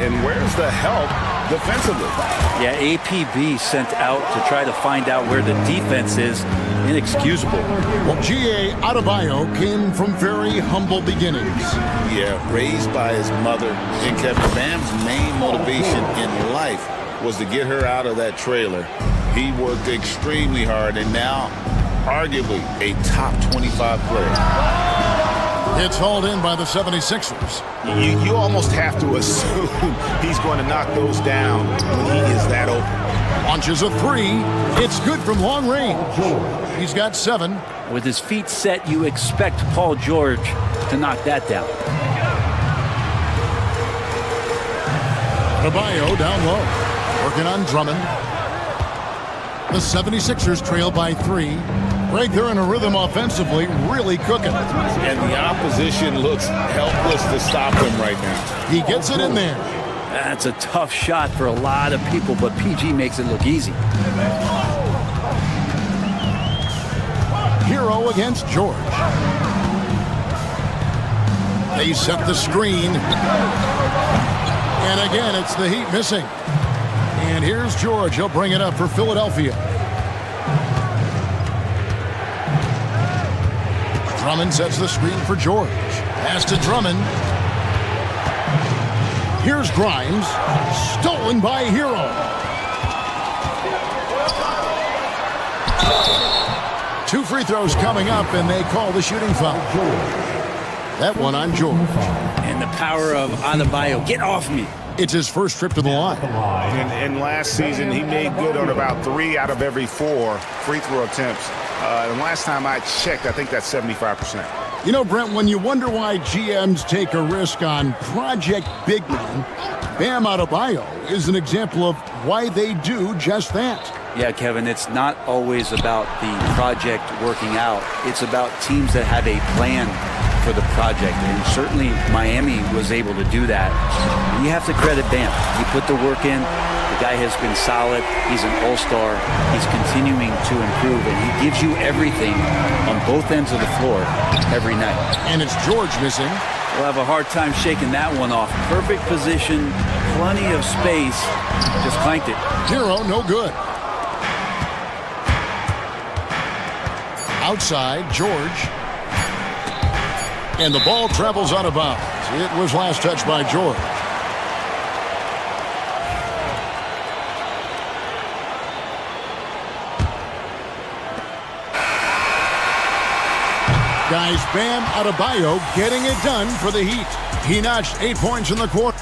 And where's the help defensively? Yeah, APB sent out to try to find out where the defense is. Inexcusable. Well, G.A. Adebayo came from very humble beginnings. Yeah, raised by his mother. And Kevin, Bam's main motivation in life was to get her out of that trailer. He worked extremely hard and now arguably a top 25 player. It's hauled in by the 76ers. You almost have to assume he's going to knock those down when he is that open. Launches a three. It's good from long range. He's got 7. With his feet set, you expect Paul George to knock that down. Adebayo down low. Working on Drummond. The 76ers trail by 3. Greg, they're in a rhythm offensively, really cooking. And the opposition looks helpless to stop him right now. He gets it in there. That's a tough shot for a lot of people, but PG makes it look easy. Hero against George. They set the screen. And again, it's the Heat missing. And here's George. He'll bring it up for Philadelphia. Drummond sets the screen for George. Pass to Drummond. Here's Grimes. Stolen by Hero. Two free throws coming up, and they call the shooting foul. That one on George. And the power of Adebayo. Get off me. It's his first trip to the line. And last season, he made good on about 3 out of every 4 free throw attempts. And last time I checked, I think that's 75%. You know, Brent, when you wonder why GMs take a risk on project big men, Bam Adebayo is an example of why they do just that. Yeah, Kevin, it's not always about the project working out. It's about teams that have a plan for the project, and certainly Miami was able to do that. And you have to credit Bam. He put the work in. The guy has been solid. He's an all-star. He's continuing to improve, and he gives you everything on both ends of the floor every night. And it's George missing. We'll have a hard time shaking that one off. Perfect position, plenty of space. Just clanked it. Hero, no good. Outside, George. And the ball travels out of bounds. It was last touched by George. Guys, Bam Adebayo getting it done for the Heat. He notched 8 points in the quarter.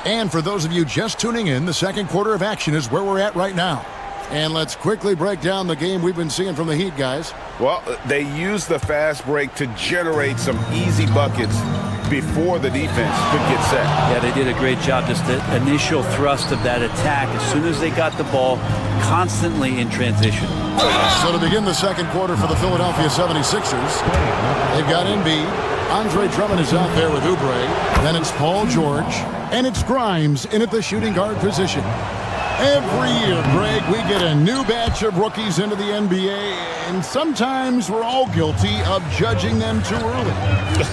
And for those of you just tuning in, the second quarter of action is where we're at right now. And let's quickly break down the game we've been seeing from the Heat, guys. Well, they used the fast break to generate some easy buckets before the defense could get set. Yeah, they did a great job. Just the initial thrust of that attack, as soon as they got the ball, constantly in transition. So to begin the second quarter for the Philadelphia 76ers, they've got Embiid. Andre Drummond is out there with Oubre. Then it's Paul George. And it's Grimes in at the shooting guard position. Every year, Greg, we get a new batch of rookies into the NBA, and sometimes we're all guilty of judging them too early.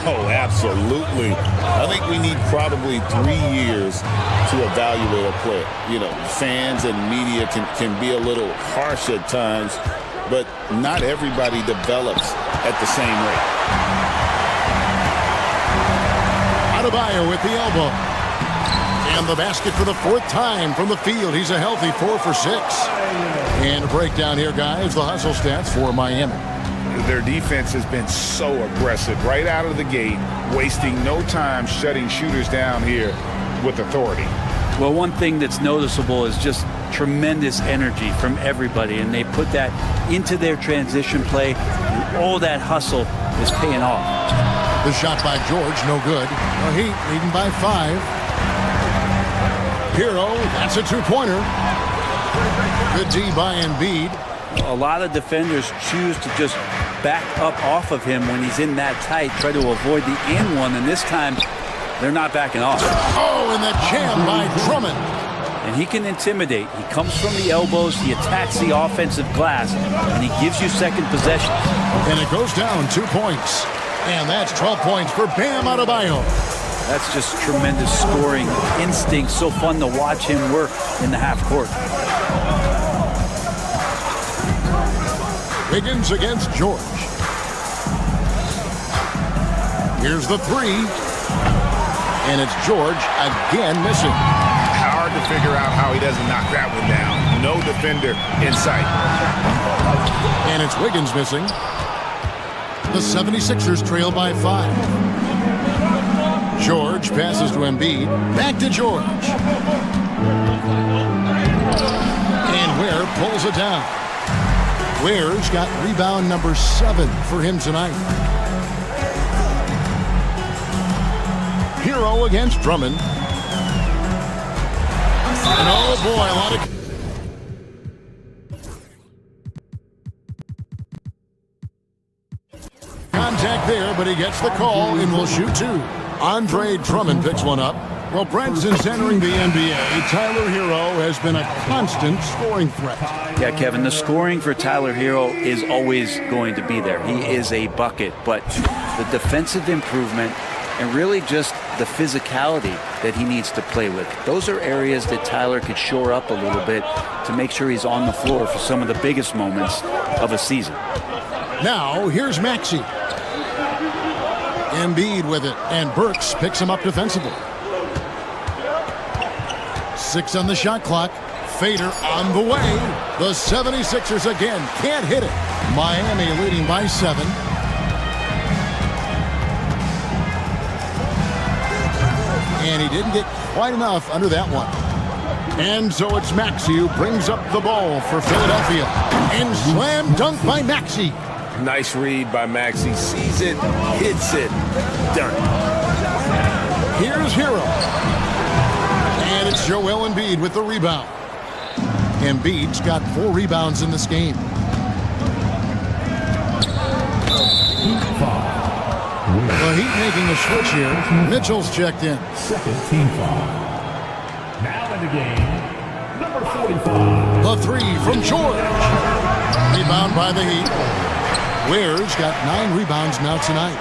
Oh, absolutely. I think we need probably 3 years to evaluate a player. You know, fans and media can be a little harsh at times, but not everybody develops at the same rate. Adebayo with the elbow. And the basket for the 4th time from the field. He's a healthy 4 for 6. And a breakdown here, guys. The hustle stats for Miami. Their defense has been so aggressive right out of the gate, wasting no time shutting shooters down here with authority. Well, one thing that's noticeable is just tremendous energy from everybody, and they put that into their transition play, and all that hustle is paying off. The shot by George, no good. The Heat leading by 5. Hero, that's a 2-pointer. Good D by Embiid. A lot of defenders choose to just back up off of him when he's in that tight, try to avoid the and one, and this time they're not backing off. Oh, and the jam by Drummond. And he can intimidate. He comes from the elbows, he attacks the offensive glass, and he gives you second possession. And it goes down 2 points. And that's 12 points for Bam Adebayo. That's just tremendous scoring instinct. So fun to watch him work in the half court. Wiggins against George. Here's the three. And it's George again missing. Hard to figure out how he doesn't knock that one down. No defender in sight. And it's Wiggins missing. The 76ers trail by 5. George passes to Embiid. Back to George. And Ware pulls it down. Ware's got rebound number 7 for him tonight. Hero against Drummond. And oh boy, a lot of... contact there, but he gets the call and will shoot 2. Andre Drummond picks one up. Well, Brent, since entering the NBA, Tyler Hero has been a constant scoring threat. Yeah, Kevin, the scoring for Tyler Hero is always going to be there. He is a bucket, but the defensive improvement and really just the physicality that he needs to play with. Those are areas that Tyler could shore up a little bit to make sure he's on the floor for some of the biggest moments of a season. Now, here's Maxey. Embiid with it, and Burks picks him up defensively. 6 on the shot clock. Fader on the way. The 76ers again can't hit it. Miami leading by 7. And he didn't get quite enough under that one. And so it's Maxey who brings up the ball for Philadelphia. And slam dunk by Maxey. Nice read by Maxey. Sees it, hits it, done. Here's Hero. And it's Joel Embiid with the rebound. Embiid's got 4 rebounds in this game. The Heat making a switch here. Mitchell's checked in. Second team foul. Now in the game, number 45. The 3 from George. Rebound by the Heat. Ware's got 9 rebounds now tonight.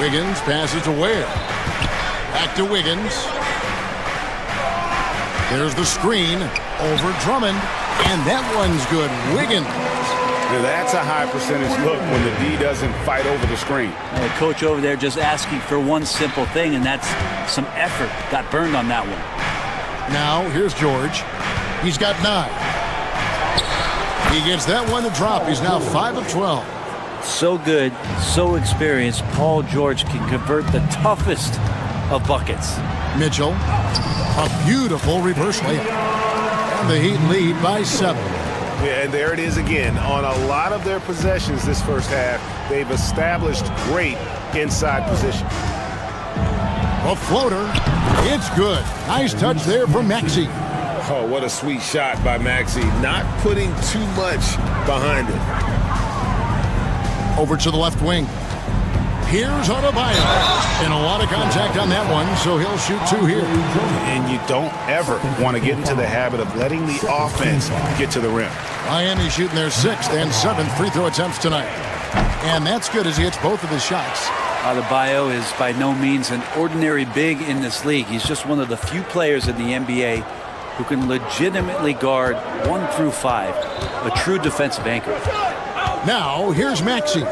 Wiggins passes to Ware. Back to Wiggins. There's the screen over Drummond. And that one's good. Wiggins. Now that's a high percentage look when the D doesn't fight over the screen. The coach over there just asking for one simple thing, and that's some effort. Got burned on that one. Now, here's George. He's got 9. He gets that one to drop. He's now 5 of 12. So good, so experienced. Paul George can convert the toughest of buckets. Mitchell, a beautiful reverse layup. And the Heat lead by 7. Yeah, and there it is again. On a lot of their possessions this first half, they've established great inside position. A floater. It's good. Nice touch there from Maxey. Oh, what a sweet shot by Maxey. Not putting too much behind it. Over to the left wing. Here's Adebayo. And a lot of contact on that one, so he'll shoot 2 here. And you don't ever want to get into the habit of letting the offense get to the rim. Miami shooting their 6th and 7th free throw attempts tonight. And that's good as he hits both of his shots. Adebayo is by no means an ordinary big in this league. He's just one of the few players in the NBA who can legitimately guard 1 through 5, a true defensive anchor. Now, here's Maxey.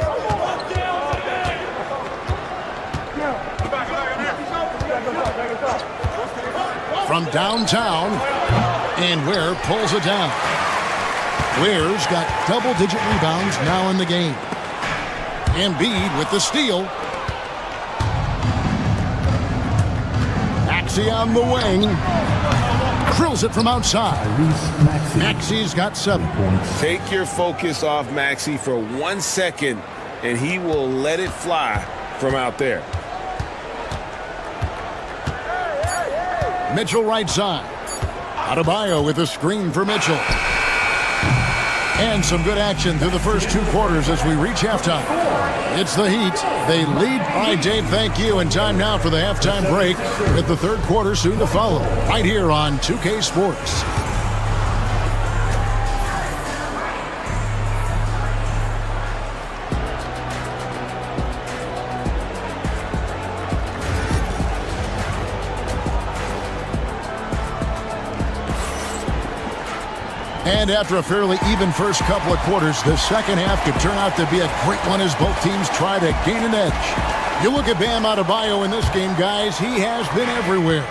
From downtown, and Ware pulls it down. Ware's got double-digit rebounds now in the game. Embiid with the steal. Maxey on the wing. Drills it from outside. Maxey's got 7. Take your focus off Maxey for 1 second, and he will let it fly from out there. Mitchell right side. Adebayo with a screen for Mitchell. And some good action through the first 2 quarters as we reach halftime. It's the Heat. They lead. All right, Dave, thank you. And time now for the halftime break with the 3rd quarter soon to follow. Right here on 2K Sports. And after a fairly even first couple of quarters, the second half could turn out to be a great one as both teams try to gain an edge. You look at Bam Adebayo in this game, guys, he has been everywhere.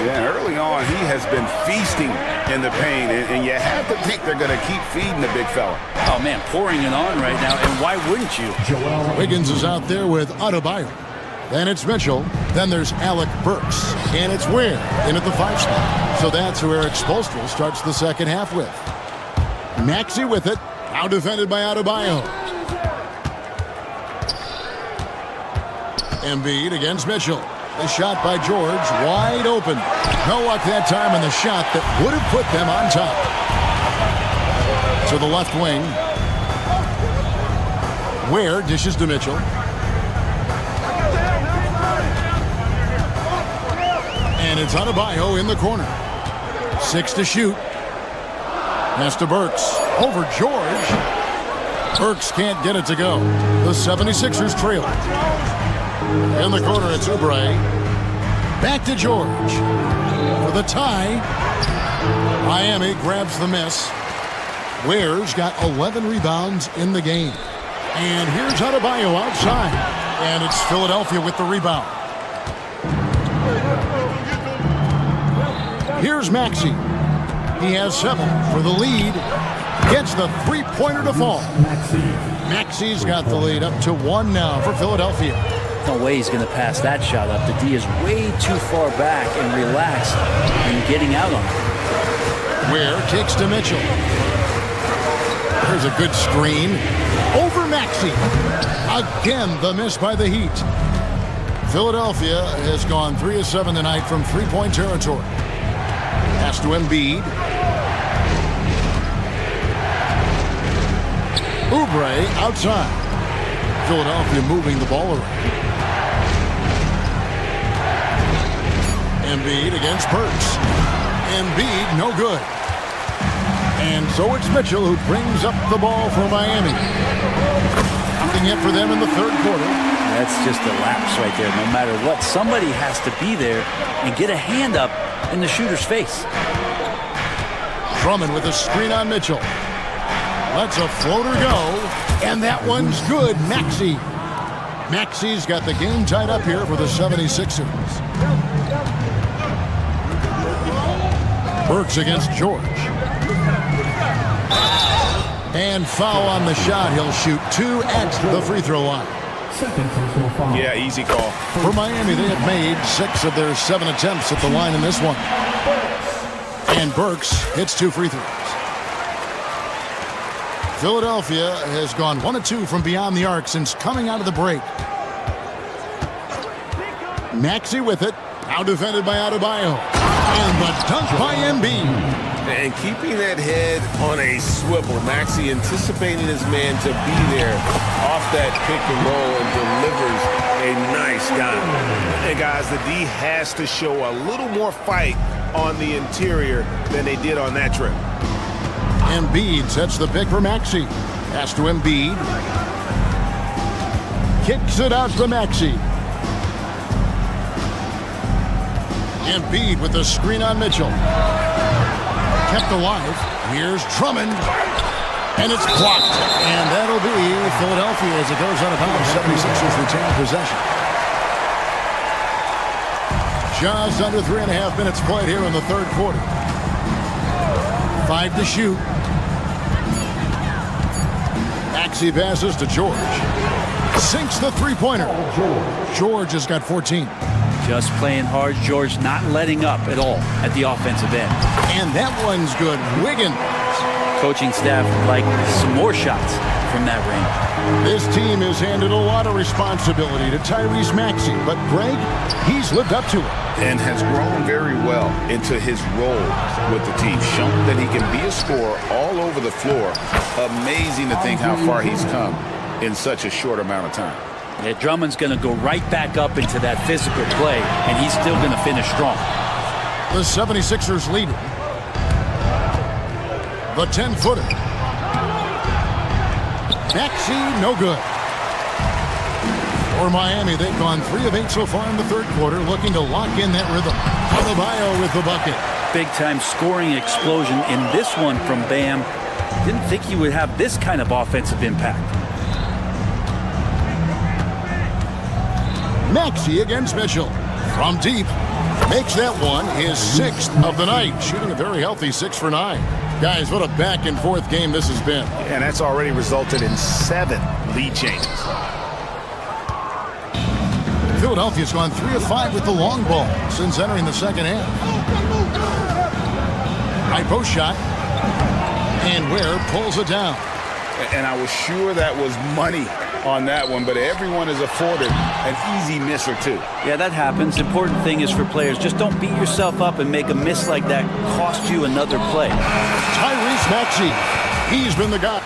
Yeah, early on, he has been feasting in the paint, and you have to think they're going to keep feeding the big fella. Oh, man, pouring it on right now, and why wouldn't you? Wiggins is out there with Adebayo. Then it's Mitchell. Then there's Alec Burks. And it's Ware in at the 5 spot. So that's who Eric Spoelstra starts the second half with. Maxey with it. Now defended by Adebayo. Embiid against Mitchell. The shot by George, wide open. No luck that time in the shot that would have put them on top. To the left wing. Ware dishes to Mitchell. And it's Adebayo in the corner. 6 to shoot. Pass to Burks. Over George. Burks can't get it to go. The 76ers trail. In the corner, it's Oubre. Back to George. For the tie. Miami grabs the miss. Ware's got 11 rebounds in the game. And here's Adebayo outside. And it's Philadelphia with the rebound. Here's Maxey. He has 7 for the lead. Gets the three-pointer to fall. Maxey's got the lead up to 1 now for Philadelphia. No way he's going to pass that shot up. The D is way too far back and relaxed and getting out on it. Ware takes to Mitchell. There's a good screen. Over Maxey. Again, the miss by the Heat. Philadelphia has gone 3 of 7 tonight from three-point territory. Pass to Embiid. Oubre outside. Philadelphia moving the ball around. Embiid against Burks. Embiid, no good. And so it's Mitchell who brings up the ball for Miami. Nothing yet for them in the third quarter. That's just a lapse right there. No matter what, somebody has to be there and get a hand up in the shooter's face. Drummond with a screen on Mitchell. Lets a floater go, and that one's good. Maxey. Maxey's got the game tied up here for the 76ers. Burks against George. And foul on the shot. He'll shoot 2 at the free throw line. Yeah, easy call. For Miami, they have made 6 of their 7 attempts at the line in this one. And Burks hits 2 free throws. Philadelphia has gone 1 of 2 from beyond the arc since coming out of the break. Maxey with it. Now defended by Adebayo. And the dunk by Embiid. And keeping that head on a swivel. Maxey anticipating his man to be there off that pick and roll and delivers a nice dime. And guys, the D has to show a little more fight on the interior than they did on that trip. Embiid sets the pick for Maxey. Pass to Embiid. Kicks it out to Maxey. Embiid with the screen on Mitchell. Kept alive. Here's Drummond. And it's blocked. And that'll be Philadelphia as it goes out of bounds. 76ers retain possession. Just under 3.5 minutes played here in the third quarter. 5 to shoot. Maxey passes to George. Sinks the three-pointer. George has got 14. Just playing hard. George not letting up at all at the offensive end. And that one's good. Wiggins. Coaching staff like some more shots from that range. This team has handed a lot of responsibility to Tyrese Maxey, but Greg, he's lived up to it. And has grown very well into his role with the team. Shown that he can be a scorer all over the floor. Amazing to think how far he's come in such a short amount of time. Yeah, Drummond's going to go right back up into that physical play, and he's still going to finish strong. The 76ers lead. The 10-footer. Maxey, no good. For Miami, they've gone 3 of 8 so far in the third quarter, looking to lock in that rhythm. Adebayo with the bucket. Big-time scoring explosion in this one from Bam. Didn't think he would have this kind of offensive impact. Maxey against Mitchell. From deep. Makes that one his 6th of the night. Shooting a very healthy 6 for 9. Guys, what a back-and-forth game this has been. And that's already resulted in 7 lead changes. Philadelphia's gone 3 of 5 with the long ball since entering the second half. High post shot. And Ware pulls it down. And I was sure that was money on that one, but everyone is afforded an easy miss or two. Yeah, that happens. Important thing is for players, just don't beat yourself up and make a miss like that cost you another play. Tyrese Maxey. He's been the guy.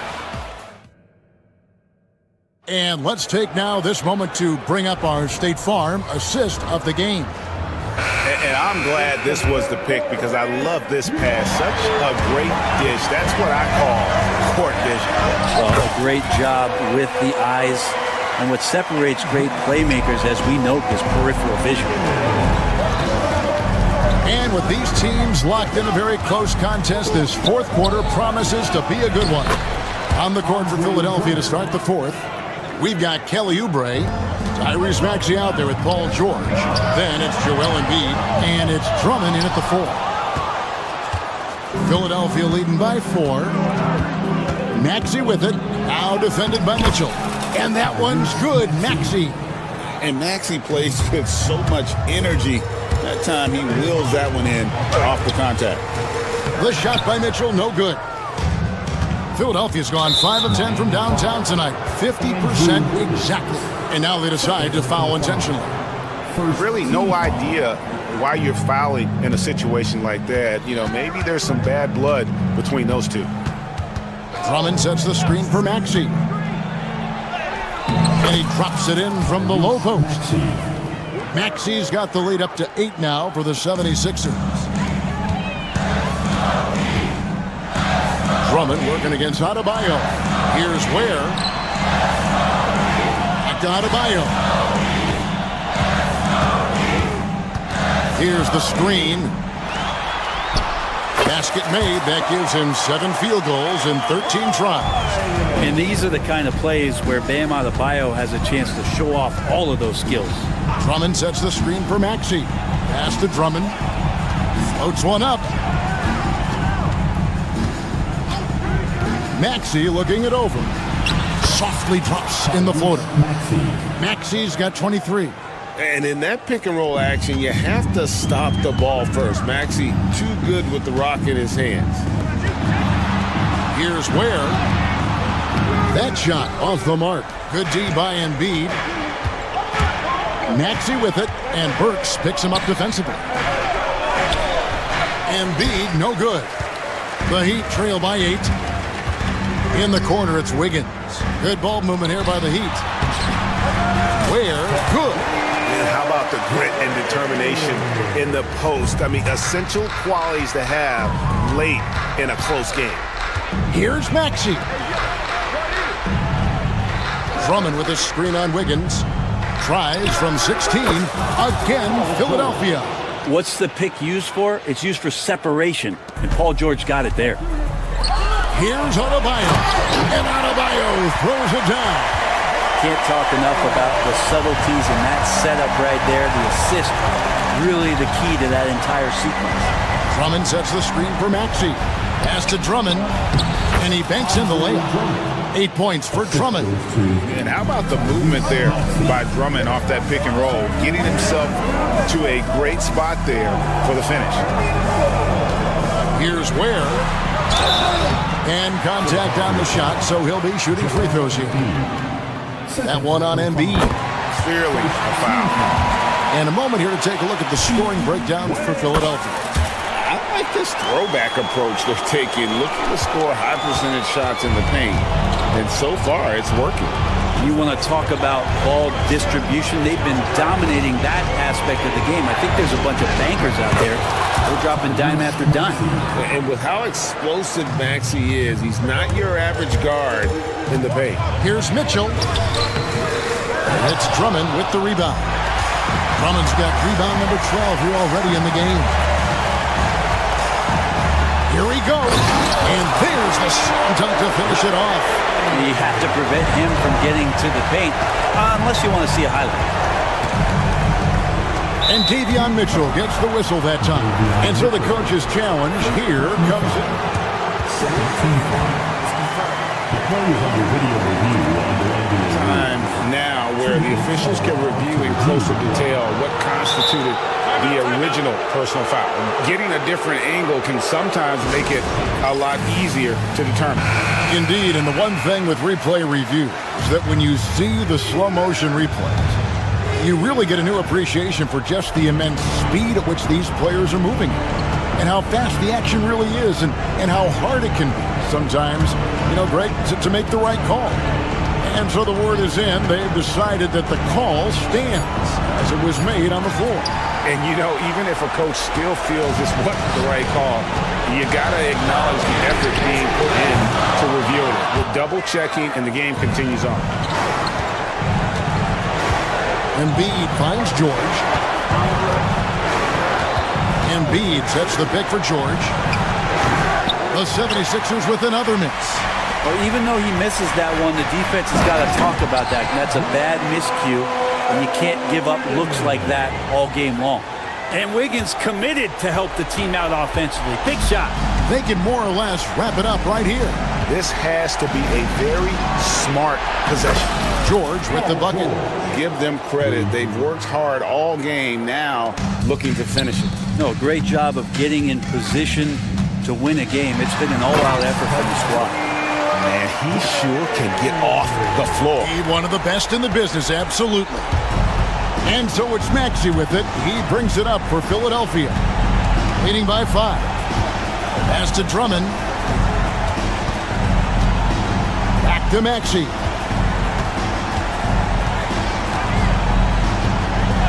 And let's take now this moment to bring up our State Farm assist of the game. And I'm glad this was the pick because I love this pass. Such a great dish. That's what I call court vision. Well, a great job with the eyes. And what separates great playmakers, as we note, is peripheral vision. And with these teams locked in a very close contest, this fourth quarter promises to be a good one. On the court for Philadelphia to start the fourth, we've got Kelly Oubre, Tyrese Maxey out there with Paul George. Then it's Joel Embiid, and it's Drummond in at the 4. Philadelphia leading by 4. Maxey with it, now defended by Mitchell. And that one's good, Maxey. And Maxey plays with so much energy. That time he wheels that one in off the contact. The shot by Mitchell, no good. Philadelphia's gone 5 of 10 from downtown tonight. 50% exactly. And now they decide to foul intentionally. Really no idea why you're fouling in a situation like that. You know, maybe there's some bad blood between those two. Drummond sets the screen for Maxey. And he drops it in from the low post. Maxey's got the lead up to 8 now for the 76ers. Drummond working against Adebayo. Here's Ware. Back to Adebayo. Here's the screen. Basket made. That gives him 7 field goals in 13 tries. And these are the kind of plays where Bam Adebayo has a chance to show off all of those skills. Drummond sets the screen for Maxey. Pass to Drummond. Floats one up. Maxey looking it over. Softly drops in the floater. Maxey's got 23. And in that pick and roll action, you have to stop the ball first. Maxey too good with the rock in his hands. Here's Ware. That shot off the mark. Good D by Embiid. Maxey with it, and Burks picks him up defensively. Embiid, no good. The Heat trail by 8. In the corner, it's Wiggins. Good ball movement here by the Heat. Ware, good. And how about the grit and determination in the post? I mean, essential qualities to have late in a close game. Here's Maxey. Drummond with a screen on Wiggins. Tries from 16. Again, Philadelphia. What's the pick used for? It's used for separation, and Paul George got it there. Here's Adebayo. And Adebayo throws it down. Can't talk enough about the subtleties in that setup right there. The assist, really the key to that entire sequence. Drummond sets the screen for Maxey. Pass to Drummond. And he banks in the layup. 8 points for Drummond. And how about the movement there by Drummond off that pick and roll, getting himself to a great spot there for the finish. Here's Ware. And contact on the shot, so he'll be shooting free throws here. That one on Embiid. Clearly a foul. And a moment here to take a look at the scoring breakdown for Philadelphia. I like this throwback approach they're taking, looking to score high percentage shots in the paint. And so far, it's working. You want to talk about ball distribution? They've been dominating that aspect of the game. I think there's a bunch of bankers out there. They're dropping dime after dime. And with how explosive Maxey is, he's not your average guard in the paint. Here's Mitchell. And it's Drummond with the rebound. Drummond's got rebound number 12 here already in the game. Here he goes. And there's the slam dunk to finish it off. You have to prevent him from getting to the paint, unless you want to see a highlight. And Davion Mitchell gets the whistle that time. And so the coach's challenge here comes in. 17 fouls. The play is under video review on the NBA. Time now where the officials can review in closer detail what constituted the original personal foul. Getting a different angle can sometimes make it a lot easier to determine. Indeed, and the one thing with replay review is that when you see the slow motion replays, you really get a new appreciation for just the immense speed at which these players are moving and how fast the action really is and how hard it can be sometimes, Greg, to make the right call. And so the word is in. They've decided that the call stands as it was made on the floor. And, even if a coach still feels this wasn't the right call, you got to acknowledge the effort being put in to reviewing it. With double-checking, and the game continues on. Embiid finds George. Embiid sets the pick for George. The 76ers with another miss. Well, even though he misses that one, the defense has got to talk about that. That's a bad miscue, and you can't give up looks like that all game long. And Wiggins committed to help the team out offensively. Big shot. They can more or less wrap it up right here. This has to be a very smart possession. George with the bucket. Give them credit. They've worked hard all game, now looking to finish it. No, great job of getting in position to win a game. It's been an all-out effort from the squad. Man, he sure can get off the floor. He's one of the best in the business, absolutely. And so it's Maxey with it. He brings it up for Philadelphia. Leading by 5. Pass to Drummond. Back to Maxey.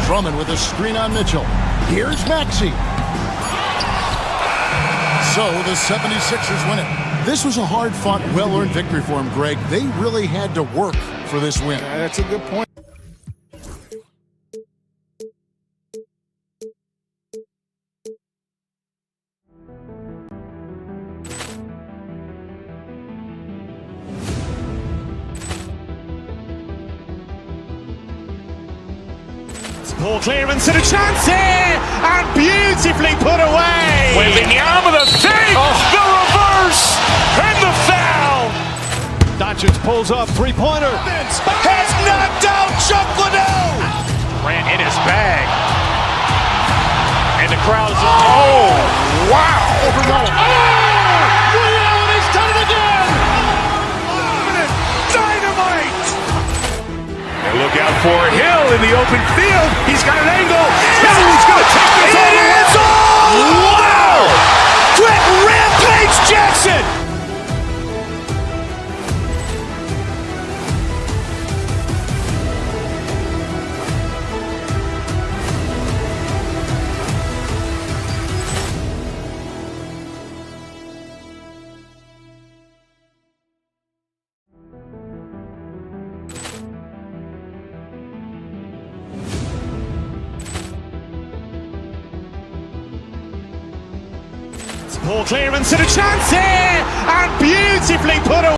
Drummond with a screen on Mitchell. Here's Maxey. So the 76ers win it. This was a hard-fought, well-earned victory for them, Greg. They really had to work for this win. That's a good point. Poor clearance and a chance here, and beautifully put away. Wembanyama the save, the reverse, and the foul. Doncic pulls up, three-pointer. Has knocked out Chuck Liddell. Ran in his bag, and the crowd is. Oh, wow! Liddell, and he's done it again. Dynamite! And look out for Hill in the open field. He's got an angle. He's going to take this all the way. Wow! Quick Rampage Jackson! Poor clearance and a chance here, and beautifully put away.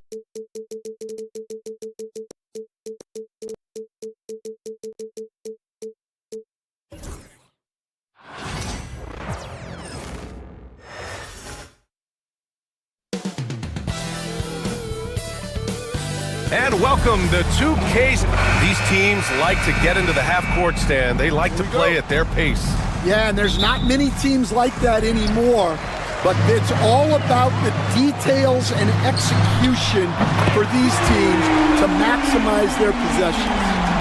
And welcome to 2K. These teams like to get into the half-court stand. They like to play at their pace. Yeah, and there's not many teams like that anymore. But it's all about the details and execution for these teams to maximize their possessions.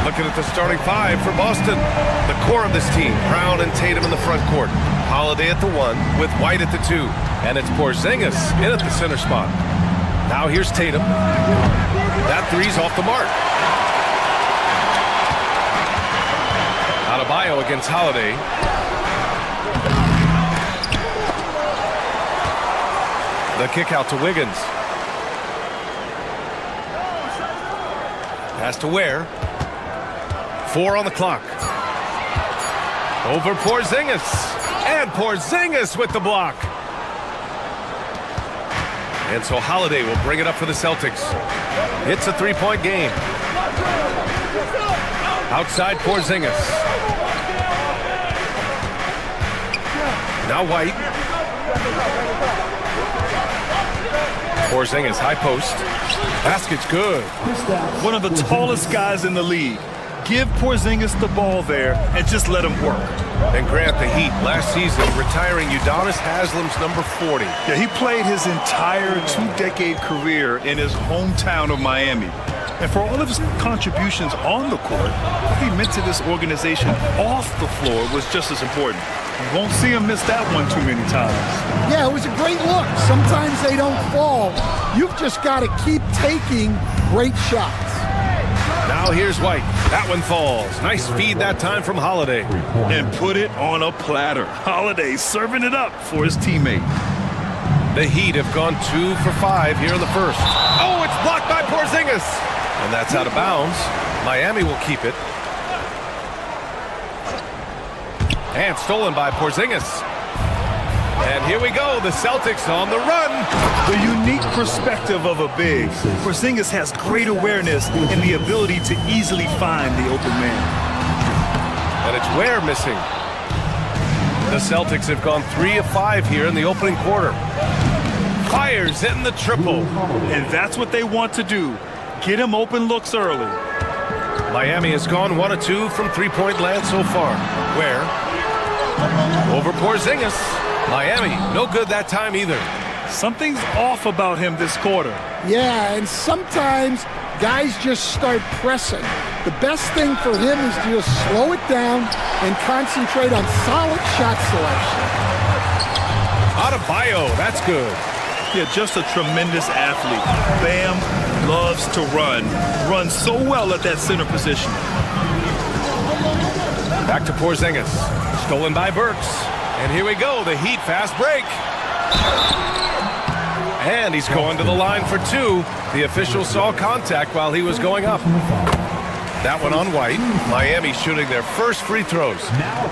Looking at the starting 5 for Boston. The core of this team, Brown and Tatum in the front court. Holiday at the 1 with White at the 2. And it's Porzingis in at the center spot. Now here's Tatum. That three's off the mark. Adebayo against Holiday. The kick out to Wiggins. Pass to Ware. 4 on the clock. Over Porzingis. And Porzingis with the block. And so Holiday will bring it up for the Celtics. It's a three-point game. Outside Porzingis. Now White. Porzingis, high post. Basket's good. One of the tallest guys in the league. Give Porzingis the ball there and just let him work. And Grant, the Heat last season retiring Udonis Haslem's number 40. Yeah, he played his entire two-decade career in his hometown of Miami. And for all of his contributions on the court, what he meant to this organization off the floor was just as important. You won't see him miss that one too many times. Yeah, it was a great look. Sometimes they don't fall. You've just got to keep taking great shots. Now here's White. That one falls. Nice feed that time from Holiday. And put it on a platter. Holiday serving it up for his teammate. The Heat have gone 2 for 5 here in the first. Oh, it's blocked by Porzingis. And that's out of bounds. Miami will keep it. And stolen by Porzingis. And here we go, the Celtics on the run. The unique perspective of a big. Porzingis has great awareness and the ability to easily find the open man. And it's Ware missing. The Celtics have gone 3 of 5 here in the opening quarter. Fires hitting the triple. And that's what they want to do. Get him open looks early. Miami has gone 1 of 2 from three-point land so far. Ware over Porzingis. Miami, no good that time either. Something's off about him this quarter. Yeah, and sometimes guys just start pressing. The best thing for him is to just slow it down and concentrate on solid shot selection. Adebayo, that's good. Yeah, just a tremendous athlete. Bam loves to run. Runs so well at that center position. Back to Porzingis. Stolen by Burks. And here we go, the Heat fast break. And he's going to the line for 2. The official saw contact while he was going up. That one on White. Miami shooting their first free throws.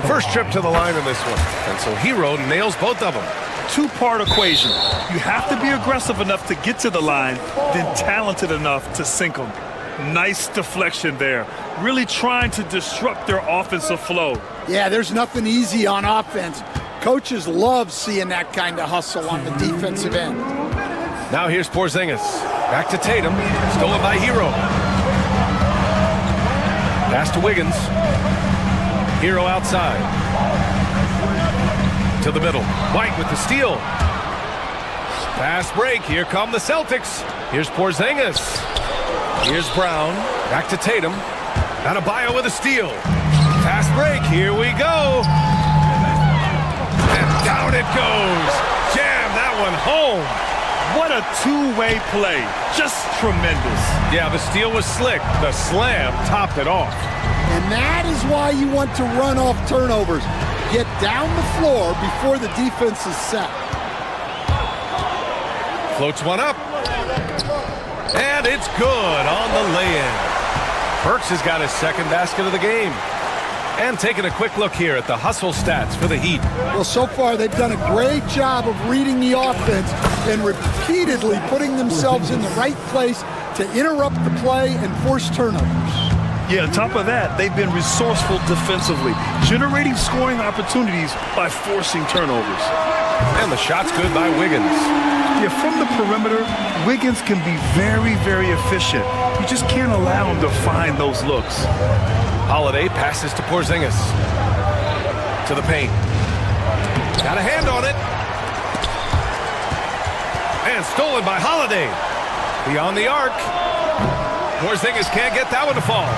First trip to the line in this one. And so Hero nails both of them. Two-part equation. You have to be aggressive enough to get to the line, then talented enough to sink them. Nice deflection there. Really trying to disrupt their offensive flow. Yeah, there's nothing easy on offense. Coaches love seeing that kind of hustle on the defensive end. Now here's Porzingis. Back to Tatum. Stolen by Hero. Pass to Wiggins. Hero outside. To the middle. White with the steal. Fast break. Here come the Celtics. Here's Porzingis. Here's Brown. Back to Tatum. Adebayo with a steal. Fast break. Here we go. And down it goes. Jam that one home. What a two-way play. Just tremendous. Yeah, the steal was slick. The slam topped it off. And that is why you want to run off turnovers. Get down the floor before the defense is set. Floats one up. And it's good on the lay-in. Burks has got his second basket of the game. And taking a quick look here at the hustle stats for the Heat. Well, so far they've done a great job of reading the offense and repeatedly putting themselves in the right place to interrupt the play and force turnovers. Yeah, on top of that, they've been resourceful defensively, generating scoring opportunities by forcing turnovers. And the shot's good by Wiggins. Yeah, from the perimeter, Wiggins can be very, very efficient. You just can't allow him to find those looks. Holiday passes to Porzingis. To the paint. Got a hand on it. And stolen by Holiday. Beyond the arc. Porzingis can't get that one to fall.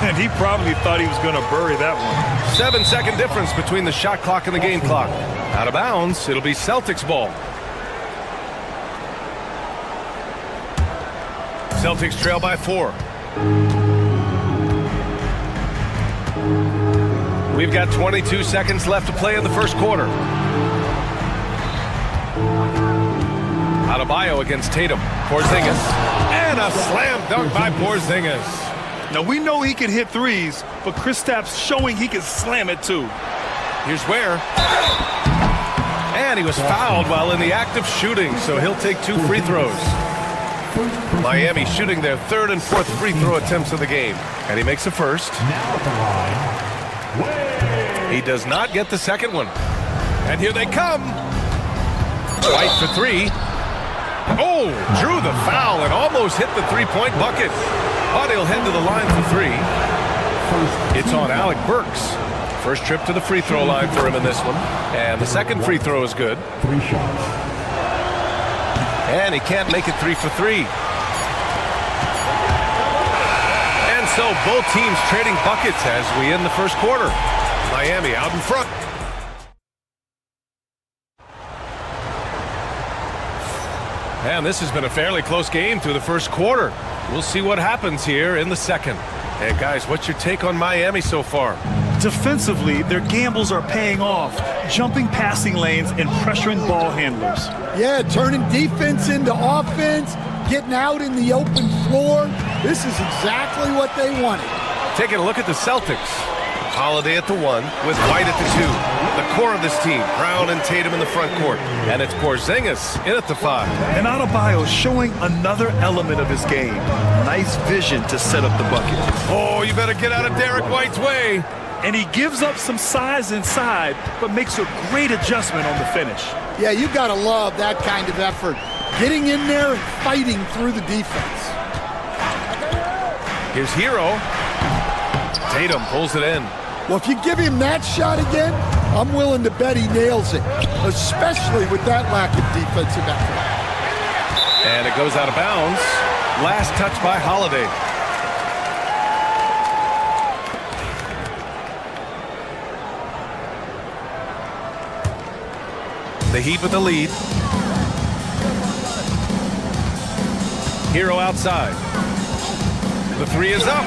And he probably thought he was going to bury that one. 7-second difference between the shot clock and the game clock. Out of bounds, it'll be Celtics ball. Celtics trail by 4. We've got 22 seconds left to play in the first quarter. Adebayo against Tatum. Porzingis. And a slam dunk by Porzingis. Now, we know he can hit threes, but Kristaps showing he can slam it too. Here's Ware. And he was fouled while in the act of shooting, so he'll take 2 free throws. Miami shooting their 3rd and 4th free throw attempts of the game. And he makes the first. Now at the line, He does not get the second one. And here they come. White for 3. Oh, drew the foul and almost hit the 3-point bucket. But he'll head to the line for 3. It's on Alec Burks. First trip to the free throw line for him in this one. And the second free throw is good. 3 shots. And he can't make it 3 for 3. And so both teams trading buckets as we end the first quarter. Miami out in front. And this has been a fairly close game through the first quarter. We'll see what happens here in the second. And guys, what's your take on Miami so far? Defensively, their gambles are paying off, jumping passing lanes and pressuring ball handlers. Yeah, turning defense into offense, getting out in the open floor. This is exactly what they wanted. Taking a look at the Celtics. Holiday at the 1 with White at the 2. The core of this team, Brown and Tatum in the front court. And it's Porzingis in at the 5. And Adebayo showing another element of his game. Nice vision to set up the bucket. Oh, you better get out of Derek White's way. And he gives up some size inside, but makes a great adjustment on the finish. Yeah, you got to love that kind of effort. Getting in there and fighting through the defense. Here's Hero. Tatum pulls it in. Well, if you give him that shot again, I'm willing to bet he nails it, especially with that lack of defensive effort. And it goes out of bounds. Last touch by Holiday. The Heat with the lead. Hero outside. The 3 is up.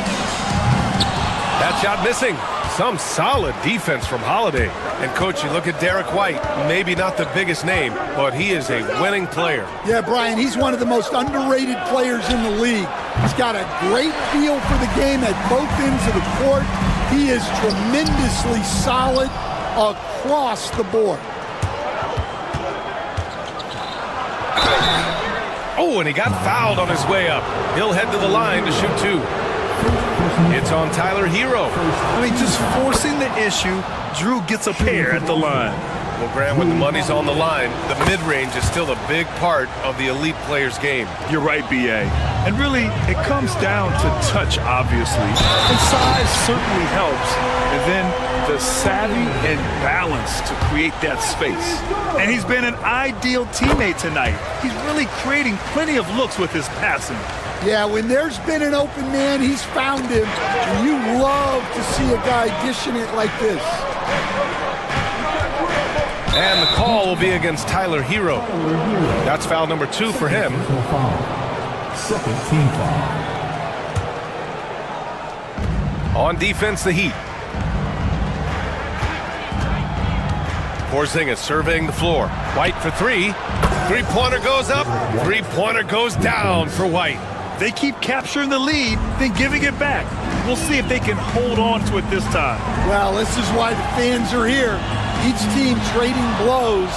That shot missing. Some solid defense from Holiday. And, Coach, you look at Derek White, maybe not the biggest name, but he is a winning player. Yeah, Brian, he's one of the most underrated players in the league. He's got a great feel for the game at both ends of the court. He is tremendously solid across the board. Oh, and he got fouled on his way up. He'll head to the line to shoot 2. It's on Tyler Hero. I mean, just forcing the issue, Drew gets a pair at the line. Well, Graham, when the money's on the line, the mid-range is still a big part of the elite player's game. You're right, B.A. And really, it comes down to touch, obviously. And size certainly helps. And then the savvy and balance to create that space. And he's been an ideal teammate tonight. He's really creating plenty of looks with his passing. Yeah, when there's been an open man, he's found him. And you love to see a guy dishing it like this. And the call will be against Tyler Hero. That's foul number 2 for him. Second team foul. On defense, the Heat. Porzingis surveying the floor. White for 3. 3-pointer goes up. 3-pointer goes down for White. They keep capturing the lead, then giving it back. We'll see if they can hold on to it this time. Well, this is why the fans are here. Each team trading blows,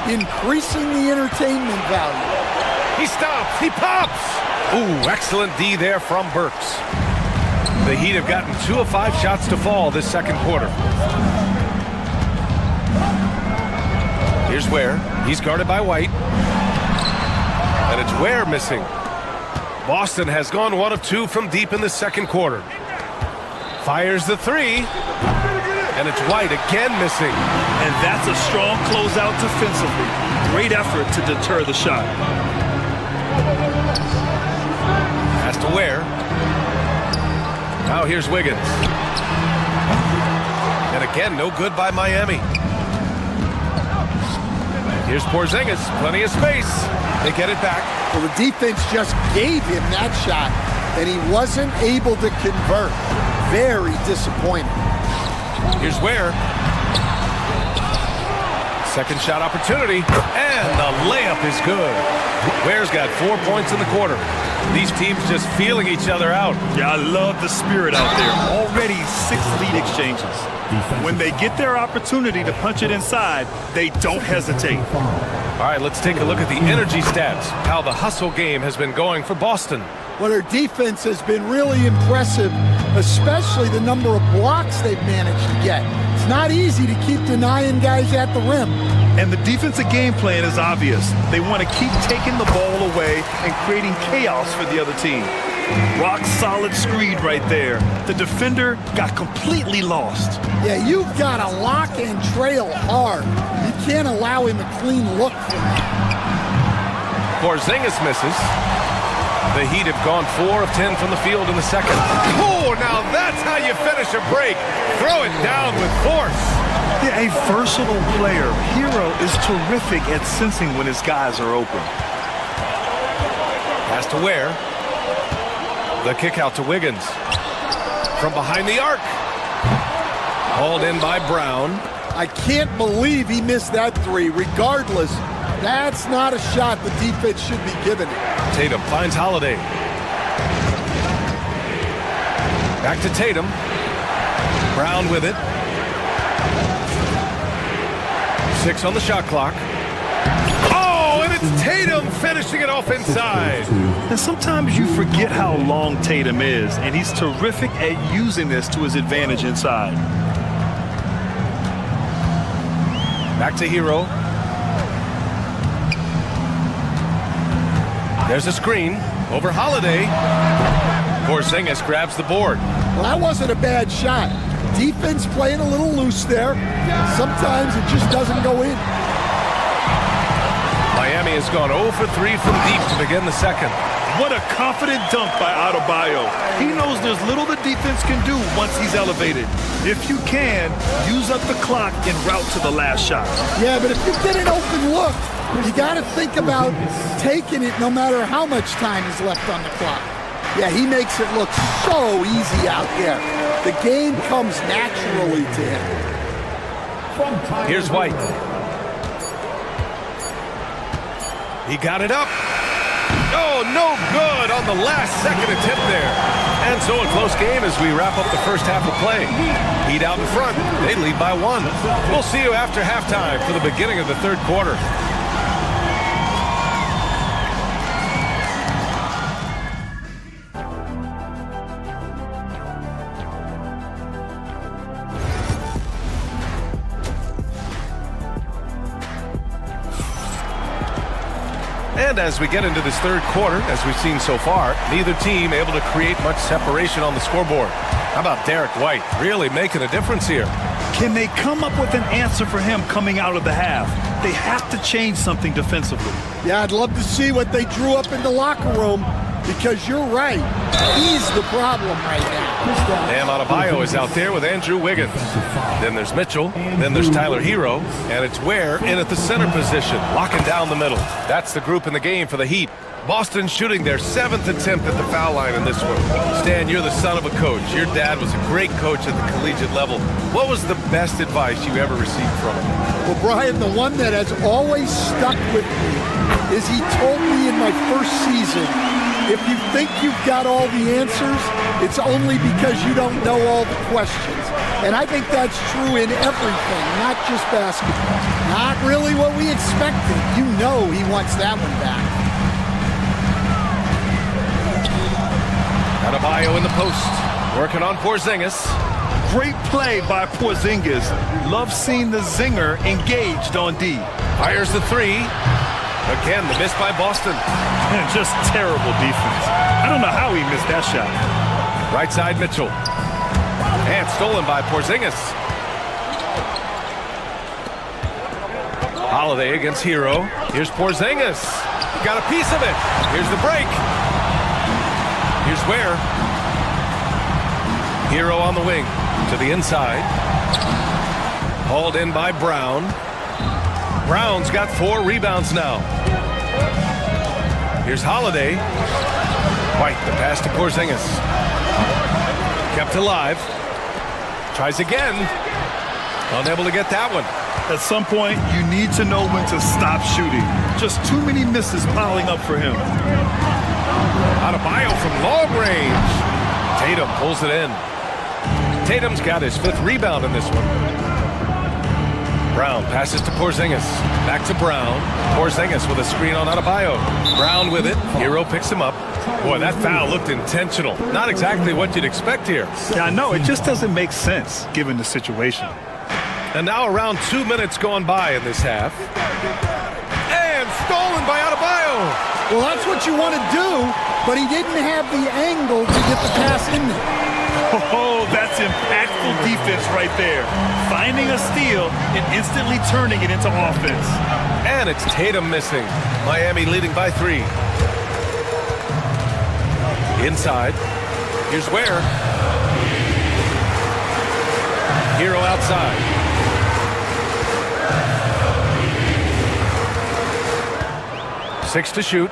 increasing the entertainment value. He stops. He pops. Ooh, excellent D there from Burks. The Heat have gotten 2 of 5 shots to fall this second quarter. Here's Ware. He's guarded by White. And it's Ware missing. Boston has gone 1 of 2 from deep in the second quarter. Fires the 3. And it's White again missing. And that's a strong closeout defensively. Great effort to deter the shot. Has to Ware. Now here's Wiggins. And again, no good by Miami. Here's Porzingis. Plenty of space. They get it back. Well, the defense just gave him that shot, and he wasn't able to convert. Very disappointing. Here's Ware. Second shot opportunity, and the layup is good. Ware's got 4 points in the quarter. These teams just feeling each other out. Yeah, I love the spirit out there. Already 6 lead exchanges. When they get their opportunity to punch it inside, they don't hesitate. All right, let's take a look at the energy stats, how the hustle game has been going for Boston. Well, their defense has been really impressive, especially the number of blocks they've managed to get. It's not easy to keep denying guys at the rim. And the defensive game plan is obvious. They want to keep taking the ball away and creating chaos for the other team. Rock solid screen right there. The defender got completely lost. Yeah, you've got to lock and trail hard. You can't allow him a clean look from that. Porzingis misses. The Heat have gone 4 of 10 from the field in the second. Oh, now that's how you finish a break. Throw it down with force. Yeah, a versatile player. Hero is terrific at sensing when his guys are open. Pass to Ware. The kick out to Wiggins. From behind the arc. Hauled in by Brown. I can't believe he missed that three. Regardless, that's not a shot the defense should be giving it. Tatum finds Holiday. Back to Tatum. Brown with it. 6 on the shot clock. Oh, and it's Tatum finishing it off inside. And sometimes you forget how long Tatum is, and he's terrific at using this to his advantage inside. Back to Hero. There's a screen over Holiday. Porzingis grabs the board. Well, that wasn't a bad shot. Defense playing a little loose there. Sometimes it just doesn't go in. Miami has gone 0 for 3 from deep to begin the second. What a confident dunk by Adebayo. He knows there's little the defense can do once he's elevated. If you can, use up the clock en route to the last shot. Yeah, but if you get an open look, you got to think about taking it no matter how much time is left on the clock. Yeah, he makes it look so easy out there. The game comes naturally to him. Here's White. He got it up. Oh, no good on the last second attempt there. And so a close game as we wrap up the first half of play. Heat out in front. They lead by 1. We'll see you after halftime for the beginning of the third quarter. And as we get into this third quarter, as we've seen so far, neither team able to create much separation on the scoreboard. How about Derek White really making a difference here? Can they come up with an answer for him coming out of the half? They have to change something defensively. Yeah, I'd love to see what they drew up in the locker room, because you're right. He's the problem right now. Bam Adebayo is out there with Andrew Wiggins. Then there's Mitchell. Then there's Tyler Hero. And it's Ware in at the center position, locking down the middle. That's the group in the game for the Heat. Boston shooting their 7th attempt at the foul line in this one. Stan, you're the son of a coach. Your dad was a great coach at the collegiate level. What was the best advice you ever received from him? Well, Brian, the one that has always stuck with me is he told me in my first season, if you think you've got all the answers, it's only because you don't know all the questions. And I think that's true in everything, not just basketball. Not really what we expected. You know he wants that one back. Adebayo in the post, working on Porzingis. Great play by Porzingis. Love seeing the zinger engaged on D. Fires the 3. Again, the miss by Boston. Just terrible defense. I don't know how he missed that shot. Right side, Mitchell. And stolen by Porzingis. Holiday against Hero. Here's Porzingis. Got a piece of it. Here's the break. Here's Ware. Hero on the wing to the inside. Hauled in by Brown. Brown's got 4 rebounds now. Here's Holiday. White, the pass to Porzingis. Kept alive. Tries again. Unable to get that one. At some point, you need to know when to stop shooting. Just too many misses piling up for him. Adebayo from long range. Tatum pulls it in. Tatum's got his 5th rebound in this one. Brown passes to Porzingis. Back to Brown. Porzingis with a screen on Adebayo. Brown with it. Hero picks him up. Boy, that foul looked intentional. Not exactly what you'd expect here. Yeah, I know. It just doesn't make sense given the situation. And now around 2 minutes gone by in this half. And stolen by Adebayo. Well, that's what you want to do, but he didn't have the angle to get the pass in there. Oh, that's impactful defense right there. Finding a steal and instantly turning it into offense. And it's Tatum missing. Miami leading by 3. Inside. Here's Ware. Hero outside. Six to shoot.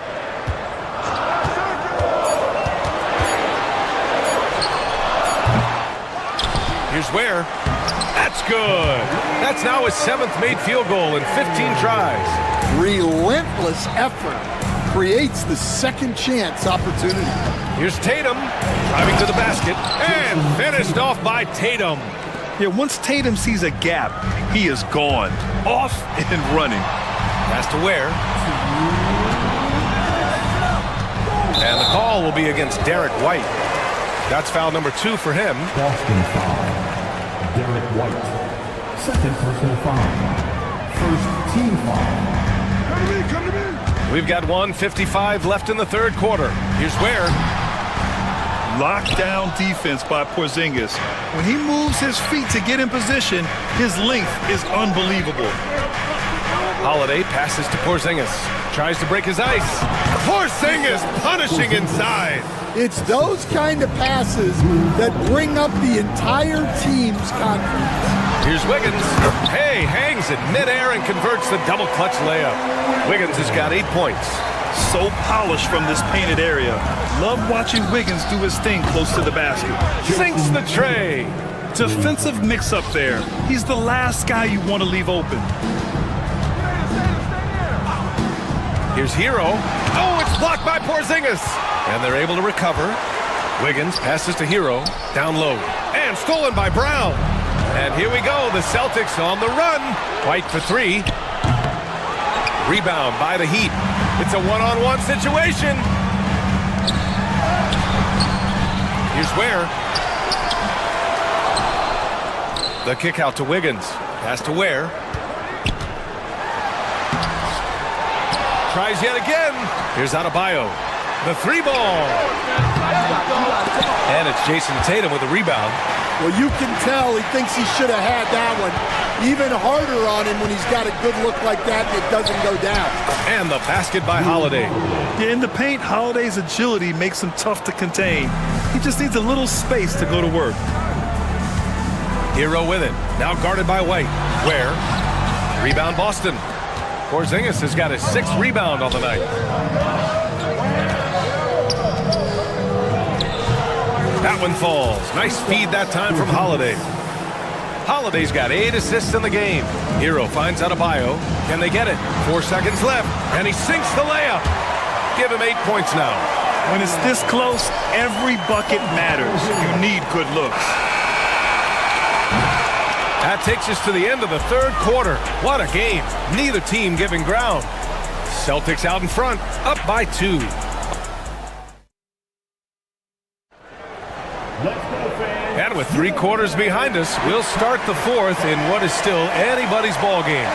Here's Ware. That's good. That's now his 7th made field goal in 15 tries. Relentless effort creates the second chance opportunity. Here's Tatum driving to the basket and finished off by Tatum. Yeah, once Tatum sees a gap, he is gone. Off and running. Pass to Ware. And the call will be against Derek White. That's foul number 2 for him. Boston foul. Derek White. 2nd personal foul. 1st team foul. Come to me. We've got 1:55 left in the 3rd quarter. Here's Ware. Lockdown defense by Porzingis. When he moves his feet to get in position, his length is unbelievable. Holiday passes to Porzingis. Tries to break his ice. Porzingis punishing inside. It's those kind of passes that bring up the entire team's confidence. Here's Wiggins. Hey, hangs in midair and converts the double clutch layup. Wiggins has got 8 points. So polished from this painted area. Love watching Wiggins do his thing close to the basket. Sinks the tray. Defensive mix-up there. He's the last guy you want to leave open. Here's Hero. Oh, it's blocked by Porzingis. And they're able to recover. Wiggins passes to Hero. Down low. And stolen by Brown. And here we go. The Celtics on the run. White for 3. Rebound by the Heat. It's a one-on-one situation. Here's Ware. The kick out to Wiggins. Pass to Ware. Tries yet again. Here's Adebayo. The 3-ball. And it's Jason Tatum with the rebound. Well, you can tell he thinks he should have had that one. Even harder on him when he's got a good look like that and it doesn't go down. And the basket by Holiday. Yeah, in the paint, Holiday's agility makes him tough to contain. He just needs a little space to go to work. Hero with it. Now guarded by White. Ware. Rebound Boston. Porzingis has got his 6th rebound on the night. That one falls. Nice feed that time from Holiday. Holiday's got 8 assists in the game. Hero finds Adebayo. Can they get it? 4 seconds left. And he sinks the layup. Give him 8 points now. When it's this close, every bucket matters. You need good looks. That takes us to the end of the 3rd quarter. What a game. Neither team giving ground. Celtics out in front, up by 2. And with 3 quarters behind us, we'll start the 4th in what is still anybody's ball game.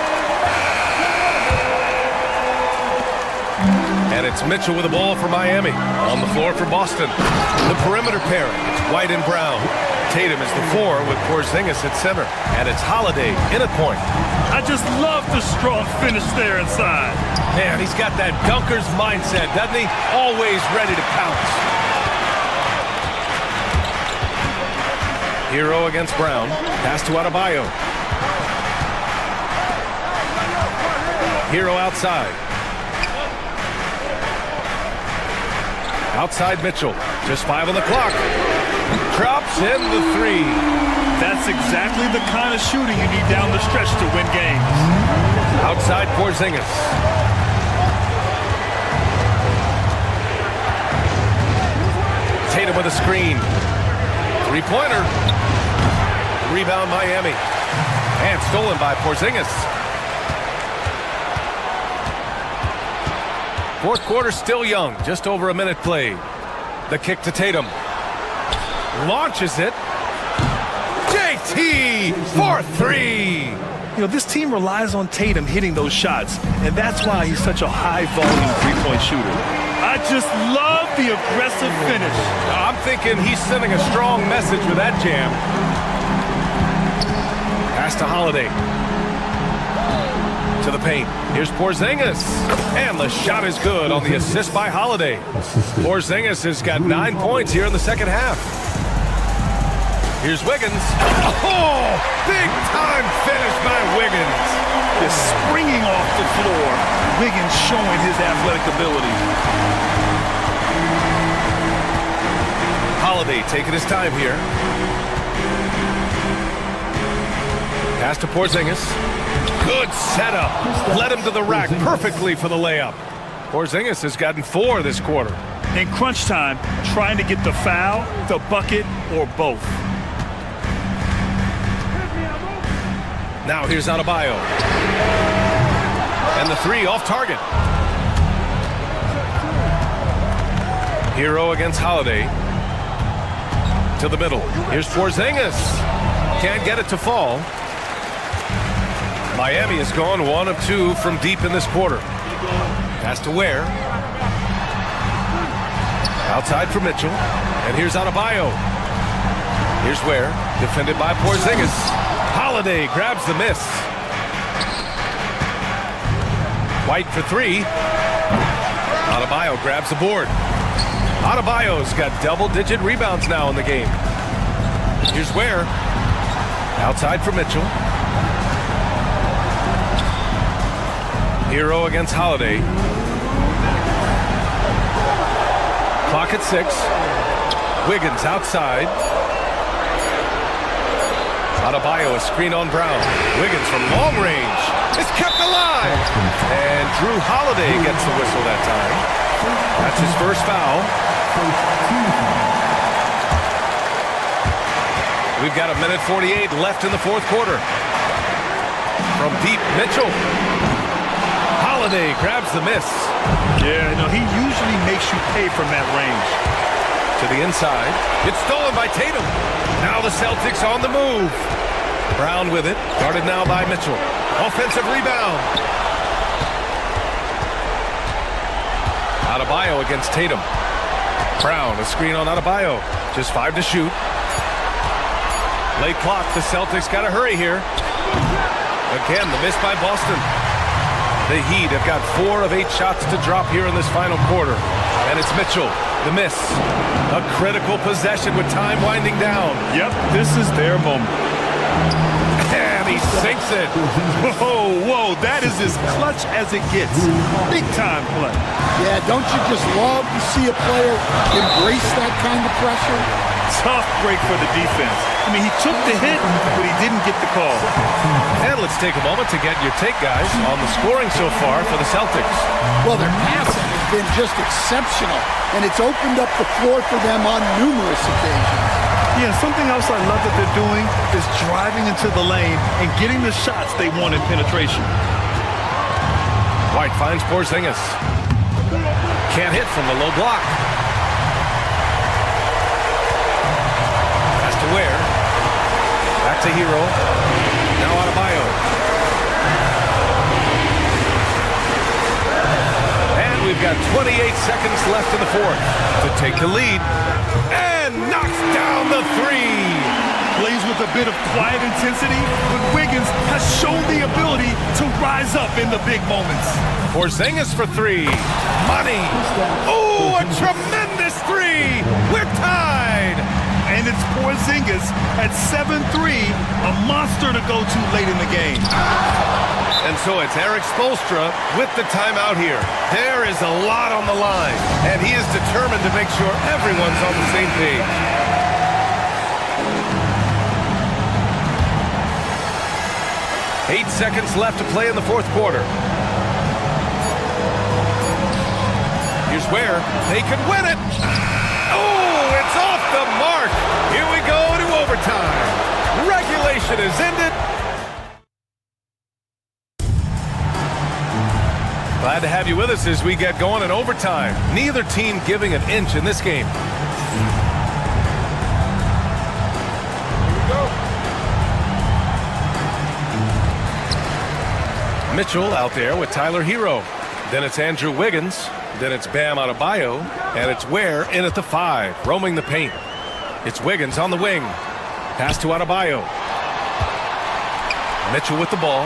And it's Mitchell with the ball for Miami. On the floor for Boston. The perimeter pairing, it's White and Brown. Tatum is the 4 with Porzingis at center. And it's Holiday in at point. I just love the strong finish there inside. Man, he's got that dunker's mindset, doesn't he? Always ready to pounce. Hero against Brown. Pass to Adebayo. Hero outside. Outside Mitchell. Just 5 on the clock. Drops in the 3. That's exactly the kind of shooting you need down the stretch to win games. Outside Porzingis. Tatum with a screen. 3-pointer. rebound, Miami. And stolen by Porzingis. Fourth quarter still young, just over a minute played. The kick to Tatum. Launches it. JT for three. You know, this team relies on Tatum hitting those shots, and that's why he's such a high-volume three-point shooter. I just love the aggressive finish. I'm thinking he's sending a strong message with that jam. Pass to Holiday. To the paint. Here's Porzingis. And the shot is good on the assist by Holiday. Porzingis has got 9 points here in the second half. Here's Wiggins. Oh, big time finish by Wiggins. Just springing off the floor. Wiggins showing his athletic ability. Holiday taking his time here. Pass to Porzingis. Good setup. Led him to the rack perfectly for the layup. Porzingis has gotten 4 this quarter. In crunch time, trying to get the foul, the bucket, or both. Now here's Adebayo. And the 3 off target. Hero against Holiday. To the middle. Here's Porzingis. Can't get it to fall. Miami has gone 1 of 2 from deep in this quarter. Pass to Ware. Outside for Mitchell. And here's Adebayo. Here's Ware. Defended by Porzingis. Holiday grabs the miss. White for 3. Adebayo grabs the board. Adebayo's got double-digit rebounds now in the game. Here's Ware. Outside for Mitchell. Hero against Holiday. Clock at 6. Wiggins outside. Adebayo a screen on Brown. Wiggins from long range. It's kept alive. And Drew Holiday gets the whistle that time. That's his first foul. We've got 1:48 left in the fourth quarter. From deep, Mitchell. Holiday grabs the miss. Yeah, no, he usually makes you pay from that range. To the inside. It's stolen by Tatum. Now the Celtics on the move. Brown with it. Guarded now by Mitchell. Offensive rebound. Adebayo against Tatum. Brown, a screen on Adebayo. Just 5 to shoot. Late clock. The Celtics got to hurry here. Again, the miss by Boston. The Heat have got 4 of 8 shots to drop here in this final quarter. And it's Mitchell, the miss. A critical possession with time winding down. Yep, this is their moment. And he sinks it. Whoa, that is as clutch as it gets. Big time play. Yeah, don't you just love to see a player embrace that kind of pressure? Tough break for the defense. I mean, he took the hit, but he didn't get the call. And let's take a moment to get your take, guys, on the scoring so far for the Celtics. Well, their passing has been just exceptional, and it's opened up the floor for them on numerous occasions. Yeah, something else I love that they're doing is driving into the lane and getting the shots they want in penetration. White finds Porzingis. Can't hit from the low block. Pass to Ware. Back to Hero. Now Adebayo. And we've got 28 seconds left in the fourth to take the lead. And knocks down the 3. Plays with a bit of quiet intensity, but Wiggins has shown the ability to rise up in the big moments. Porzingis for 3. Money. Oh, a tremendous 3. We're tied. And it's Porzingis at 7-3, a monster to go to late in the game. And so it's Eric Spoelstra with the timeout here. There is a lot on the line, and he is determined to make sure everyone's on the same page. Eight seconds left to play in the fourth quarter. Here's Ware. They could win it. Oh, it's off the mark. Here we go to overtime. Regulation Possession is ended. Glad to have you with us as we get going in overtime. Neither team giving an inch in this game. Mitchell out there with Tyler Hero. Then it's Andrew Wiggins. Then it's Bam Adebayo. And it's Ware in at the 5, roaming the paint. It's Wiggins on the wing. Pass to Adebayo. Mitchell with the ball.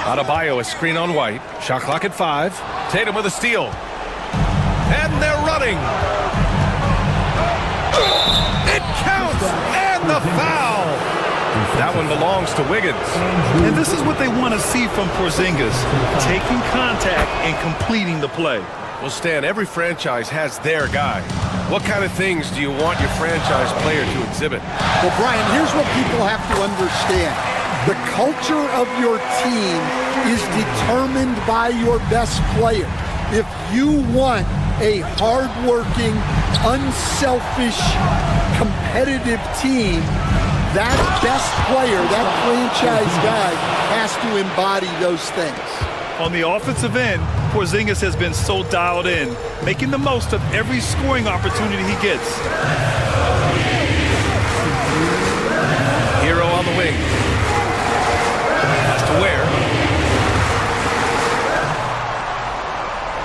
Adebayo, a screen on White. Shot clock at 5. Tatum with a steal. And they're running. It counts. And the foul. That one belongs to Wiggins. And this is what they want to see from Porzingis, taking contact and completing the play. Well, Stan, every franchise has their guy. What kind of things do you want your franchise player to exhibit? Well, Brian, here's what people have to understand. The culture of your team is determined by your best player. If you want a hardworking, unselfish, competitive team, that best player, that franchise guy, has to embody those things. On the offensive end, Porzingis has been so dialed in, making the most of every scoring opportunity he gets. Hero on the wing. Has to Ware.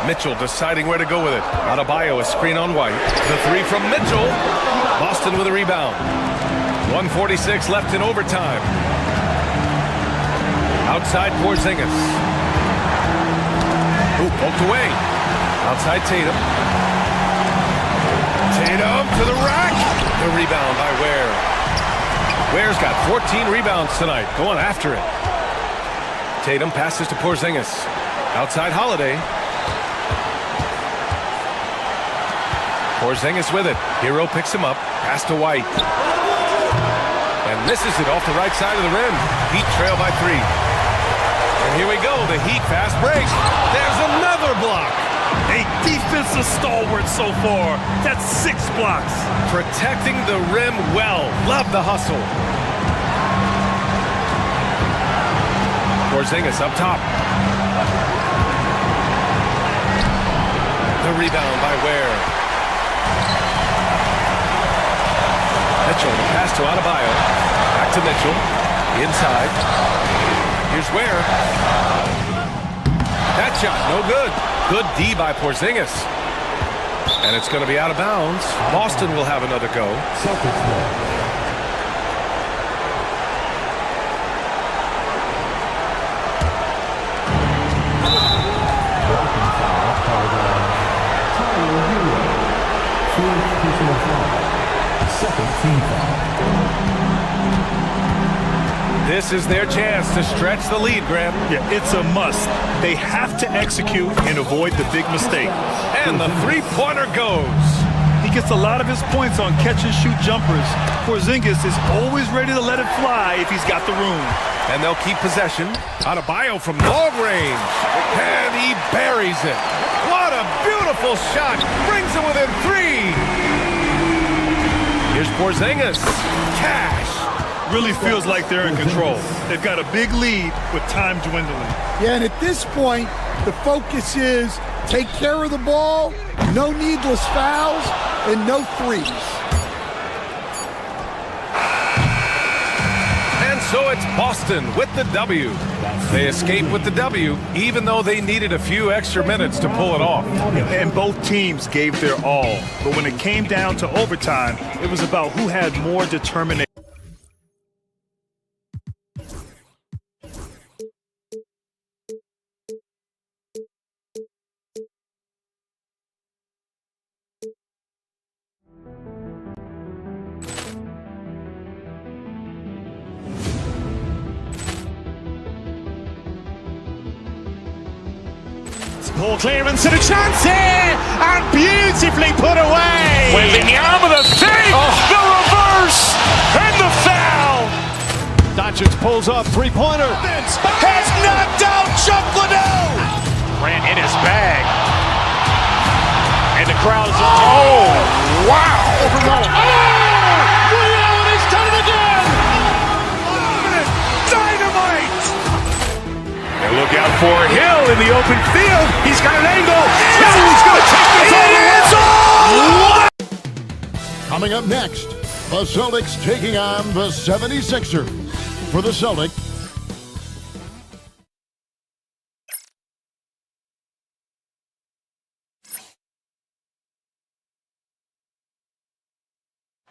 Mitchell deciding where to go with it. Adebayo, a screen on White. The 3 from Mitchell. Boston with a rebound. 1:46 left in overtime. Outside Porzingis. Ooh, poked away. Outside Tatum. Tatum to the rack. The rebound by Ware. Ware's got 14 rebounds tonight. Going after it. Tatum passes to Porzingis. Outside Holiday. Porzingis with it. Hero picks him up. Pass to White. And misses it off the right side of the rim. Heat trail by 3. And here we go. The Heat fast break. There's another block. A defensive stalwart so far. That's 6 blocks. Protecting the rim well. Love the hustle. Porzingis up top. The rebound by Ware. Mitchell, the pass to Adebayo. Back to Mitchell. Inside. Here's Ware. That shot, no good. Good D by Porzingis. And it's going to be out of bounds. Boston will have another go. This is their chance to stretch the lead, Graham. Yeah, it's a must. They have to execute and avoid the big mistake. And the three-pointer goes. He gets a lot of his points on catch-and-shoot jumpers. Porzingis is always ready to let it fly if he's got the room. And they'll keep possession. Adebayo from long range. And he buries it. What a beautiful shot. Brings it within 3. Here's Porzingis. Cash. Really feels like they're in control. They've got a big lead with time dwindling. Yeah, and at this point, the focus is take care of the ball, no needless fouls, and no threes. And so it's Boston with the W. They escape with the W, even though they needed a few extra minutes to pull it off. And both teams gave their all. But when it came down to overtime, it was about who had more determination. Poor clearance and a chance here, and beautifully put away. Wembanyama with a save, the reverse, and the foul. Doncic pulls up, three-pointer. Has knocked out Chuck Liddell. Grant in his bag. And the crowd is, oh, wow. Oh, Rio, and he's done it again. open field. He's got an angle. Oh, he's going to take this all the way. Coming up next, the Celtics taking on the 76ers. For the Celtics,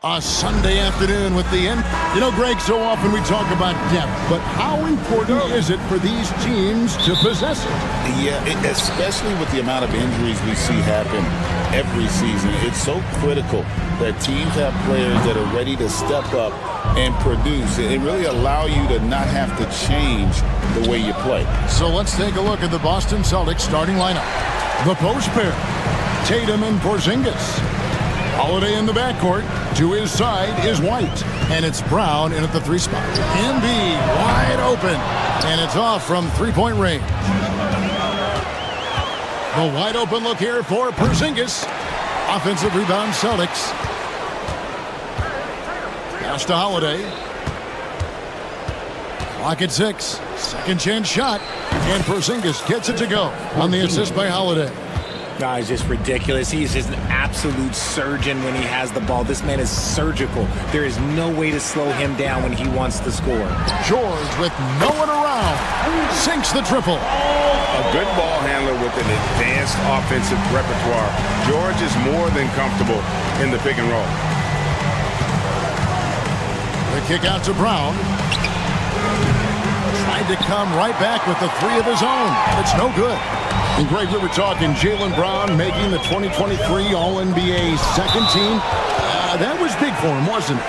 a Sunday afternoon with the end. You know, Greg, so often we talk about depth, but how important is it for these teams to possess it? Yeah, especially with the amount of injuries we see happen every season. It's so critical that teams have players that are ready to step up and produce. It really allow you to not have to change the way you play. So let's take a look at the Boston Celtics starting lineup. The post pair, Tatum and Porzingis. Holiday in the backcourt. To his side is White. And it's Brown in at the 3 spot. Embiid wide open. And it's off from three-point range. The wide open look here for Porzingis. Offensive rebound Celtics. Pass to Holiday. Clock at 6. Second chance shot. And Porzingis gets it to go on the assist by Holiday. No, it's just ridiculous. He's just an absolute surgeon when he has the ball. This man is surgical. There is no way to slow him down when he wants to score. George with no one around. Sinks the triple. A good ball handler with an advanced offensive repertoire. George is more than comfortable in the pick and roll. The kick out to Brown. Tried to come right back with the 3 of his own. It's no good. And Greg, we were talking Jaylen Brown making the 2023 All-NBA second team. That was big for him, wasn't it?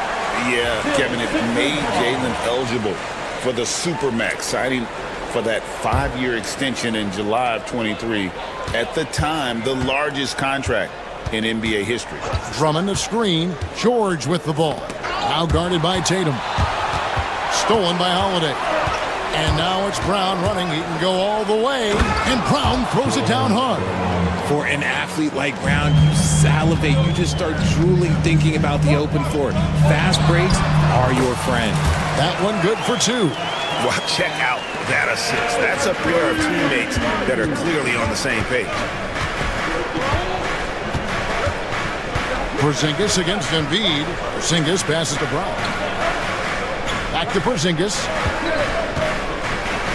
Yeah, Kevin, it made Jaylen eligible for the Supermax, signing for that 5-year extension in July of 23. At the time, the largest contract in NBA history. Drummond the screen. George with the ball. Now guarded by Tatum. Stolen by Holiday. And now it's Brown running. He can go all the way. And Brown throws it down hard. For an athlete like Brown, you salivate. You just start drooling thinking about the open floor. Fast breaks are your friend. That one good for 2. Well, check out that assist. That's a pair of teammates that are clearly on the same page. Porzingis against Embiid. Porzingis passes to Brown. Back to Porzingis.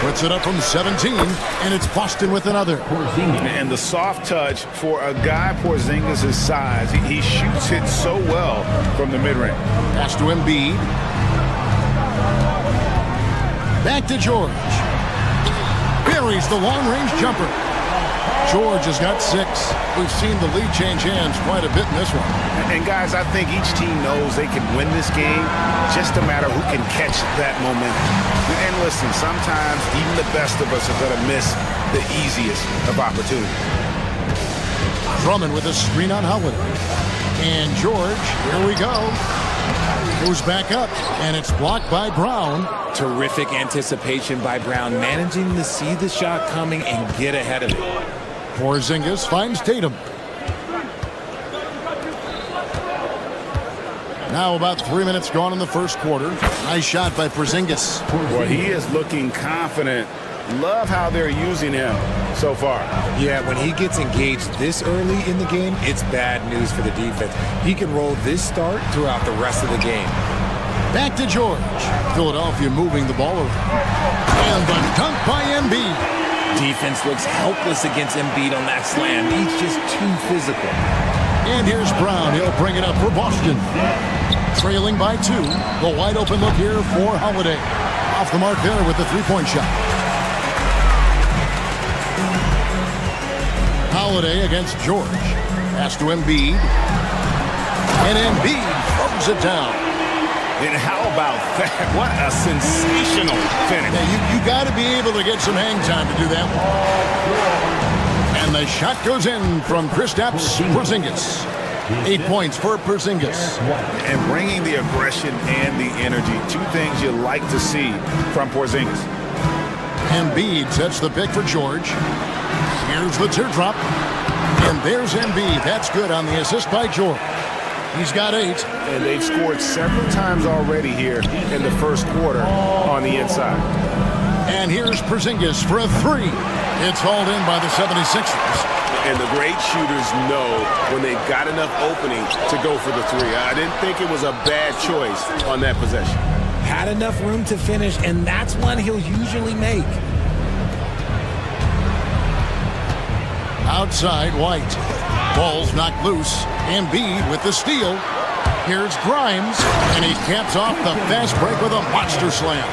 Puts it up from 17, and it's Boston with another. And the soft touch for a guy Porzingis' size. He shoots it so well from the mid-range. Pass to Embiid. Back to George. Buries the long-range jumper. George has got 6. We've seen the lead change hands quite a bit in this one. And guys, I think each team knows they can win this game, just a matter who can catch that momentum. And listen, sometimes even the best of us are going to miss the easiest of opportunities. Drummond with a screen on Howard. And George, here we go. Goes back up, and it's blocked by Brown. Terrific anticipation by Brown, managing to see the shot coming and get ahead of it. Porzingis finds Tatum. Now about 3 minutes gone in the first quarter. Nice shot by Porzingis. Well, he is looking confident. Love how they're using him so far. Yeah, when he gets engaged this early in the game, it's bad news for the defense. He can roll this start throughout the rest of the game. Back to George. Philadelphia moving the ball around. And the dunk by Embiid. Defense looks helpless against Embiid on that slam. He's just too physical. And here's Brown. He'll bring it up for Boston. Trailing by 2. The wide open look here for Holiday. Off the mark there with the 3-point shot. Holiday against George. Pass to Embiid. And Embiid throws it down. And how about that? What a sensational finish. Yeah, you got to be able to get some hang time to do that one. And the shot goes in from Kristaps Porzingis. 8 points for Porzingis. And bringing the aggression and the energy. 2 things you like to see from Porzingis. Embiid sets the pick for George. Here's the teardrop. And there's Embiid. That's good on the assist by George. He's got 8. And they've scored several times already here in the first quarter on the inside. And here's Porzingis for a 3. It's hauled in by the 76ers. And the great shooters know when they've got enough opening to go for the three. I didn't think it was a bad choice on that possession. Had enough room to finish, and that's one he'll usually make. Outside, White. Ball's knocked loose. Embiid with the steal. Here's Grimes, and he caps off the fast break with a monster slam.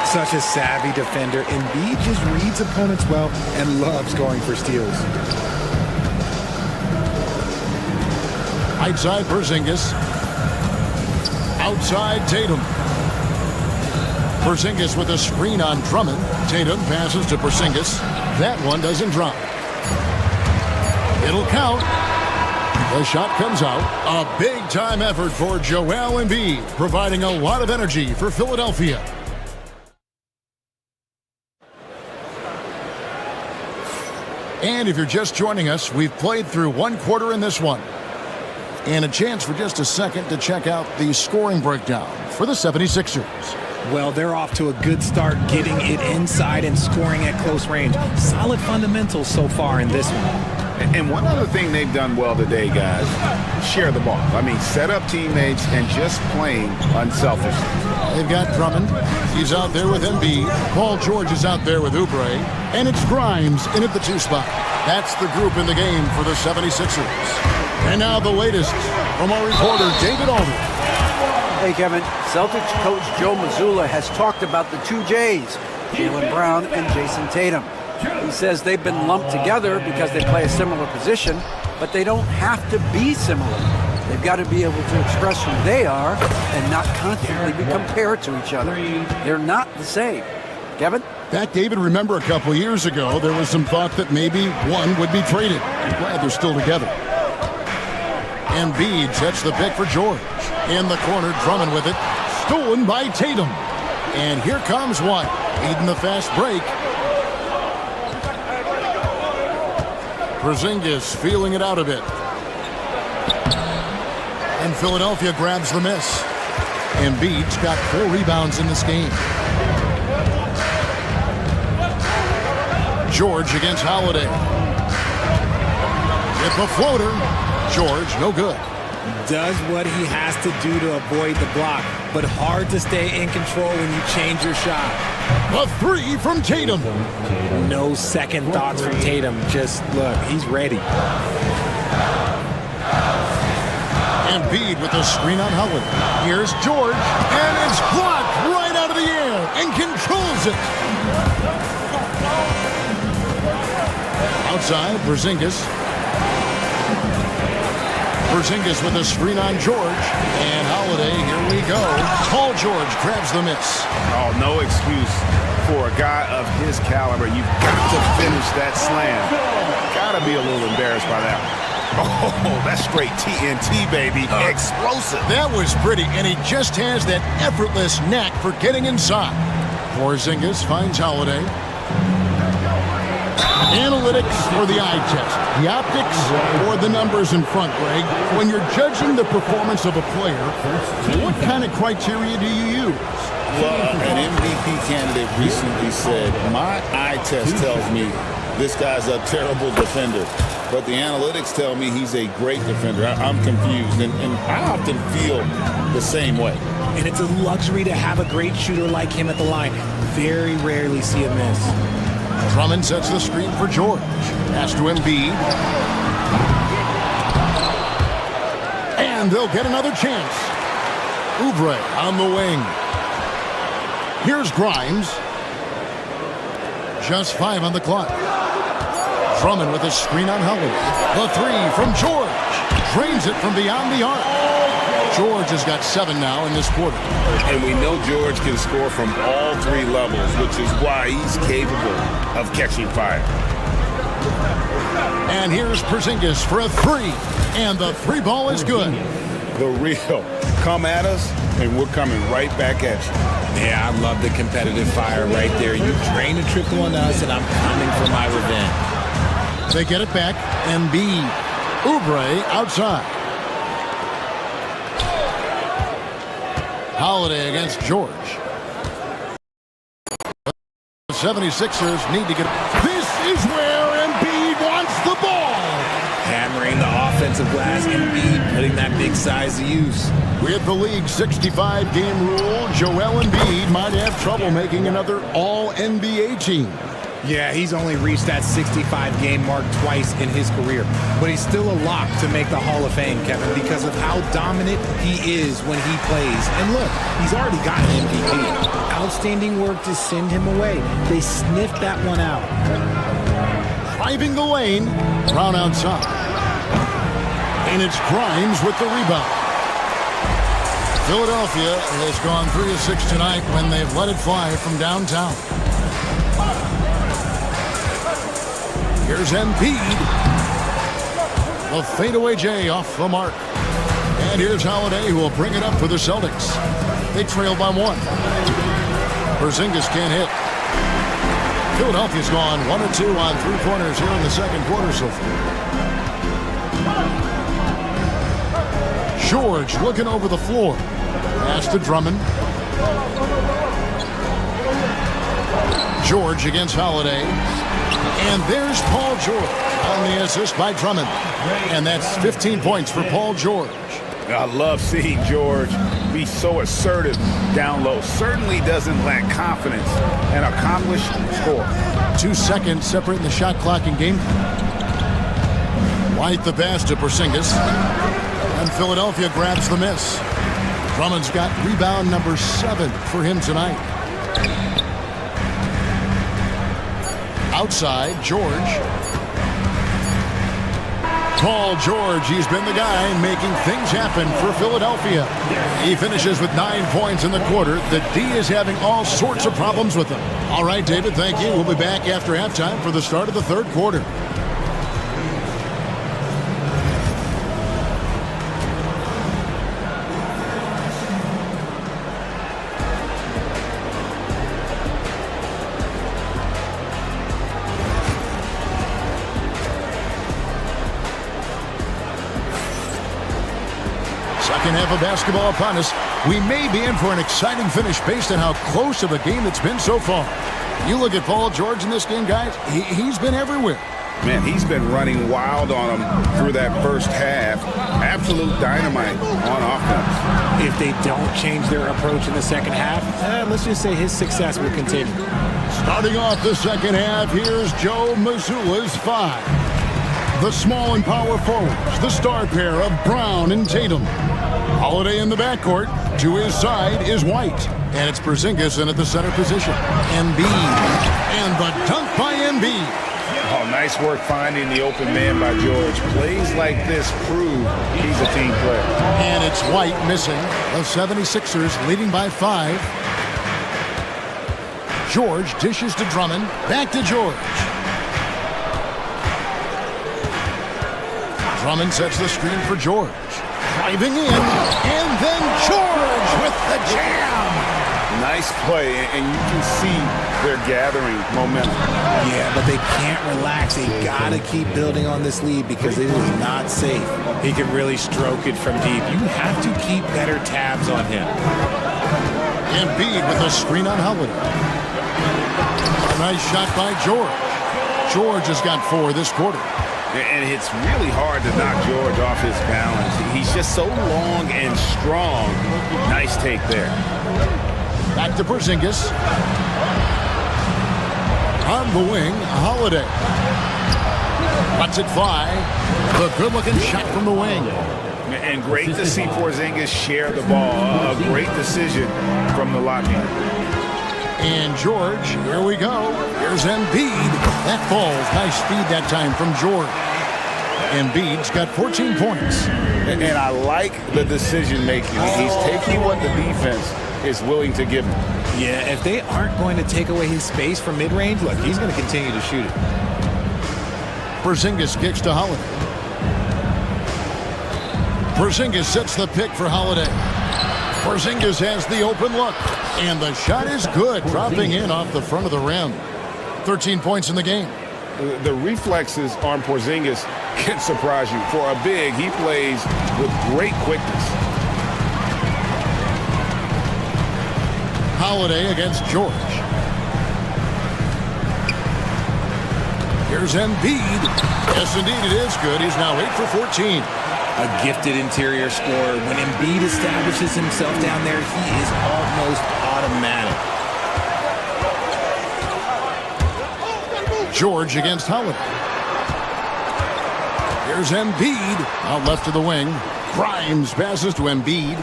Such a savvy defender. Embiid just reads opponents well and loves going for steals. Right side, Porzingis. Outside, Tatum. Porzingis with a screen on Drummond. Tatum passes to Porzingis. That one doesn't drop. It'll count. The shot comes out. A big-time effort for Joel Embiid, providing a lot of energy for Philadelphia. And if you're just joining us, we've played through one quarter in this one. And a chance for just a second to check out the scoring breakdown for the 76ers. Well, they're off to a good start getting it inside and scoring at close range. Solid fundamentals so far in this one. And one other thing they've done well today, guys, share the ball. I mean, set up teammates and just playing unselfishly. They've got Drummond. He's out there with Embiid. Paul George is out there with Oubre. And it's Grimes in at the 2 spot. That's the group in the game for the 76ers. And now the latest from our reporter, David Aldridge. Hey, Kevin. Celtics coach Joe Mazzulla has talked about the 2 J's, Jaylen Brown and Jason Tatum. He says they've been lumped together because they play a similar position, but they don't have to be similar. They've got to be able to express who they are and not constantly be compared to each other. They're not the same. Kevin? That, David, remember a couple years ago, there was some thought that maybe one would be traded. I'm glad they're still together. Embiid sets the pick for George. In the corner, Drummond with it. Stolen by Tatum. And here comes White, leading the fast break. Porzingis feeling it out a bit. And Philadelphia grabs the miss. Embiid's got 4 rebounds in this game. George against Holiday. With the floater. George, no good. Does what he has to do to avoid the block, but hard to stay in control when you change your shot. A 3 from Tatum. No second thoughts from Tatum. Just look, he's ready. Embiid with the screen on Howard. Here's George, and it's blocked right out of the air and controls it. Outside, Porzingis. Porzingis with a screen on George. And Holiday, here we go. Paul George grabs the miss. Oh, no excuse for a guy of his caliber. You've got to finish that slam. Got to be a little embarrassed by that one. Oh, that's straight TNT, baby. Explosive. That was pretty, and he just has that effortless knack for getting inside. Porzingis finds Holiday. Analytics or the eye test? The optics or the numbers in front, Greg? When you're judging the performance of a player, what kind of criteria do you use? Well, an MVP candidate recently said, my eye test tells me this guy's a terrible defender, but the analytics tell me he's a great defender. I'm confused, and I often feel the same way. And it's a luxury to have a great shooter like him at the line. Very rarely see a miss. Drummond sets the screen for George. Pass to Embiid. And they'll get another chance. Oubre on the wing. Here's Grimes. Just 5 on the clock. Drummond with a screen on Howard. The 3 from George. Drains it from beyond the arc. George has got 7 now in this quarter. And we know George can score from all 3 levels, which is why he's capable of catching fire. And here's Porzingis for a 3. And the 3 ball is good. The real. Come at us, and we're coming right back at you. Yeah, I love the competitive fire right there. You drain a triple on us, and I'm coming for my revenge. They get it back. Embiid. Oubre outside. Holiday against George. The 76ers need to get... This is where Embiid wants the ball. Hammering the offensive glass, Embiid putting that big size to use. With the league's 65-game rule, Joel Embiid might have trouble making another All-NBA team. Yeah, he's only reached that 65-game mark twice in his career. But he's still a lock to make the Hall of Fame, Kevin, because of how dominant he is when he plays. And look, he's already got an MVP. Outstanding work to send him away. They sniffed that one out. Driving the lane, Brown outside. And it's Grimes with the rebound. Philadelphia has gone 3 of 6 tonight when they've let it fly from downtown. Here's Embiid. The fadeaway J off the mark. And here's Holiday, who will bring it up for the Celtics. They trail by 1. Porzingis can't hit. Philadelphia's gone 1 of 2 on 3-pointers here in the second quarter so far. George looking over the floor. Pass to Drummond. George against Holiday. And there's Paul George on the assist by Drummond. And that's 15 points for Paul George. I love seeing George be so assertive down low. Certainly doesn't lack confidence. An accomplished score. 2 seconds separating the shot clock and game. White the pass to Porzingis. And Philadelphia grabs the miss. Drummond's got rebound number 7 for him tonight. Outside, George. Paul George, he's been the guy making things happen for Philadelphia. He finishes with 9 points in the quarter. The D is having all sorts of problems with him. All right, David, thank you. We'll be back after halftime for the start of the third quarter. Second half of basketball upon us. We may be in for an exciting finish based on how close of a game it's been so far. You look at Paul George in this game, guys, he's been everywhere. Man, he's been running wild on him through that first half. Absolute dynamite on offense. If they don't change their approach in the second half, let's just say his success will continue. Starting off the second half, here's Joe Mazzulla's 5. The small and power forwards, the star pair of Brown and Tatum. Holiday in the backcourt. To his side is White. And it's Porzingis in at the center position. Embiid. And the dunk by Embiid. Oh, nice work finding the open man by George. Plays like this prove he's a team player. And it's White missing. The 76ers leading by 5. George dishes to Drummond. Back to George. Drummond sets the screen for George. Driving in, and then George with the jam. Nice play, and you can see they're gathering momentum. Yeah, but they can't relax. They gotta keep building on this lead because it is not safe. He can really stroke it from deep. You have to keep better tabs on him. Embiid with a screen on Holiday. A nice shot by George. George has got 4 this quarter. And it's really hard to knock George off his balance. He's just so long and strong. Nice take there. Back to Porzingis. On the wing, Holiday. Lets it fly. The good-looking shot from the wing. And great to see Porzingis share the ball. A great decision from the lockman. And George, here we go. Here's Embiid. That falls. Nice speed that time from George. Embiid's got 14 points. And I like the decision making. He's taking what the defense is willing to give him. Yeah, if they aren't going to take away his space from mid-range, look, he's going to continue to shoot it. Porzingis kicks to Holiday. Porzingis sets the pick for Holiday. Porzingis has the open look. And the shot is good, dropping in off the front of the rim. 13 points in the game. The reflexes on Porzingis can surprise you. For a big, he plays with great quickness. Holiday against George. Here's Embiid. Yes, indeed, it is good. He's now 8 for 14. A gifted interior scorer. When Embiid establishes himself down there, he is almost automatic. George against Holiday. Here's Embiid. Out left to the wing. Grimes passes to Embiid.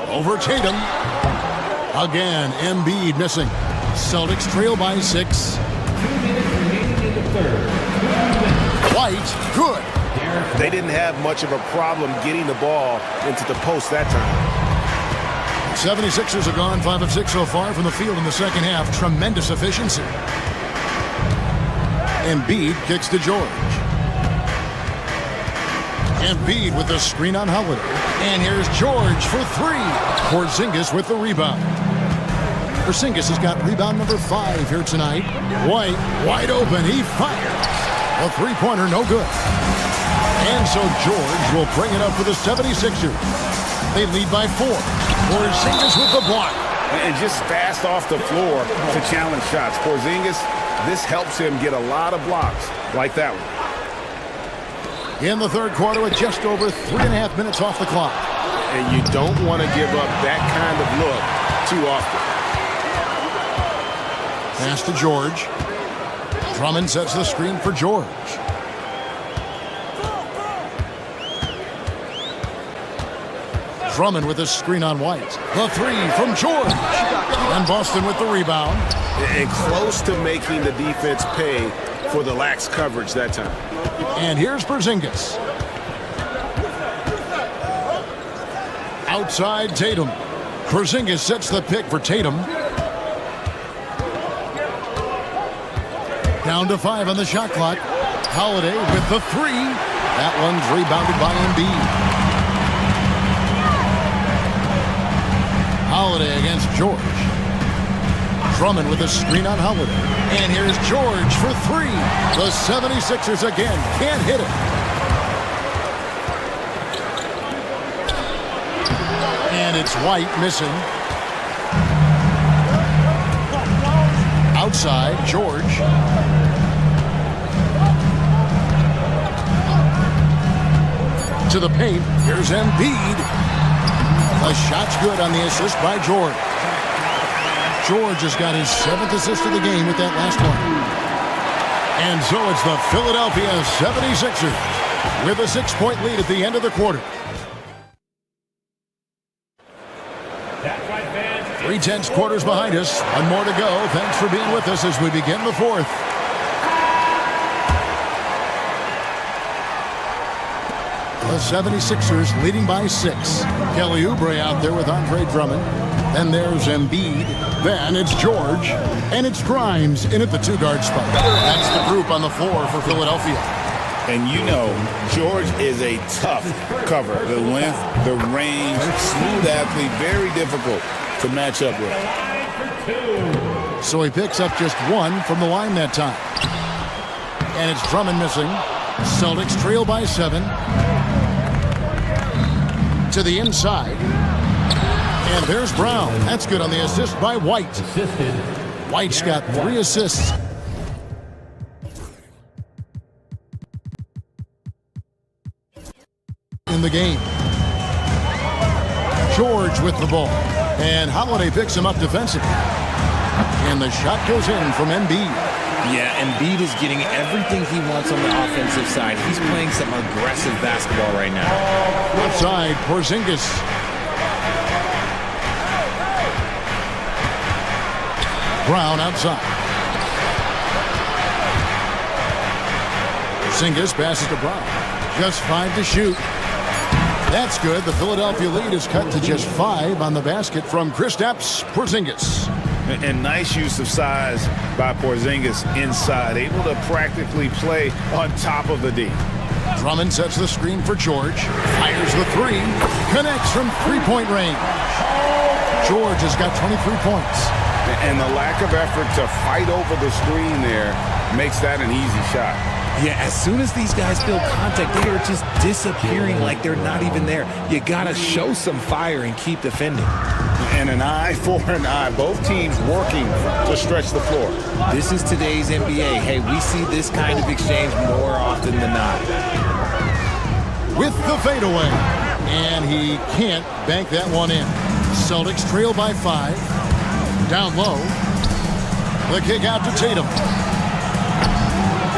Over Tatum. Again, Embiid missing. Celtics trail by 6. 2 minutes remaining in the third. White, good. They didn't have much of a problem getting the ball into the post that time. 76ers are gone 5 of 6 so far from the field in the second half. Tremendous efficiency. Embiid kicks to George. Embiid with the screen on Holiday. And here's George for 3. Porzingis with the rebound. Porzingis has got rebound number 5 here tonight. White, wide open. He fires. A three-pointer, no good. And so George will bring it up for the 76ers. They lead by 4. Porzingis with the block. And just fast off the floor to challenge shots. Porzingis, this helps him get a lot of blocks like that one. In the third quarter with just over 3.5 minutes off the clock. And you don't want to give up that kind of look too often. Pass to George. Drummond sets the screen for George. Drummond with a screen on White. The 3 from George. And Boston with the rebound. And close to making the defense pay for the lax coverage that time. And here's Porzingis. Outside Tatum. Porzingis sets the pick for Tatum. Down to 5 on the shot clock. Holiday with the 3. That one's rebounded by Embiid. Holiday against George. Drummond with a screen on Holiday. And here's George for 3. The 76ers again can't hit it. And it's White missing. Outside, George. To the paint. Here's Embiid. A shot's good on the assist by George. George has got his 7th assist of the game with that last one. And so it's the Philadelphia 76ers with a 6-point lead at the end of the quarter. 3/10 quarters behind us. One more to go. Thanks for being with us as we begin the fourth. The 76ers leading by 6. Kelly Oubre out there with Andre Drummond. Then there's Embiid. Then it's George. And it's Grimes in at the 2-guard spot. That's the group on the floor for Philadelphia. And you know, George is a tough cover. The length, the range, smooth athlete, very difficult to match up with. So he picks up just 1 from the line that time. And it's Drummond missing. Celtics trail by 7. To the inside. And there's Brown. That's good on the assist by White. White's got 3 assists. In the game. George with the ball. And Holiday picks him up defensively. And the shot goes in from Embiid. Yeah, Embiid is getting everything he wants on the offensive side. He's playing some aggressive basketball right now. Outside, Porzingis. Brown outside. Porzingis passes to Brown. Just 5 to shoot. That's good. The Philadelphia lead is cut to just 5 on the basket from Kristaps Porzingis. And nice use of size by Porzingis inside, able to practically play on top of the D. Drummond sets the screen for George. Fires the 3. Connects from 3-point range. George has got 23 points. And the lack of effort to fight over the screen there makes that an easy shot. Yeah, as soon as these guys feel contact, they are just disappearing like they're not even there. You got to show some fire and keep defending. And an eye for an eye. Both teams working to stretch the floor. This is today's NBA. Hey, we see this kind of exchange more often than not. With the fadeaway. And he can't bank that one in. Celtics trail by 5. Down low. The kick out to Tatum.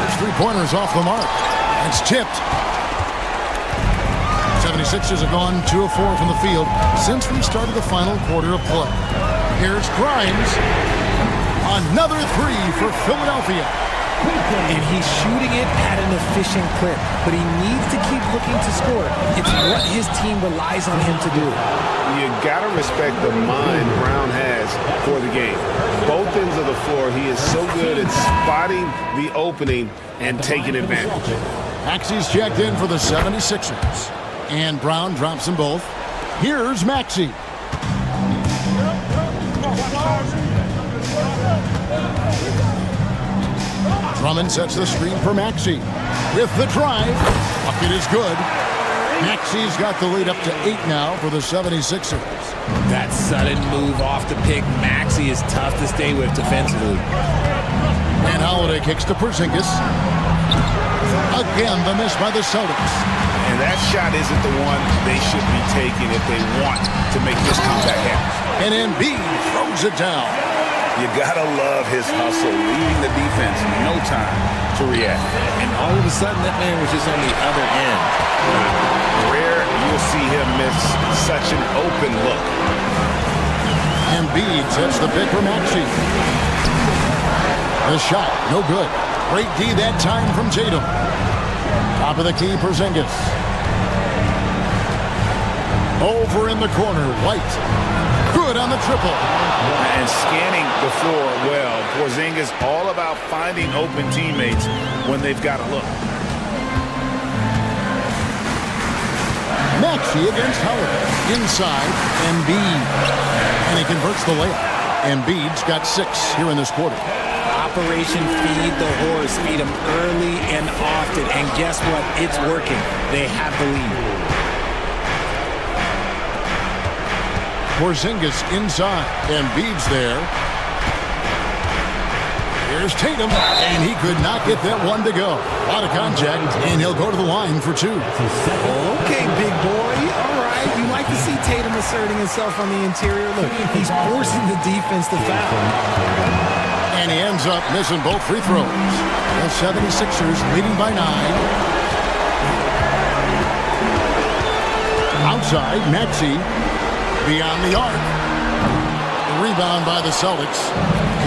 His three-pointers off the mark. It's tipped. 76ers have gone 2 of 4 from the field since we started the final quarter of play. Here's Grimes. Another 3 for Philadelphia. And he's shooting it at an efficient clip, but he needs to keep looking to score. It's what his team relies on him to do. You got to respect the mind Brown has for the game. Both ends of the floor, he is so good at spotting the opening and taking advantage. Maxey's checked in for the 76ers. And Brown drops them both. Here's Maxey. Drummond sets the screen for Maxey. With the drive. Bucket is good. Maxey's got the lead up to 8 now for the 76ers. That sudden move off the pick, Maxey, is tough to stay with defensively. And Holiday kicks to Porzingis. Again, the miss by the Celtics. And that shot isn't the one they should be taking if they want to make this comeback happen. And Embiid throws it down. You gotta love his hustle, leading the defense, no time to react. And all of a sudden, that man was just on the other end. Rare you'll see him miss such an open look. Embiid sets the pick for Maxey. The shot, no good. Great D that time from Tatum. Top of the key, Porzingis. Over in the corner, White. Good on the triple. And scanning the floor well. Porzingis all about finding open teammates when they've got a look. Maxey against Howard. Inside, Embiid. And he converts the layup. Embiid's got 6 here in this quarter. Operation Feed the Horse. Feed him early and often. And guess what? It's working. They have the lead. Porzingis inside. Embiid's there. Here's Tatum. And he could not get that one to go. A lot of contact. And he'll go to the line for 2. Okay, big boy. All right. You like to see Tatum asserting himself on the interior. Look, he's forcing the defense to foul. And he ends up missing both free throws. The 76ers leading by 9. Outside, Maxey beyond the arc. Rebound by the Celtics.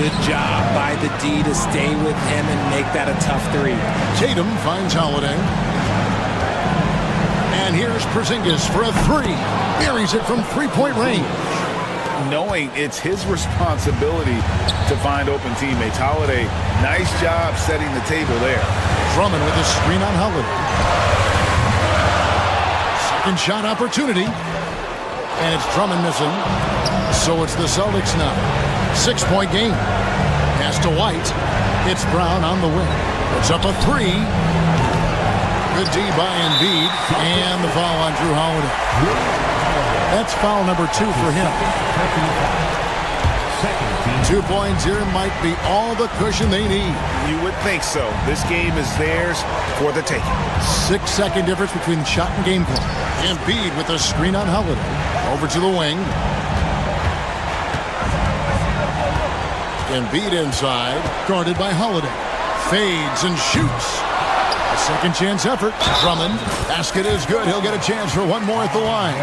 Good job by the D to stay with him and make that a tough 3. Tatum finds Holiday. And here's Porzingis for a 3. Buries it from three-point range. Knowing it's his responsibility to find open teammates. Holiday, nice job setting the table there. Drummond with a screen on Holiday. Second shot opportunity. And it's Drummond missing. So it's the Celtics now. 6-point game. Pass to White. It's Brown on the wing. It's up a 3. Good D by Embiid. And the foul on Drew Holiday. That's foul number 2 for him. 2 points here might be all the cushion they need. You would think so. This game is theirs for the taking. 6-second difference between shot and game clock. Embiid with a screen on Holiday. Over to the wing. Embiid inside. Guarded by Holiday. Fades and shoots. A second chance effort. Drummond. Basket is good. He'll get a chance for one more at the line.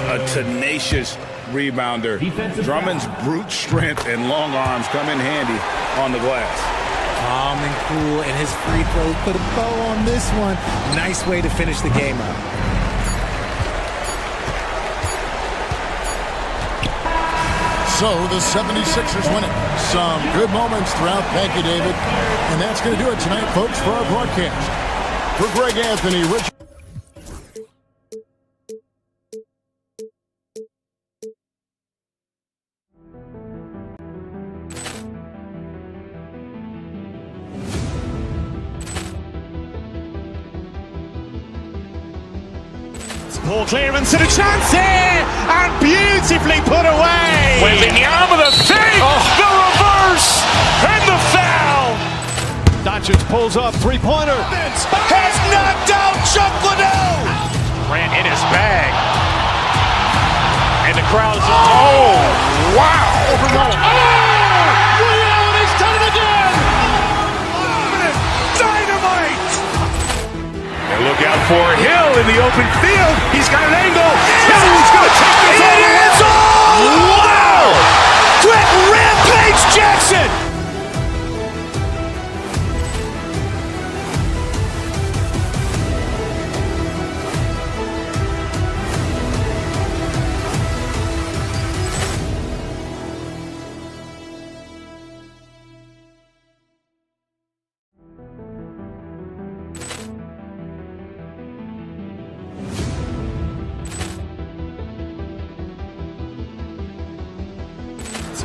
A tenacious rebounder. Drummond's brute strength and long arms come in handy on the glass. Calm and cool, and his free throws put a bow on this one. Nice way to finish the game out. So the 76ers win it. Some good moments throughout. Thank you, David. And that's going to do it tonight, folks, for our broadcast. For Greg Anthony, Rich. Ball clearance and a chance here, and beautifully pulls up, three-pointer. Has knocked out Chuck Liddell. Grant in his bag. And the crowd is... Oh, wow. He's done it again. Dynamite. And look out for Hill in the open field. He's got an angle. Hill's going to take this all the way. Wow. Quick Rampage Jackson.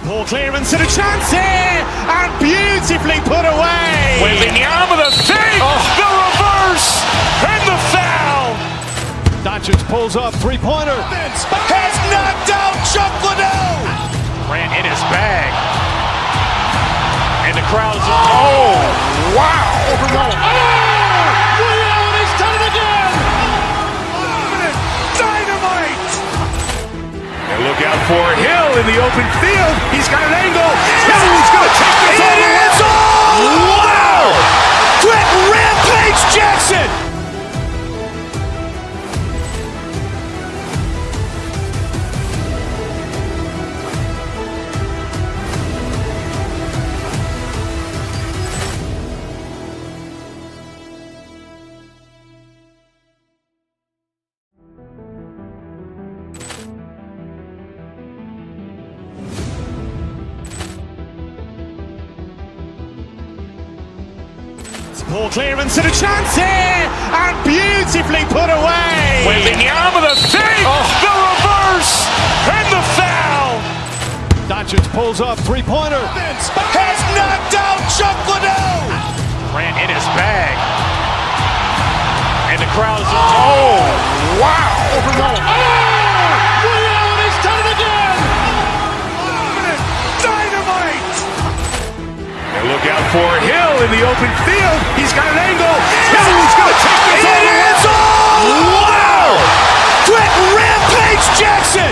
Ball clearance and a chance here, and beautifully put away. Wembanyama the fake, the reverse, and the foul. Doncic pulls up, three-pointer. Has knocked out Chuck Liddell. Grant in his bag. And the crowd is... Oh, wow. He's done it again. Dynamite. And look out for Hill in the open field. He's got an angle. Hill's going to take this all the way. Wow. Quick Rampage Jackson. Ball clearance and a chance here, and beautifully put away. Wembanyama the fake, the reverse, and the foul. Doncic pulls up, three-pointer. Has knocked out Chuck Liddell. Grant in his bag. And the crowd is... Oh, wow. He's done it again. Dynamite. And look out for Hill in the open field. He's got an angle. Hill's going to take this all the way. Wow. Quick Rampage Jackson.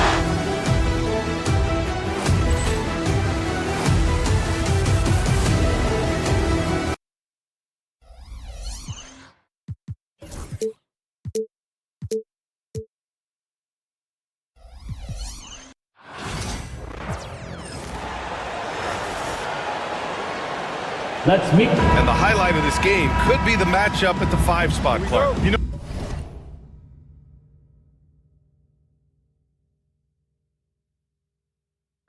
Let's meet. And the highlight of this game could be the matchup at the 5 spot, Clark. You know,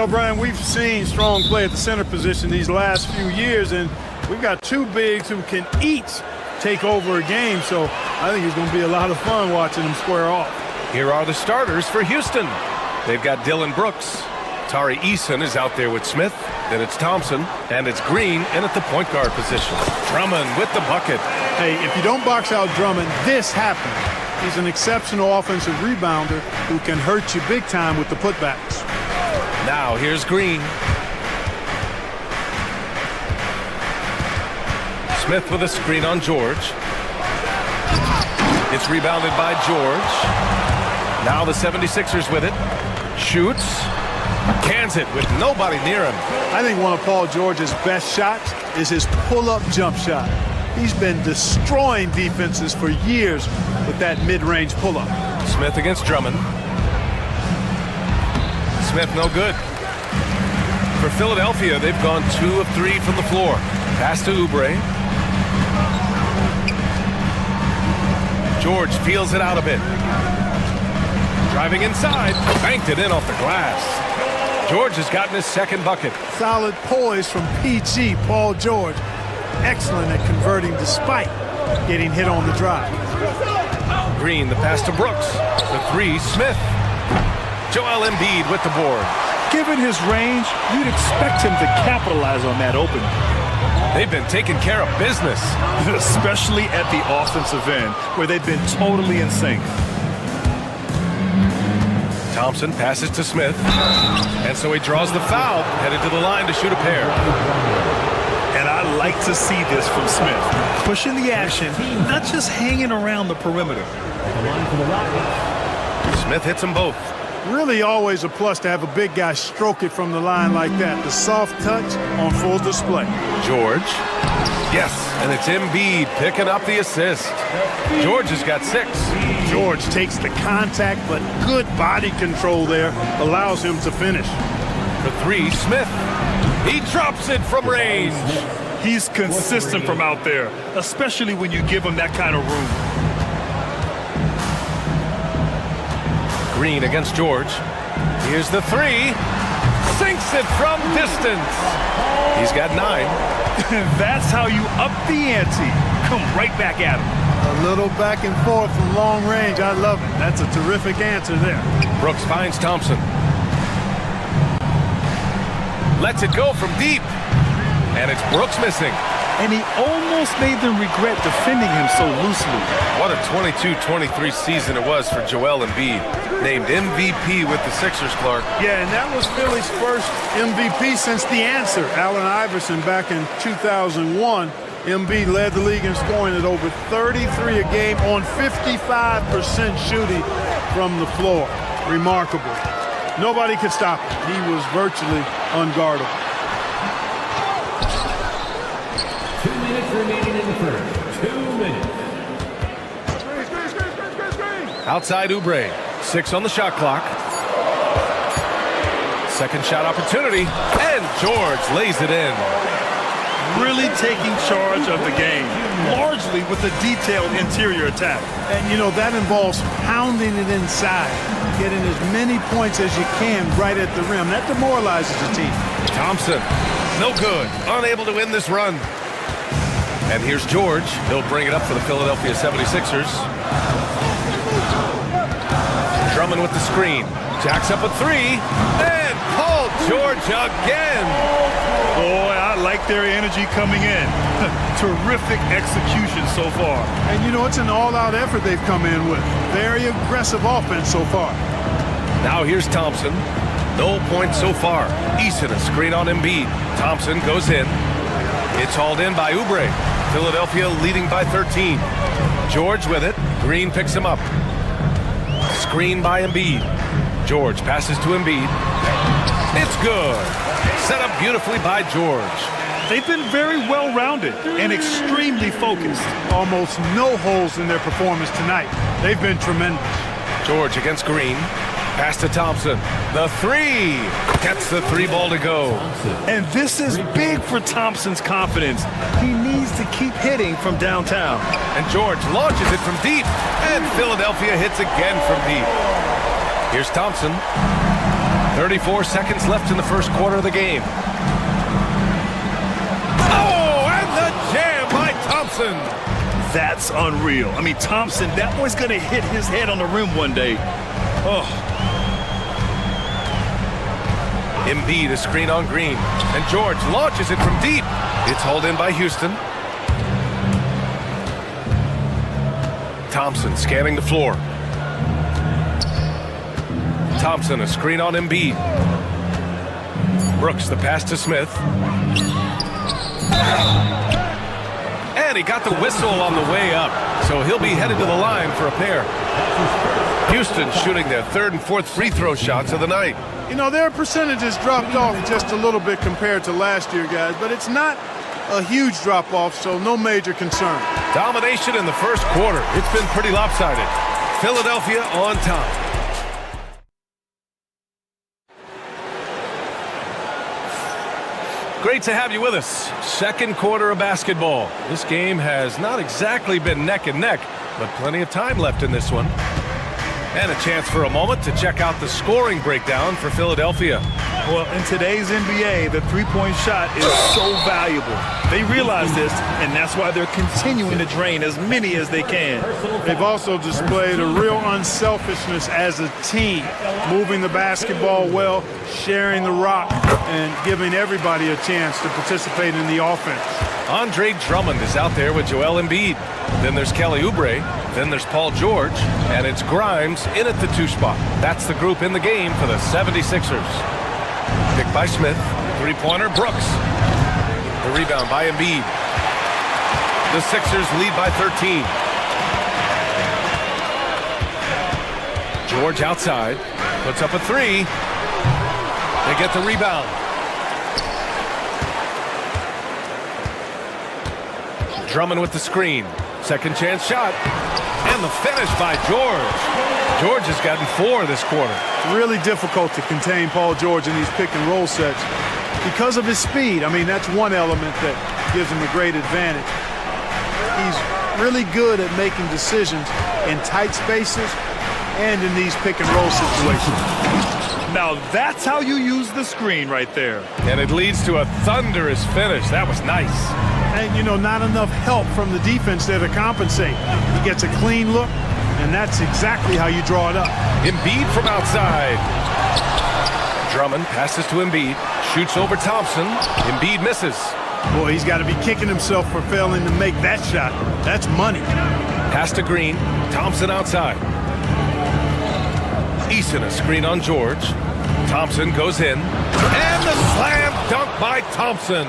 Brian, we've seen strong play at the center position these last few years, and we've got two bigs who can each take over a game, so I think it's going to be a lot of fun watching them square off. Here are the starters for Houston. They've got Dylan Brooks. Tari Eason is out there with Smith. Then it's Thompson, and it's Green in at the point guard position. Drummond with the bucket. Hey, if you don't box out Drummond, this happens. He's an exceptional offensive rebounder who can hurt you big time with the putbacks. Now here's Green. Smith with a screen on George. It's rebounded by George. Now the 76ers with it. Shoots. Cans it with nobody near him. I think one of Paul George's best shots is his pull-up jump shot. He's been destroying defenses for years with that mid-range pull-up. Smith against Drummond. Smith no good. For Philadelphia, they've gone 2 of 3 from the floor. Pass to Oubre. George peels it out a bit. Driving inside, banked it in off the glass. George has gotten his second bucket. Solid poise from PG, Paul George. Excellent at converting despite getting hit on the drive. Green, the pass to Brooks. The 3, Smith. Joel Embiid with the board. Given his range, you'd expect him to capitalize on that opening. They've been taking care of business. Especially at the offensive end, where they've been totally in sync. Thompson passes to Smith. And so he draws the foul, headed to the line to shoot a pair. And I I like to see this from Smith. Pushing the action, not just hanging around the perimeter. Smith hits them both. Really always a plus to have a big guy stroke it from the line like that. The soft touch on full display. George. Yes, and it's Embiid picking up the assist. George has got 6. George takes the contact, but good body control there allows him to finish. For 3, Smith. He drops it from range. He's consistent from out there, especially when you give him that kind of room. Green against George. Here's the 3. Sinks it from distance. He's got 9. That's how you up the ante. Come right back at him. A little back and forth from long range. I love it. That's a terrific answer there. Brooks finds Thompson. Lets it go from deep. And it's Brooks missing. And he almost made them regret defending him so loosely. What a 22-23 season it was for Joel Embiid. Named MVP with the Sixers, Clark. Yeah, and that was Philly's first MVP since the answer. Allen Iverson back in 2001. Embiid led the league in scoring at over 33 a game on 55% shooting from the floor. Remarkable. Nobody could stop him. He was virtually unguardable. 2 minutes remaining in the first. 2 minutes. Outside Oubre. 6 on the shot clock. Second shot opportunity. And George lays it in. Really taking charge of the game, largely with a detailed interior attack. And, you know, that involves pounding it inside, getting as many points as you can right at the rim. That demoralizes the team. Thompson, no good. Unable to win this run. And here's George. He'll bring it up for the Philadelphia 76ers. Drummond with the screen. Jacks up a 3. And Paul George again. Boy, I like their energy coming in. Terrific execution so far. And, you know, it's an all-out effort they've come in with. Very aggressive offense so far. Now here's Thompson. No points so far. Eason a screen on Embiid. Thompson goes in. It's hauled in by Oubre. Philadelphia leading by 13. George with it. Green picks him up. Screen by Embiid. George passes to Embiid. It's good. Set up beautifully by George. They've been very well-rounded and extremely focused. Almost no holes in their performance tonight. They've been tremendous. George against Green. Pass to Thompson. The 3. Gets the 3 ball to go. And this is big for Thompson's confidence. He needs to keep hitting from downtown. And George launches it from deep. And Philadelphia hits again from deep. Here's Thompson. 34 seconds left in the first quarter of the game. Oh, and the jam by Thompson. That's unreal. I mean, Thompson, that boy's going to hit his head on the rim one day. Oh. Embiid a screen on Green. And George launches it from deep. It's hauled in by Houston. Thompson scanning the floor. Thompson a screen on Embiid. Brooks the pass to Smith. And he got the whistle on the way up, so he'll be headed to the line for a pair. Houston shooting their 3rd and 4th free throw shots of the night. You know, their percentages dropped off just a little bit compared to last year, guys, but it's not a huge drop-off, so no major concern. Domination in the first quarter. It's been pretty lopsided. Philadelphia on top. Great to have you with us. Second quarter of basketball. This game has not exactly been neck and neck, but plenty of time left in this one. And a chance for a moment to check out the scoring breakdown for Philadelphia. Well, in today's NBA, the three-point shot is so valuable. They realize this, and that's why they're continuing to drain as many as they can. They've also displayed a real unselfishness as a team, moving the basketball well, sharing the rock, and giving everybody a chance to participate in the offense. Andre Drummond is out there with Joel Embiid. Then there's Kelly Oubre. Then there's Paul George. And it's Grimes in at the 2 spot. That's the group in the game for the 76ers. Picked by Smith. Three-pointer, Brooks. The rebound by Embiid. The Sixers lead by 13. George outside, puts up a three. They get the rebound. Drummond with the screen. Second chance shot. And the finish by George. George has gotten 4 this quarter. It's really difficult to contain Paul George in these pick and roll sets because of his speed. I mean, that's one element that gives him a great advantage. He's really good at making decisions in tight spaces and in these pick and roll situations. Now that's how you use the screen right there. And it leads to a thunderous finish. That was nice. And, you know, not enough help from the defense there to compensate. He gets a clean look, and that's exactly how you draw it up. Embiid from outside. Drummond passes to Embiid. Shoots over Thompson. Embiid misses. Boy, he's got to be kicking himself for failing to make that shot. That's money. Pass to Green. Thompson outside. Eason a screen on George. Thompson goes in. And the slam dunk by Thompson.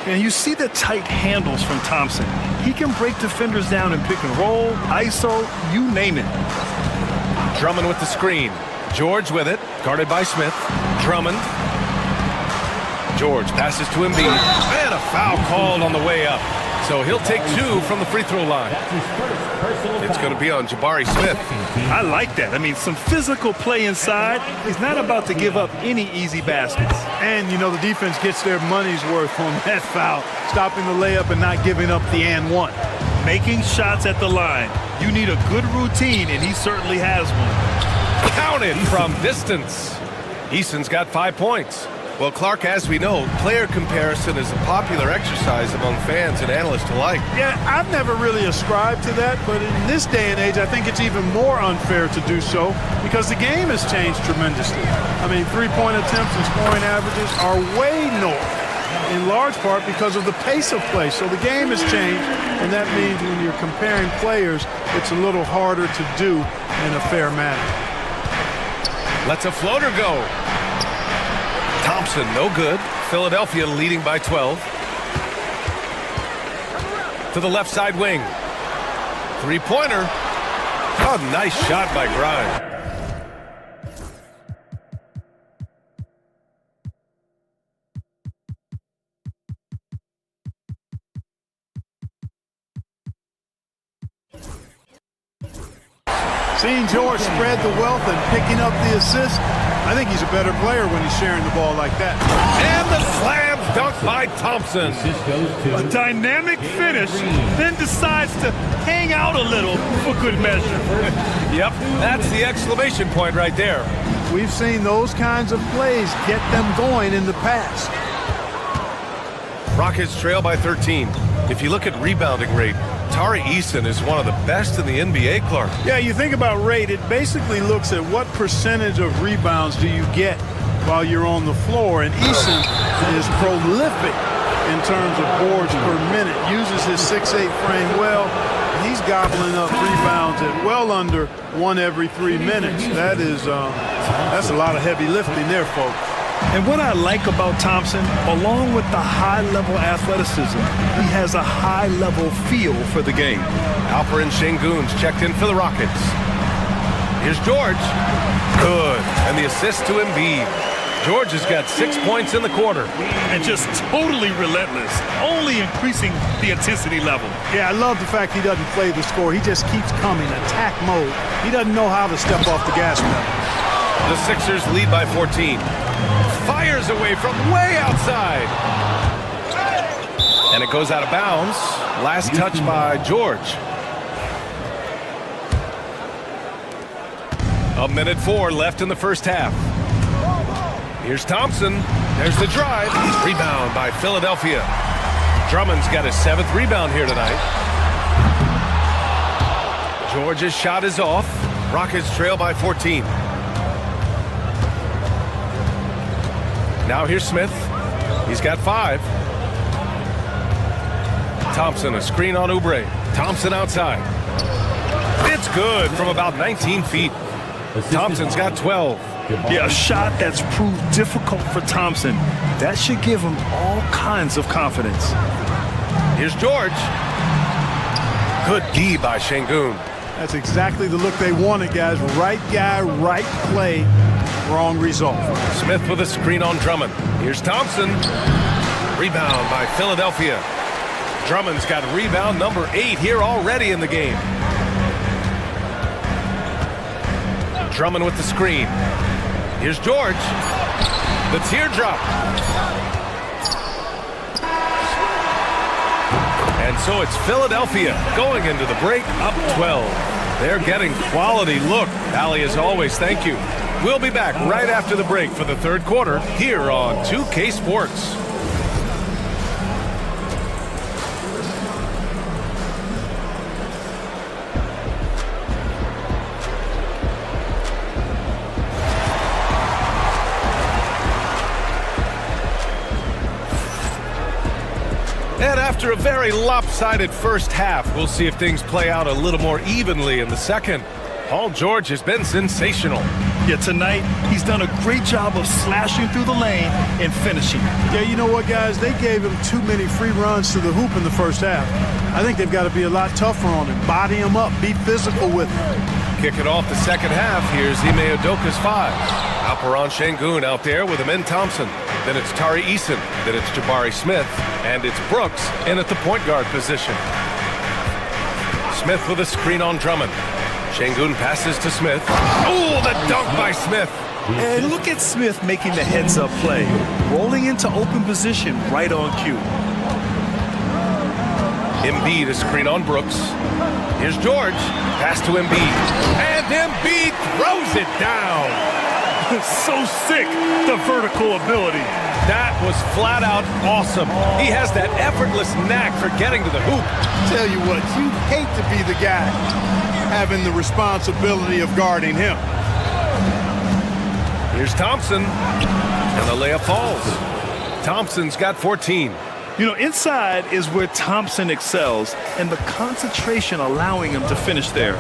And you see the tight handles from Thompson. He can break defenders down in pick and roll, ISO, you name it. Drummond with the screen. George with it, guarded by Smith. Drummond. George passes to Embiid. And a foul called on the way up. So he'll take 2 from the free throw line. It's going to be on Jabari Smith. I like that. I mean, some physical play inside. He's not about to give up any easy baskets. And, you know, the defense gets their money's worth on that foul, stopping the layup and not giving up the and one. Making shots at the line. You need a good routine, and he certainly has one. Counted from distance. Eason's got 5 points. Well, Clark, as we know, player comparison is a popular exercise among fans and analysts alike. Yeah, I've never really ascribed to that, but in this day and age, I think it's even more unfair to do so because the game has changed tremendously. I mean, three-point attempts and scoring averages are way north, in large part because of the pace of play. So the game has changed, and that means when you're comparing players, it's a little harder to do in a fair manner. Lets a floater go. Thompson, no good. Philadelphia leading by 12. To the left side wing. Three-pointer. Oh, nice shot by Grimes. Seeing George spread the wealth and picking up the assist, I think he's a better player when he's sharing the ball like that. And the slam dunk by Thompson. A dynamic finish, then decides to hang out a little for good measure. Yep, that's the exclamation point right there. We've seen those kinds of plays get them going in the past. Rockets trail by 13. If you look at rebounding rate, Tari Eason is one of the best in the NBA, Clark. Yeah, you think about rate, it basically looks at what percentage of rebounds do you get while you're on the floor, and Eason is prolific in terms of boards per minute, uses his 6'8" frame well, and he's gobbling up rebounds at well under 1 every 3 minutes. That's a lot of heavy lifting there, folks. And what I like about Thompson, along with the high-level athleticism, he has a high-level feel for the game. Alper and Şengün's checked in for the Rockets. Here's George. Good. And the assist to Embiid. George has got 6 points in the quarter. And just totally relentless, only increasing the intensity level. Yeah, I love the fact he doesn't play the score. He just keeps coming, attack mode. He doesn't know how to step off the gas pedal. The Sixers lead by 14. Fires away from way outside. And it goes out of bounds. Last touch by George. 1:04 left in the first half. Here's Thompson. There's the drive. Rebound by Philadelphia. Drummond's got his 7th rebound here tonight. George's shot is off. Rockets trail by 14. Now here's Smith. He's got 5. Thompson, a screen on Oubre. Thompson outside. It's good from about 19 feet. Thompson's got 12. Yeah, a shot that's proved difficult for Thompson. That should give him all kinds of confidence. Here's George. Good D by Şengün. That's exactly the look they wanted, guys. Right guy, right play, wrong result. Smith with a screen on Drummond. Here's Thompson. Rebound by Philadelphia. Drummond's got rebound number 8 here already in the game. Drummond with the screen. Here's George. The teardrop. And so it's Philadelphia going into the break up 12. They're getting quality look. Allie, as always, thank you. We'll be back right after the break for the third quarter here on 2K Sports. And after a very lopsided first half, we'll see if things play out a little more evenly in the second. Paul George has been sensational. Yeah, tonight he's done a great job of slashing through the lane and finishing. Yeah, you know what, guys? They gave him too many free runs to the hoop in the first half. I think they've got to be a lot tougher on him. Body him up. Be physical with him. Kicking off the second half, here's Ime Udoka's 5. Alperen Şengün out there with Amin Thompson. Then it's Tari Eason. Then it's Jabari Smith. And it's Brooks in at the point guard position. Smith with a screen on Drummond. Şengün passes to Smith. Oh, the dunk by Smith. And look at Smith making the heads-up play. Rolling into open position right on cue. Embiid a screen on Brooks. Here's George. Pass to Embiid. And Embiid throws it down. So sick, the vertical ability. That was flat out awesome. He has that effortless knack for getting to the hoop. Tell you what, you hate to be the guy having the responsibility of guarding him. Here's Thompson. And the layup falls. Thompson's got 14. You know, inside is where Thompson excels, and the concentration allowing him to finish there.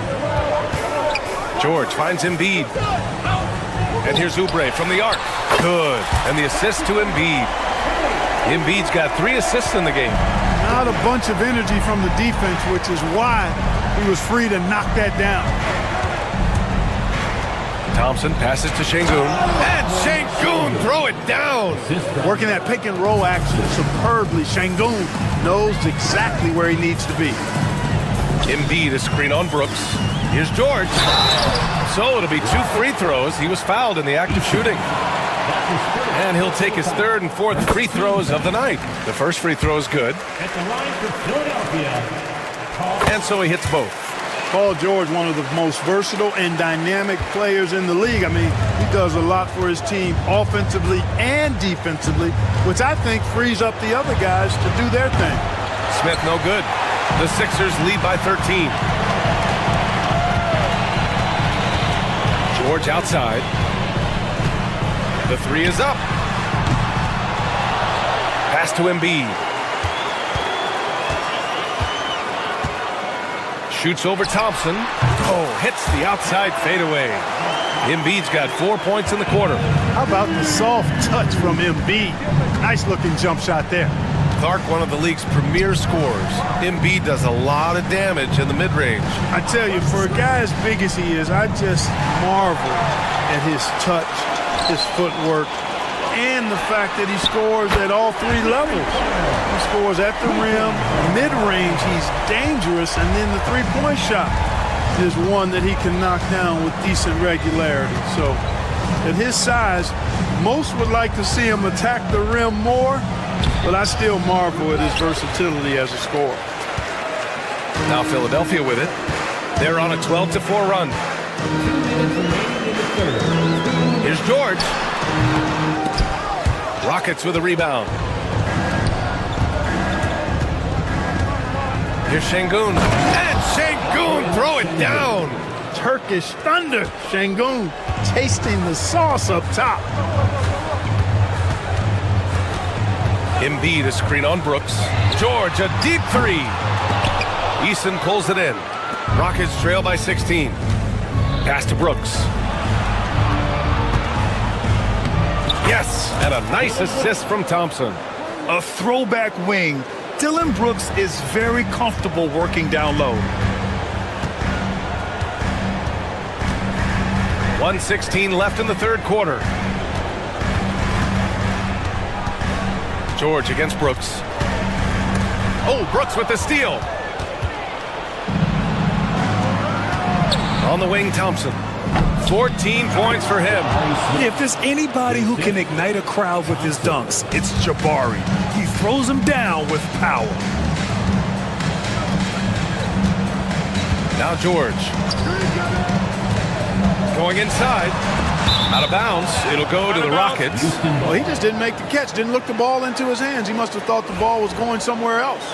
George finds Embiid. And here's Oubre from the arc. Good. And the assist to Embiid. Embiid's got 3 assists in the game. Not a bunch of energy from the defense, which is why he was free to knock that down. Thompson passes to Şengün. And Şengün throw it down. Working that pick and roll action superbly. Şengün knows exactly where he needs to be. Embiid a screen on Brooks. Here's George. So it'll be 2 free throws. He was fouled in the act of shooting. And he'll take his 3rd and 4th free throws of the night. The first free throw is good. And so he hits both. Paul George, one of the most versatile and dynamic players in the league. I mean, he does a lot for his team offensively and defensively, which I think frees up the other guys to do their thing. Smith no good. The Sixers lead by 13. George outside. The 3 is up. Pass to Embiid. Shoots over Thompson. Oh, hits the outside fadeaway. Embiid's got 4 points in the quarter. How about the soft touch from Embiid? Nice looking jump shot there. Clark, one of the league's premier scorers. Embiid does a lot of damage in the mid-range. I tell you, for a guy as big as he is, I just marvel at his touch, his footwork, and the fact that he scores at all 3 levels. He scores at the rim, mid-range, he's dangerous, and then the three-point shot is one that he can knock down with decent regularity. So at his size, most would like to see him attack the rim more, but I still marvel at his versatility as a scorer. Now Philadelphia with it. They're on a 12-4 run. Here's George. Rockets with a rebound. Here's Şengün. And Şengün throw it down. Turkish thunder. Şengün tasting the sauce up top. Embiid a screen on Brooks. George a deep 3. Eason pulls it in. Rockets trail by 16. Pass to Brooks. Yes, and a nice assist from Thompson. A throwback wing. Dylan Brooks is very comfortable working down low. 1:16 left in the third quarter. George against Brooks. Oh, Brooks with the steal. On the wing, Thompson. 14 points for him. If there's anybody who can ignite a crowd with his dunks, it's Jabari. He throws them down with power. Now George. Going inside. Out of bounds. It'll go to the Rockets. Well, he just didn't make the catch. Didn't look the ball into his hands. He must have thought the ball was going somewhere else.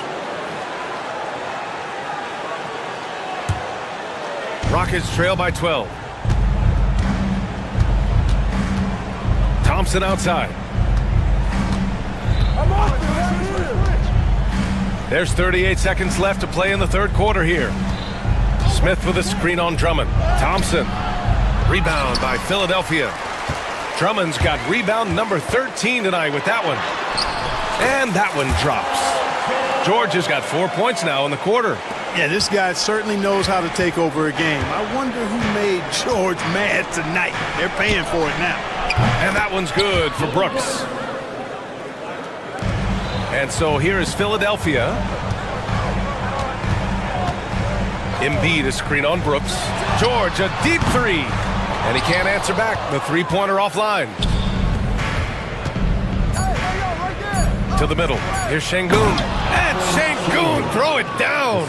Rockets trail by 12. Thompson outside. There's 38 seconds left to play in the third quarter here. Smith with a screen on Drummond. Thompson. Rebound by Philadelphia. Drummond's got rebound number 13 tonight with that one. And that one drops. George has got 4 points now in the quarter. Yeah, this guy certainly knows how to take over a game. I wonder who made George mad tonight. They're paying for it now. And that one's good for Brooks. And so here is Philadelphia. Embiid a screen on Brooks. George a deep three. And he can't answer back. The three-pointer offline. To the middle. Here's Şengün. And Şengün throw it down.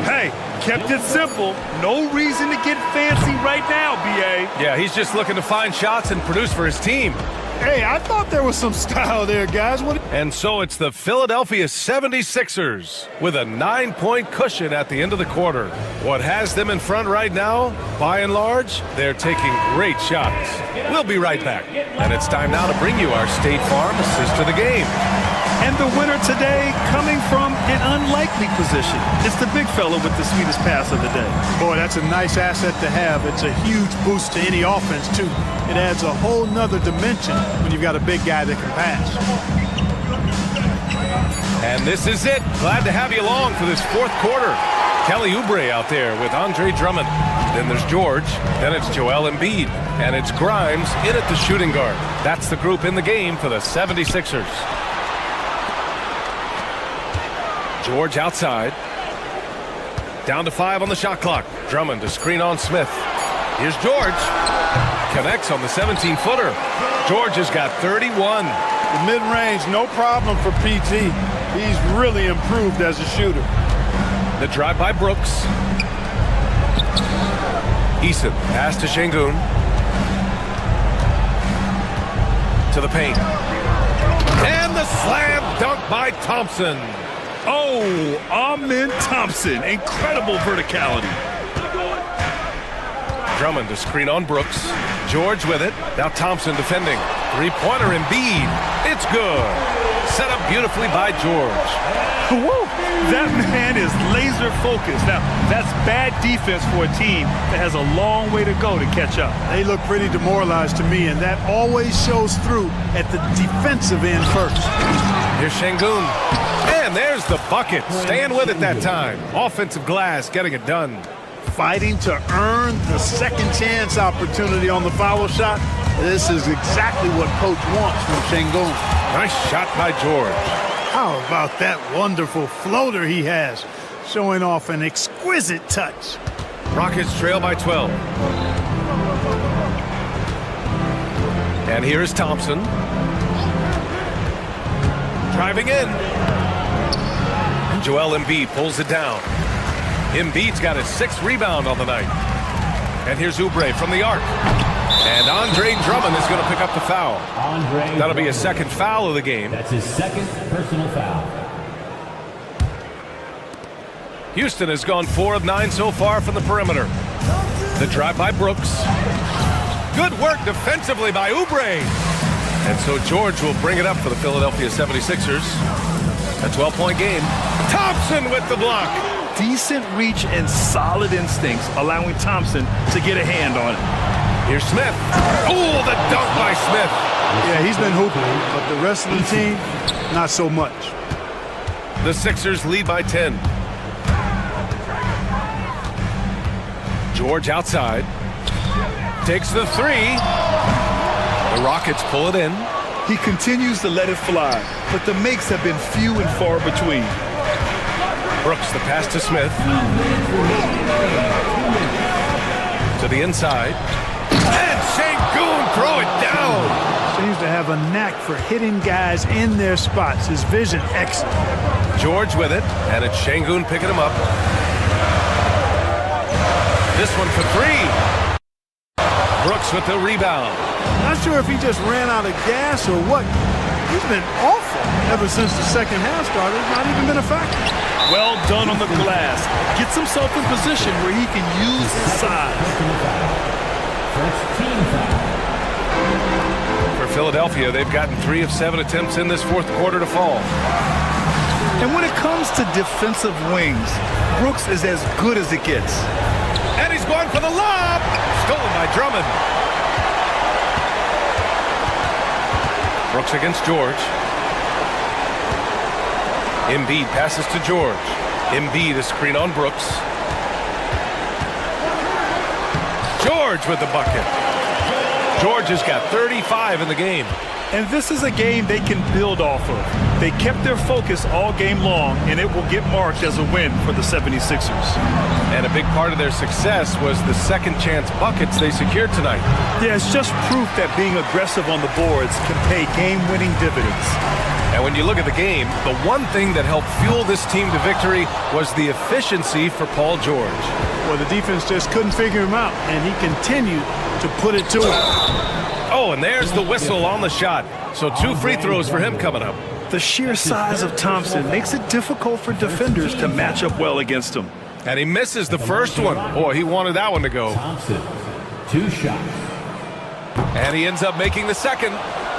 Hey, kept it simple. No reason to get fancy right now, B.A. Yeah, he's just looking to find shots and produce for his team. Hey, I thought there was some style there, guys. And so it's the Philadelphia 76ers with a 9-point cushion at the end of the quarter. What has them in front right now, by and large, they're taking great shots. We'll be right back. And it's time now to bring you our State Farm assist of the game. And the winner today coming from an unlikely position. It's the big fella with the sweetest pass of the day. Boy, that's a nice asset to have. It's a huge boost to any offense, too. It adds a whole nother dimension when you've got a big guy that can pass. And this is it. Glad to have you along for this fourth quarter. Kelly Oubre out there with Andre Drummond. Then there's George. Then it's Joel Embiid. And it's Grimes in at the shooting guard. That's the group in the game for the 76ers. George outside. Down to 5 on the shot clock. Drummond to screen on Smith. Here's George. Connects on the 17-footer. George has got 31. The mid-range, no problem for PG. He's really improved as a shooter. The drive by Brooks. Eason pass to Şengün. To the paint. And the slam dunk by Thompson. Oh, Amen Thompson. Incredible verticality. Drummond to screen on Brooks. George with it. Now Thompson defending. Three-pointer Embiid. It's good. Set up beautifully by George. Woo! That man is laser focused. Now, that's bad defense for a team that has a long way to go to catch up. They look pretty demoralized to me, and that always shows through at the defensive end first. Here's Şengün. And there's the bucket. Staying with it that time. Offensive glass getting it done. Fighting to earn the second chance opportunity on the foul shot. This is exactly what coach wants from Şengün. Nice shot by George. How about that wonderful floater he has, showing off an exquisite touch. Rockets trail by 12. And here's Thompson. Driving in. Joel Embiid pulls it down. Embiid's got his 6th rebound on the night. And here's Oubre from the arc. And Andre Drummond is going to pick up the foul. That'll be his 2nd foul of the game. That's his 2nd personal foul. Houston has gone 4 of 9 so far from the perimeter. The drive by Brooks. Good work defensively by Oubre. And so George will bring it up for the Philadelphia 76ers. A 12-point game. Thompson with the block. Decent reach and solid instincts, allowing Thompson to get a hand on it. Here's Smith. Oh, the dunk by Smith. Yeah, he's been hooping, but the rest of the team, not so much. The Sixers lead by 10. George outside. Takes the three. The Rockets pull it in. He continues to let it fly, but the makes have been few and far between. Brooks, the pass to Smith. To the inside. And Şengün throw it down. Seems to have a knack for hitting guys in their spots. His vision excellent. George with it, and it's Şengün picking him up. This one for three. Brooks with the rebound. Not sure if he just ran out of gas or what. He's been awful ever since the second half started. Not even been a factor. Well done on the glass. Gets himself in position where he can use his size. For Philadelphia, they've gotten 3 of 7 attempts in this fourth quarter to fall. And when it comes to defensive wings, Brooks is as good as it gets. And he's going for the lob. Stolen by Drummond. Brooks against George. Embiid passes to George. Embiid is screen on Brooks. George with the bucket. George has got 35 in the game. And this is a game they can build off of. They kept their focus all game long, and it will get marked as a win for the 76ers. And a big part of their success was the second chance buckets they secured tonight. Yeah, it's just proof that being aggressive on the boards can pay game-winning dividends. And when you look at the game, the one thing that helped fuel this team to victory was the efficiency for Paul George. Well, the defense just couldn't figure him out, and he continued to put it to him. Oh, and there's the whistle on the shot. So 2 free throws for him coming up. The sheer size of Thompson makes it difficult for defenders to match up well against him. And he misses the first one. Boy, he wanted that one to go. Thompson, 2 shots. And he ends up making the second.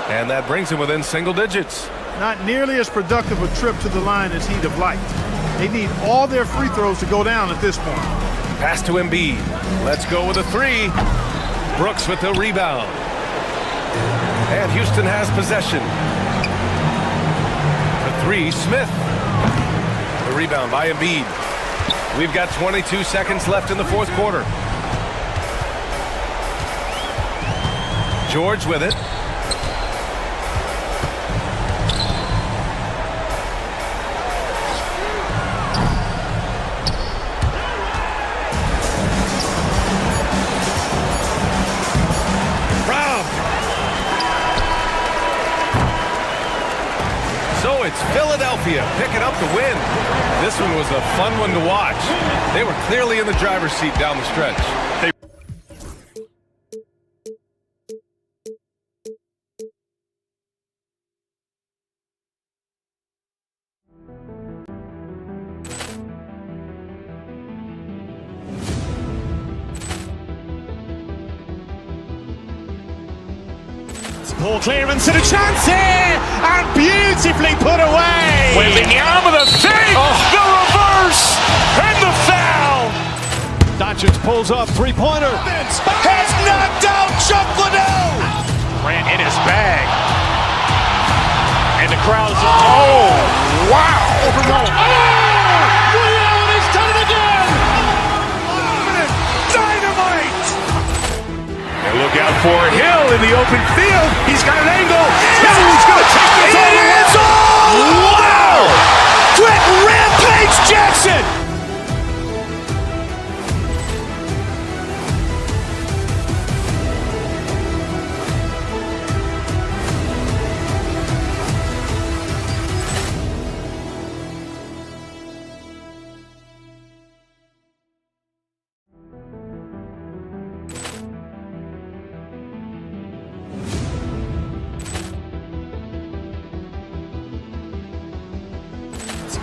And that brings him within single digits. Not nearly as productive a trip to the line as he'd have liked. They need all their free throws to go down at this point. Pass to Embiid. Let's go with a 3. Brooks with the rebound. And Houston has possession. The 3, Smith. The rebound by Embiid. We've got 22 seconds left in the fourth quarter. George with it. So it's Philadelphia picking up the win. This one was a fun one to watch. They were clearly in the driver's seat down the stretch. Ball clearance and a chance here, and beautifully put away. Wembanyama the fake, the reverse, and the foul. Doncic pulls up, three-pointer. Has knocked out Chuck Liddell. Ran in his bag. And the crowd is, oh, wow. Ray Allen has done it again. Dynamite. And look out for Hill in the open field. He's got an angle. He's going to take this all the way. Wow! Quick Rampage Jackson.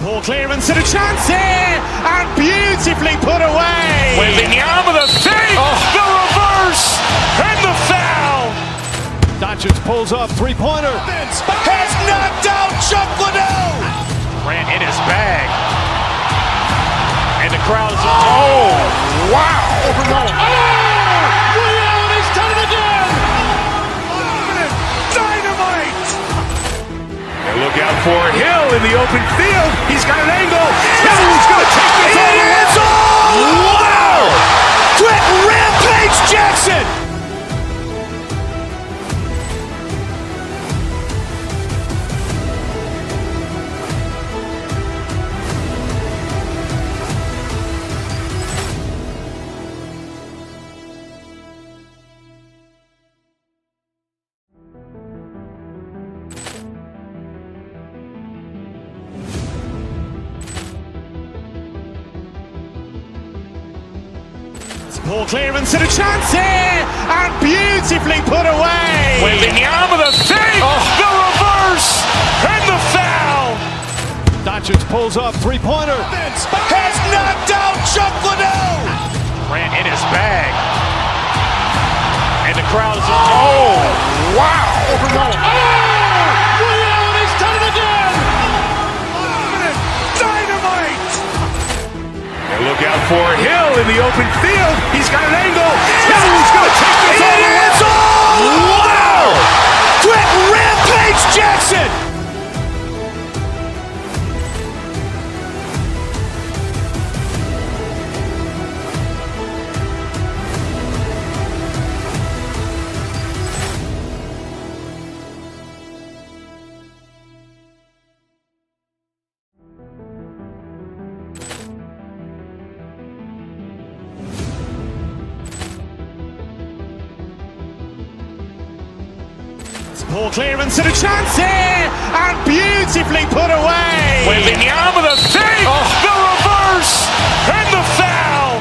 Ball clearance and a chance here, and beautifully put away. Wembanyama the fake, the reverse, and the foul. Doncic pulls up, three-pointer. Has knocked out Chuck Liddell. Ran in his bag. And the crowd is, oh, wow. Ray Allen has done it in the open field. He's got an angle. He's going to take this all the way. Wow! Quick Rampage Jackson! Ball clearance and a chance here, and beautifully put away. Waving the arm of the thing, the reverse, and the foul. Doncic pulls up, three-pointer. Vince has knocked out Chuck Liddell. Ran in his bag. And the crowd is, oh, wow. Liddell, he's done it again. Dynamite. And look out for Hill in the open field. He's got an angle. He's going to take this all the way. Wow! Quick Rampage Jackson! Ball clearance and a chance here, and beautifully put away. Waving the arm of the thing, the reverse, and the foul.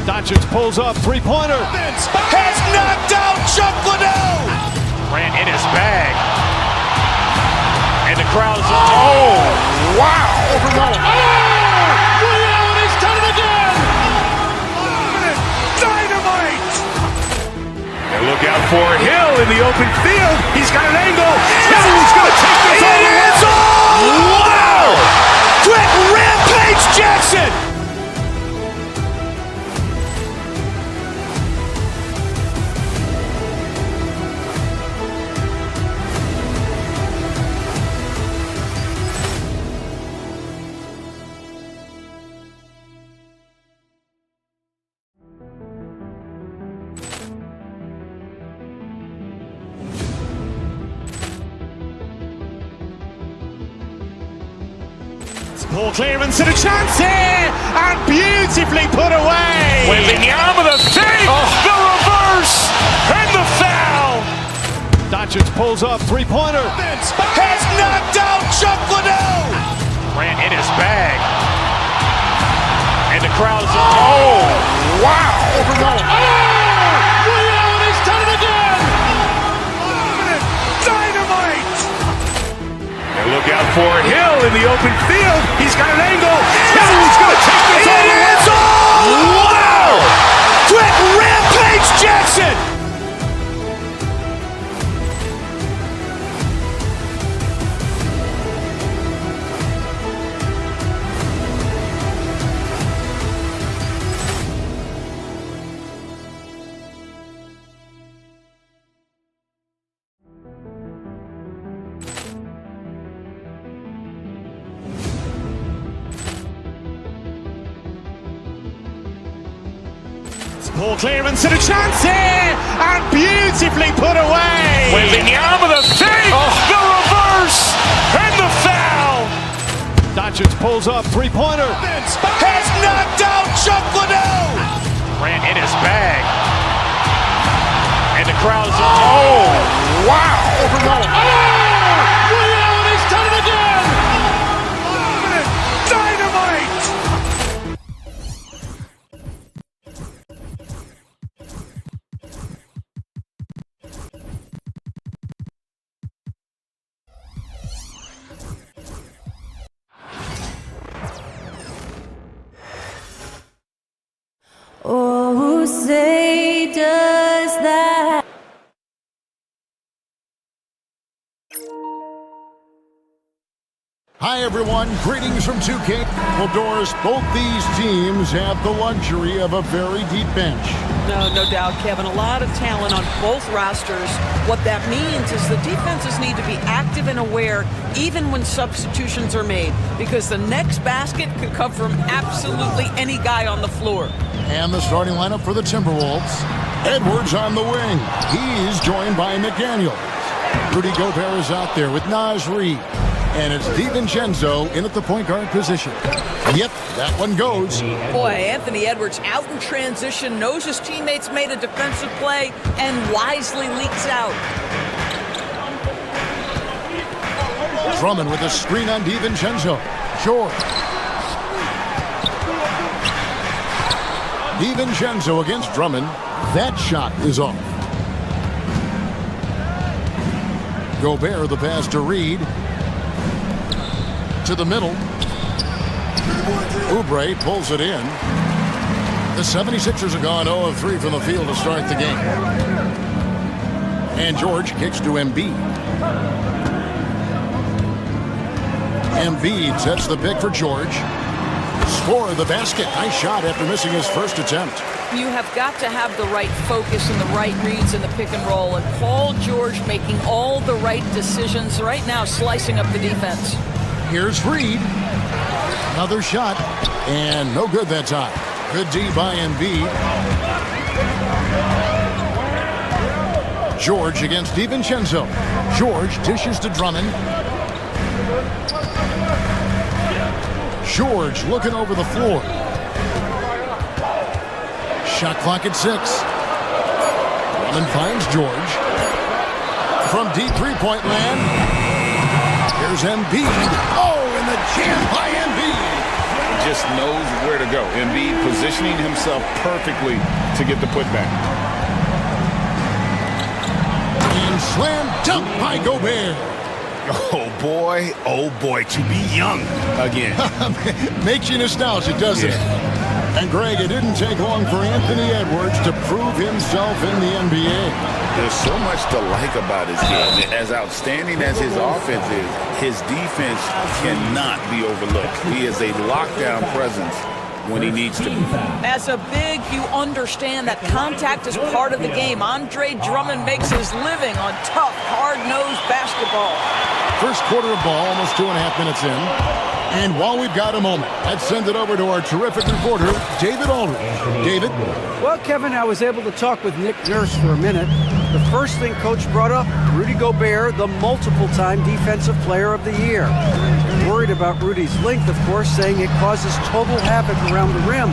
Doncic pulls up, three-pointer. Vince has knocked out Chuck Liddell. Ran in his bag. And the crowd is, oh, wow. Liddell, he's done it again. Dynamite. And look out for Hill in the open field. He's got an angle. He's going to take this all the way. Wow! Quick Rampage Jackson! Ball clearance and a chance here, and beautifully put away. Waving the arm of the thing, the reverse, and the foul. Doncic pulls up, three-pointer. Vince has knocked out Chuck Liddell. Ran in his bag. And the crowd is, oh, wow. Liddell, he's done it again. Dynamite. And look out for Hill in the open field. He's got an angle. He's going to take this all the way. Wow! Quick Rampage Jackson! Ball clearance and a chance here, and beautifully put away. Waving the arm of the thing, the reverse, and the foul. Doncic pulls up, three-pointer. Vince has knocked out Chuck Liddell. Ran in his bag. And the crowd is, oh, wow. Liddell, he's done it again. Dynamite. Oh, say does that. Hi, everyone. Greetings from 2K. Well, Doris, both these teams have the luxury of a very deep bench. No doubt, Kevin. A lot of talent on both rosters. What that means is the defenses need to be active and aware even when substitutions are made, because the next basket could come from absolutely any guy on the floor. And the starting lineup for the Timberwolves. Edwards on the wing. He's joined by McDaniel. Rudy Gobert is out there with Naz Reid. And it's DiVincenzo in at the point guard position. Yep, that one goes. Boy, Anthony Edwards out in transition, knows his teammates made a defensive play, and wisely leaks out. Drummond with a screen on DiVincenzo. George. DiVincenzo against Drummond. That shot is off. Gobert, the pass to Reid. To the middle. Oubre pulls it in. The 76ers have gone 0 of 3 from the field to start the game. And George kicks to Embiid. Embiid sets the pick for George. Score the basket. Nice shot after missing his first attempt. You have got to have the right focus and the right reads in the pick and roll. And Paul George making all the right decisions right now, slicing up the defense. Here's Reid. Another shot. And no good that time. Good D by Embiid. George against DiVincenzo. George dishes to Drummond. George looking over the floor. Shot clock at 6. Drummond finds George. From deep three-point land. Here's Embiid. Oh, and the jam by Embiid. He just knows where to go. Embiid positioning himself perfectly to get the putback. And slam dunk by Gobert. Oh boy, to be young again. Makes you nostalgic, doesn't it? And Greg, it didn't take long for Anthony Edwards to prove himself in the NBA. There's so much to like about his game. As outstanding as his offense is, his defense cannot be overlooked. He is a lockdown presence when he needs to be. As a big, you understand that contact is part of the game. Andre Drummond makes his living on tough, hard-nosed basketball. First quarter of ball, almost 2.5 minutes in. And while we've got a moment, let's send it over to our terrific reporter, David Aldridge. David? Well, Kevin, I was able to talk with Nick Nurse for a minute. The first thing Coach brought up, Rudy Gobert, the multiple-time Defensive Player of the Year. Worried about Rudy's length, of course, saying it causes total havoc around the rim.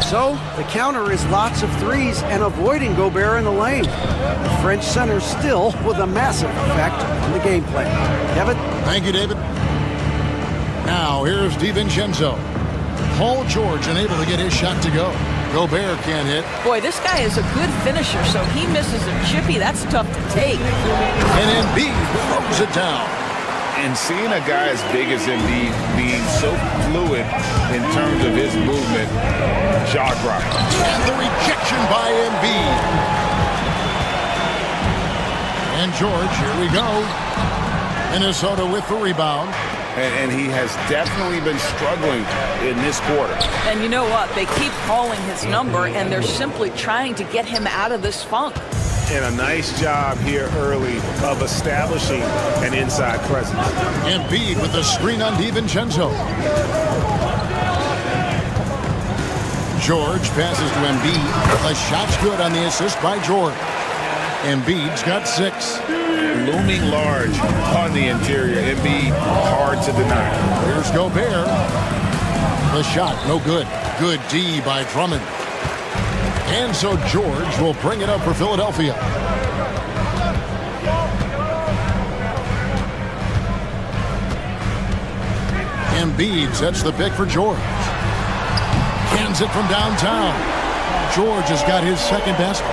So, the counter is lots of threes and avoiding Gobert in the lane. The French center still with a massive effect on the game plan. Kevin? Thank you, David. Now, here's DiVincenzo. Paul George unable to get his shot to go. Gobert can't hit. Boy, this guy is a good finisher, so he misses a chippy. That's tough to take. And Embiid throws it down. And seeing a guy as big as Embiid being so fluid in terms of his movement, jaw-dropping. And the rejection by Embiid. And George, here we go. Minnesota with the rebound. And he has definitely been struggling in this quarter. And you know what? They keep calling his number, and they're simply trying to get him out of this funk. And a nice job here early of establishing an inside presence. Embiid with the screen on DiVincenzo. George passes to Embiid. The shot's good on the assist by George. Embiid's got 6. Looming large on the interior. Embiid, hard to deny. Here's Gobert. The shot, no good. Good D by Drummond. And so George will bring it up for Philadelphia. Embiid sets the pick for George. Cans it from downtown. George has got his second basket.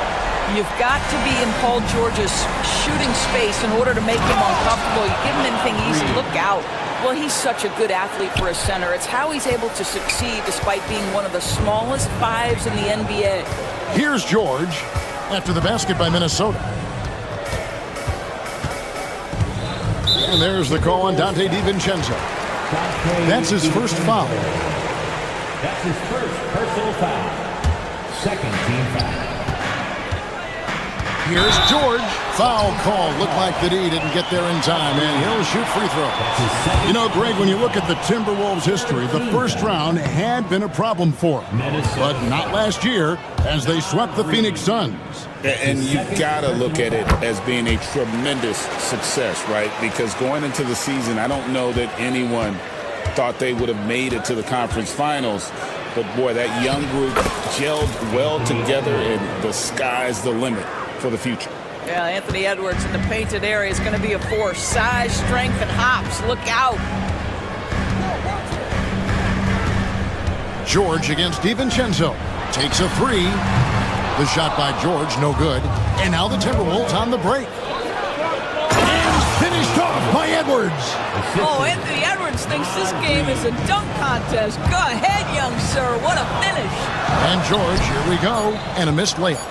You've got to be in Paul George's shooting space in order to make him uncomfortable. You give him anything easy, look out. Well, he's such a good athlete for a center. It's how he's able to succeed despite being one of the smallest 5s in the NBA. Here's George after the basket by Minnesota. And there's the call on Dante DiVincenzo. That's his first foul. That's his first personal foul. Second team foul. Here's George. Foul call. Looked like that he didn't get there in time, and he'll shoot free throw. You know, Greg, when you look at the Timberwolves' history, the first round had been a problem for them. But not last year, as they swept the Phoenix Suns. And you got to look at it as being a tremendous success, right? Because going into the season, I don't know that anyone thought they would have made it to the conference finals. But, boy, that young group gelled well together, and the sky's the limit for the future. Yeah, Anthony Edwards in the painted area is going to be a force. Size, strength, and hops. Look out. George against DiVincenzo. Takes a three. The shot by George, no good. And now the Timberwolves on the break. And finished off by Edwards. Oh, Anthony Edwards thinks this game is a dunk contest. Go ahead, young sir. What a finish. And George, here we go. And a missed layup.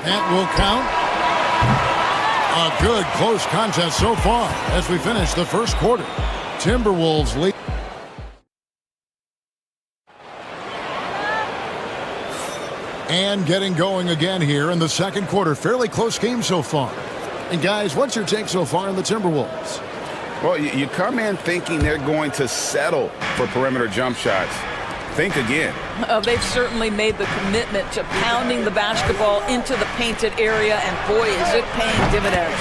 That will count. A good close contest so far as we finish the first quarter. Timberwolves lead. And getting going again here in the second quarter. Fairly close game so far. And guys, what's your take so far on the Timberwolves? Well, you come in thinking they're going to settle for perimeter jump shots. Think again. They've certainly made the commitment to pounding the basketball into the painted area, and boy, is it paying dividends.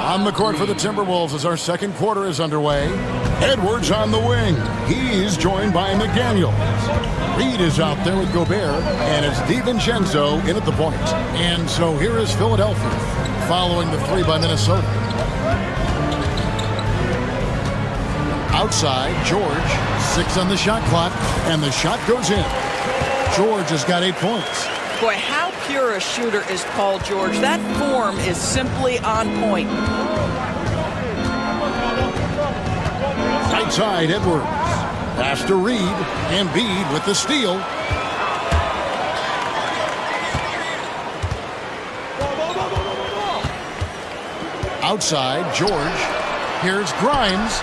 On the court for the Timberwolves as our second quarter is underway. Edwards on the wing. He's joined by McDaniels. Reed is out there with Gobert, and it's DiVincenzo in at the point. And so here is Philadelphia, following the three by Minnesota. Outside, George, 6 on the shot clock, and the shot goes in. George has got 8 points. Boy, how pure a shooter is Paul George. That form is simply on point. Right side, Edwards. Pass to Reed. Embiid with the steal. Outside, George. Here's Grimes.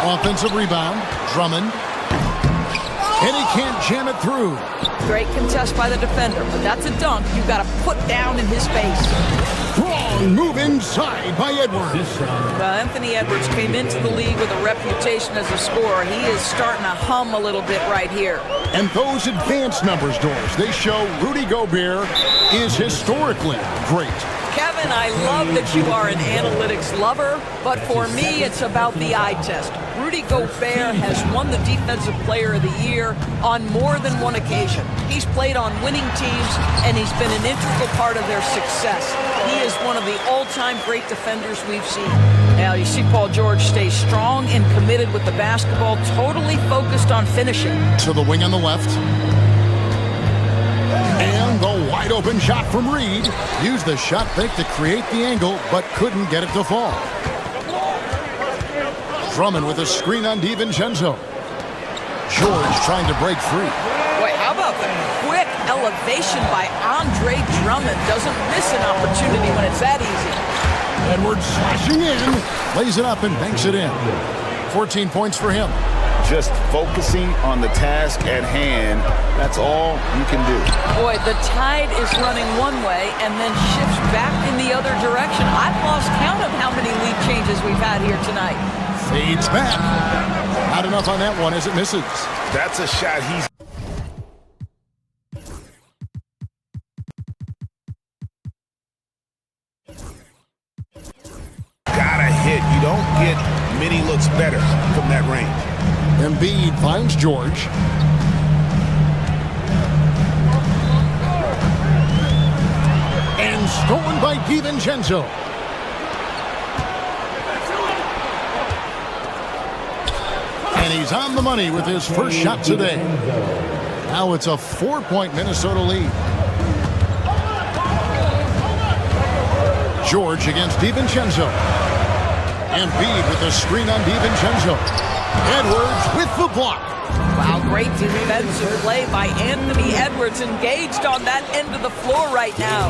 Offensive rebound. Drummond. And he can't jam it through. Great contest by the defender, but that's a dunk you've got to put down in his face. Strong move inside by Edwards. Well, Anthony Edwards came into the league with a reputation as a scorer. He is starting to hum a little bit right here. And those advanced numbers, Doris, they show Rudy Gobert is historically great. Kevin, I love that you are an analytics lover, but for me, it's about the eye test. Rudy Gobert has won the Defensive Player of the Year on more than one occasion. He's played on winning teams, and he's been an integral part of their success. He is one of the all-time great defenders we've seen. Now, you see Paul George stay strong and committed with the basketball, totally focused on finishing. To the wing on the left. And the wide open shot from Reed. Used the shot fake to create the angle, but couldn't get it to fall. Drummond with a screen on DiVincenzo. George trying to break free. Boy, how about the quick elevation by Andre Drummond? Doesn't miss an opportunity when it's that easy. Edwards slashing in. Lays it up and banks it in. 14 points for him. Just focusing on the task at hand, that's all you can do. Boy, the tide is running one way and then shifts back in the other direction. I've lost count of how many lead changes we've had here tonight. Fades back. Not enough on that one as it misses. That's a shot he's... gotta hit. You don't get many looks better from that range. Embiid finds George. And stolen by DiVincenzo. And he's on the money with his first shot today. Now it's a 4-point Minnesota lead. George against DiVincenzo. Embiid with a screen on DiVincenzo. Edwards with the block. Wow, great defensive play by Anthony Edwards, engaged on that end of the floor right now.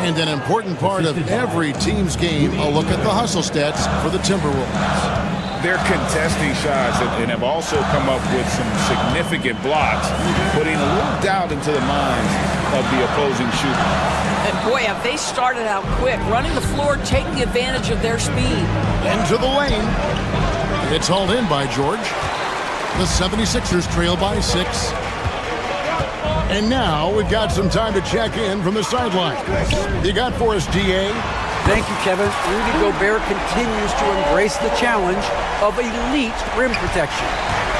And an important part of every team's game, a look at the hustle stats for the Timberwolves. They're contesting shots and have also come up with some significant blocks, putting a little doubt into the minds of the opposing shooter. And boy, have they started out quick, running the floor, taking advantage of their speed. Into the lane. It's hauled in by George. The 76ers trail by 6. And now we've got some time to check in from the sideline. You got for us, DA? Thank you, Kevin. Rudy Gobert continues to embrace the challenge of elite rim protection.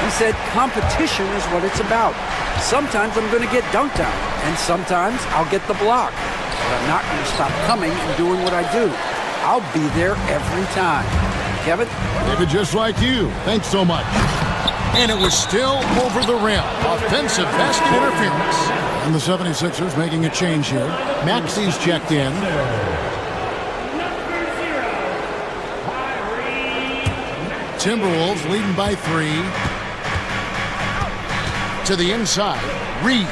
He said competition is what it's about. Sometimes I'm going to get dunked on, and sometimes I'll get the block. But I'm not going to stop coming and doing what I do. I'll be there every time. Kevin? David, just like you. Thanks so much. And it was still over the rim. Offensive basket interference. And the 76ers making a change here. Maxi's checked in. Timberwolves leading by 3. To the inside. Reed.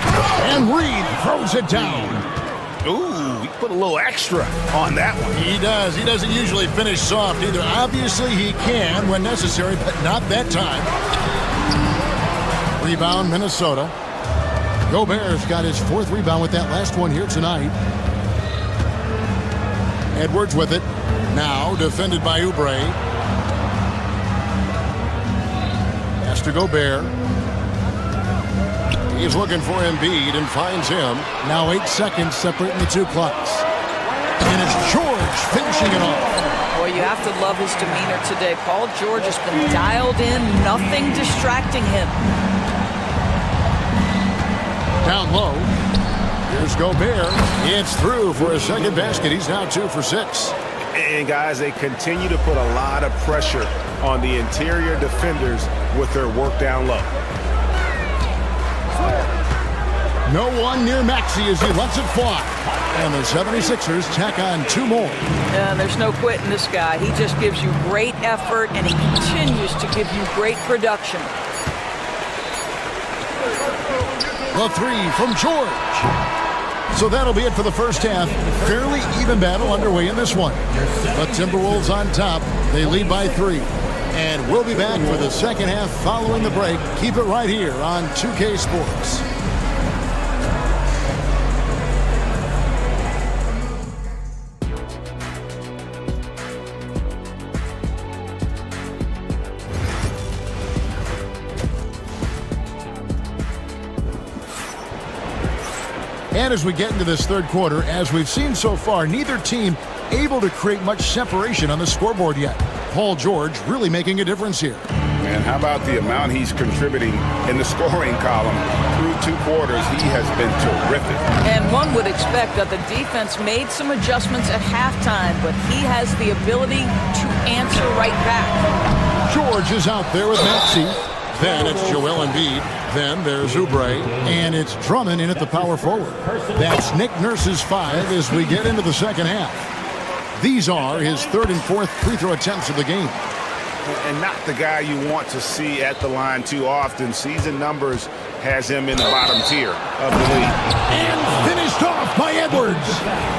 And Reed throws it down. Ooh, he put a little extra on that one. He does. He doesn't usually finish soft either. Obviously, he can when necessary, but not that time. Rebound, Minnesota. Gobert's got his 4th rebound with that last one here tonight. Edwards with it. Now defended by Oubre. Pass to Gobert. He's looking for Embiid and finds him. Now 8 seconds separating the two clocks. And it's George finishing it off. Boy, you have to love his demeanor today. Paul George has been dialed in, nothing distracting him. Down low. Here's Gobert. It's through for a second basket. He's now 2 for 6. And guys, they continue to put a lot of pressure on the interior defenders with their work down low. No one near Maxey as he lets it fly. And the 76ers tack on 2 more. There's no quitting this guy. He just gives you great effort, and he continues to give you great production. The 3 from George. So that'll be it for the first half. Fairly even battle underway in this one. The Timberwolves on top. They lead by 3. And we'll be back for the second half following the break. Keep it right here on 2K Sports. And as we get into this third quarter, as we've seen so far, neither team able to create much separation on the scoreboard yet. Paul George really making a difference here. And how about the amount he's contributing in the scoring column through 2 quarters? He has been terrific. And one would expect that the defense made some adjustments at halftime, but he has the ability to answer right back. George is out there with Maxey. Then it's Joel Embiid. Then there's Oubre. And it's Drummond in at the power forward. That's Nick Nurse's 5 as we get into the second half. These are his 3rd and 4th free throw attempts of the game. And not the guy you want to see at the line too often. Season numbers has him in the bottom tier of the league. And finished off by Edwards.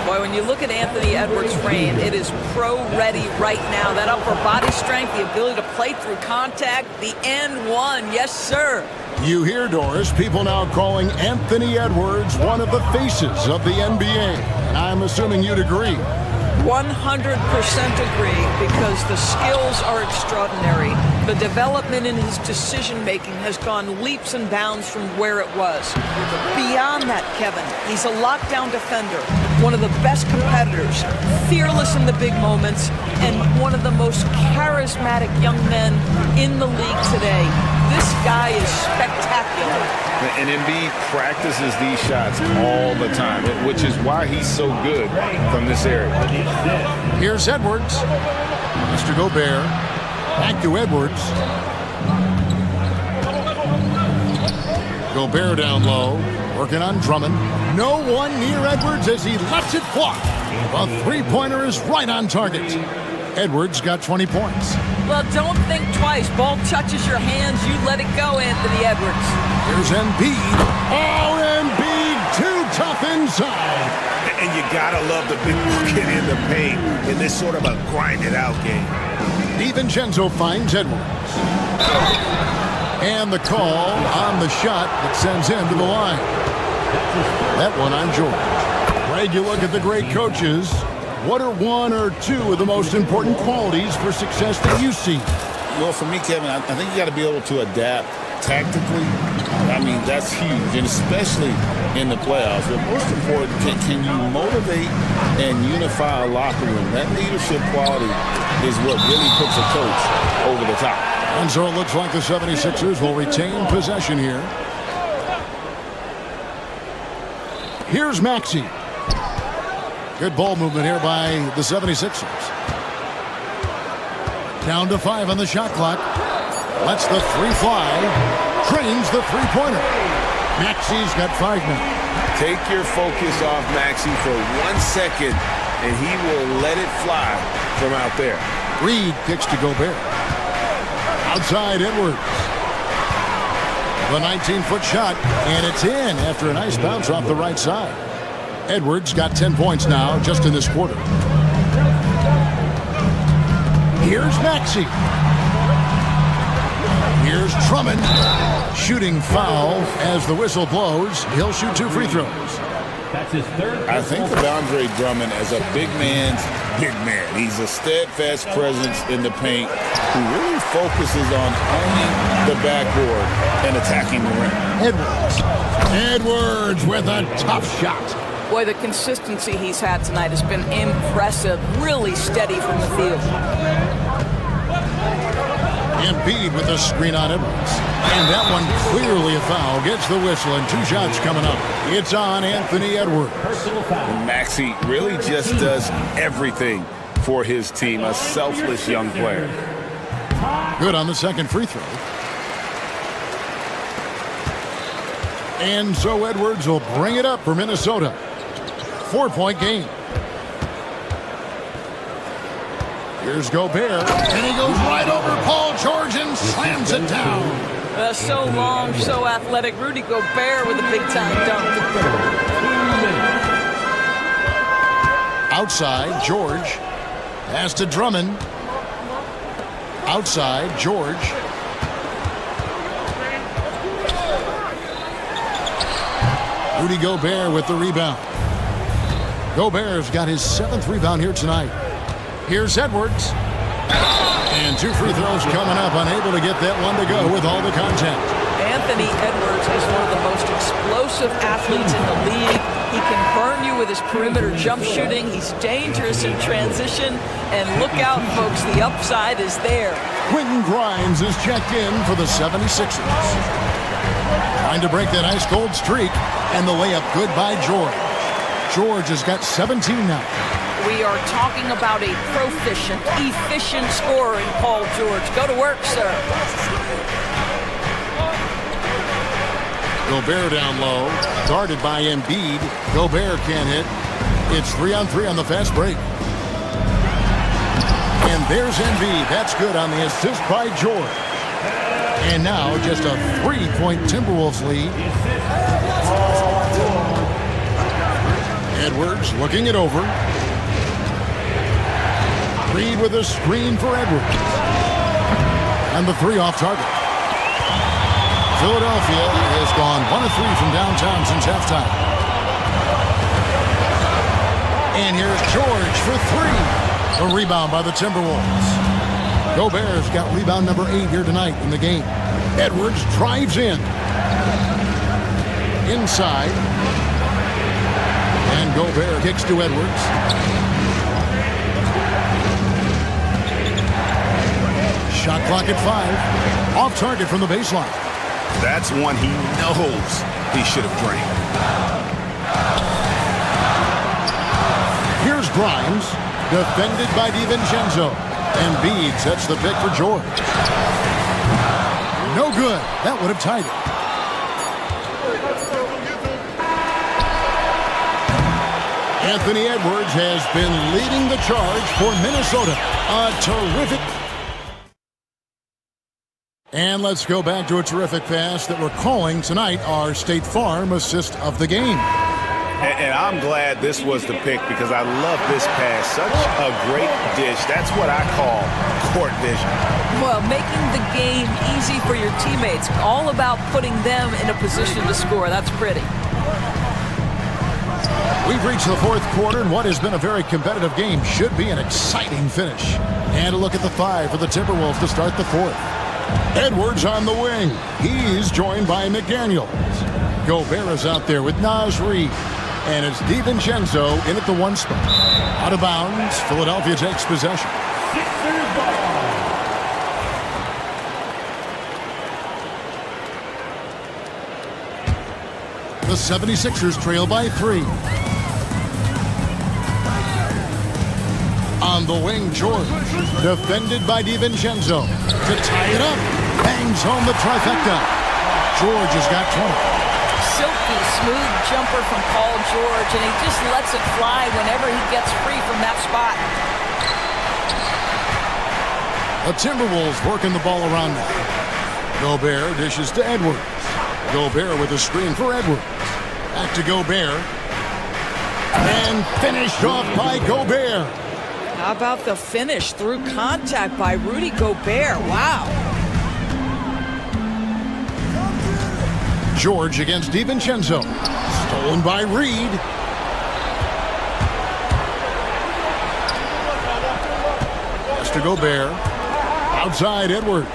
Boy, when you look at Anthony Edwards' frame, it is pro-ready right now. That upper body strength, the ability to play through contact, the and one. Yes, sir. You hear, Doris, people now calling Anthony Edwards one of the faces of the NBA. And I'm assuming you'd agree. 100% agree, because the skills are extraordinary. The development in his decision-making has gone leaps and bounds from where it was. Beyond that, Kevin, he's a lockdown defender, one of the best competitors, fearless in the big moments, and one of the most charismatic young men in the league today. This guy is spectacular. And Embiid practices these shots all the time, which is why he's so good from this area. Here's Edwards. Mr. Gobert. Back to Edwards. Gobert down low. Working on Drummond. No one near Edwards as he lets it fly. The three-pointer is right on target. Edwards got 20 points. Well, don't think twice. Ball touches your hands, you let it go, Anthony Edwards. Here's Embiid. Oh, Embiid, too tough inside. And you gotta love the big get in the paint in this sort of a grind-it-out game. DiVincenzo finds Edwards. And the call on the shot that sends him to the line. That one on George. Greg, you look at the great coaches. What are one or two of the most important qualities for success that you see? Well, for me, Kevin, I think you got to be able to adapt tactically. I mean, that's huge, and especially in the playoffs. But most important, can you motivate and unify a locker room? That leadership quality is what really puts a coach over the top. And so it looks like the 76ers will retain possession here. Here's Maxey. Good ball movement here by the 76ers. Down to 5 on the shot clock. Lets the three fly. Drains the three-pointer. Maxey's got 5 now. Take your focus off Maxey for 1 second, and he will let it fly from out there. Reed kicks to Gobert. Outside Edwards. The 19-foot shot, and it's in after a nice bounce off the right side. Edwards got 10 points now just in this quarter. Here's Maxey. Here's Drummond. Shooting foul as the whistle blows. He'll shoot 2 free throws. That's his third. I think of Andre Drummond as a big man's big man. He's a steadfast presence in the paint who really focuses on owning the backboard and attacking the rim. Edwards with a tough shot. Boy, the consistency he's had tonight has been impressive. Really steady from the field. Embiid with a screen on Edwards. And that one clearly a foul. Gets the whistle and 2 shots coming up. It's on Anthony Edwards. Maxey really just does everything for his team. A selfless young player. Good on the second free throw. And so Edwards will bring it up for Minnesota. 4-point game. Here's Gobert, and he goes right over Paul George and slams it down. So long, so athletic. Rudy Gobert with a big-time dunk. Outside, George. Pass to Drummond. Outside, George. Rudy Gobert with the rebound. Gobert's got his 7th rebound here tonight. Here's Edwards. And 2 free throws coming up. Unable to get that one to go with all the contact. Anthony Edwards is one of the most explosive athletes in the league. He can burn you with his perimeter jump shooting. He's dangerous in transition. And look out, folks. The upside is there. Quentin Grimes is checked in for the 76ers. Trying to break that ice-cold streak. And the layup good by George. George has got 17 now. We are talking about a proficient, efficient scorer in Paul George. Go to work, sir. Gobert down low. Guarded by Embiid. Gobert can't hit. It's 3-on-3 on the fast break. And there's Embiid. That's good on the assist by George. And now just a 3-point Timberwolves lead. Edwards looking it over. Reed with a screen for Edwards. And the 3 off target. Philadelphia has gone 1 of 3 from downtown since halftime. And here's George for 3. A rebound by the Timberwolves. Gobert's got rebound number 8 here tonight in the game. Edwards drives in. Inside. And Gobert kicks to Edwards. Shot clock at 5. Off target from the baseline. That's one he knows he should have drained. Here's Grimes. Defended by DiVincenzo. Embiid sets the pick for George. No good. That would have tied it. Anthony Edwards has been leading the charge for Minnesota. A terrific. And let's go back to a terrific pass that we're calling tonight our State Farm assist of the game. And I'm glad this was the pick because I love this pass. Such a great dish. That's what I call court vision. Well, making the game easy for your teammates. All about putting them in a position to score. That's pretty. We've reached the fourth quarter, and what has been a very competitive game should be an exciting finish. And a look at the 5 for the Timberwolves to start the fourth. Edwards on the wing. He's joined by McDaniels. Gobert is out there with Naz Reid. And it's DiVincenzo in at the 1 spot. Out of bounds, Philadelphia takes possession. The 76ers trail by 3. On the wing, George. Defended by DiVincenzo. To tie it up. Bangs home the trifecta. George has got 20. Silky smooth jumper from Paul George, and he just lets it fly whenever he gets free from that spot. The Timberwolves working the ball around now. Gobert dishes to Edwards. Gobert with a screen for Edwards. Back to Gobert. And finished off by Gobert. How about the finish through contact by Rudy Gobert? Wow. George against DiVincenzo. Stolen by Reid. Pass to Gobert. Outside Edwards.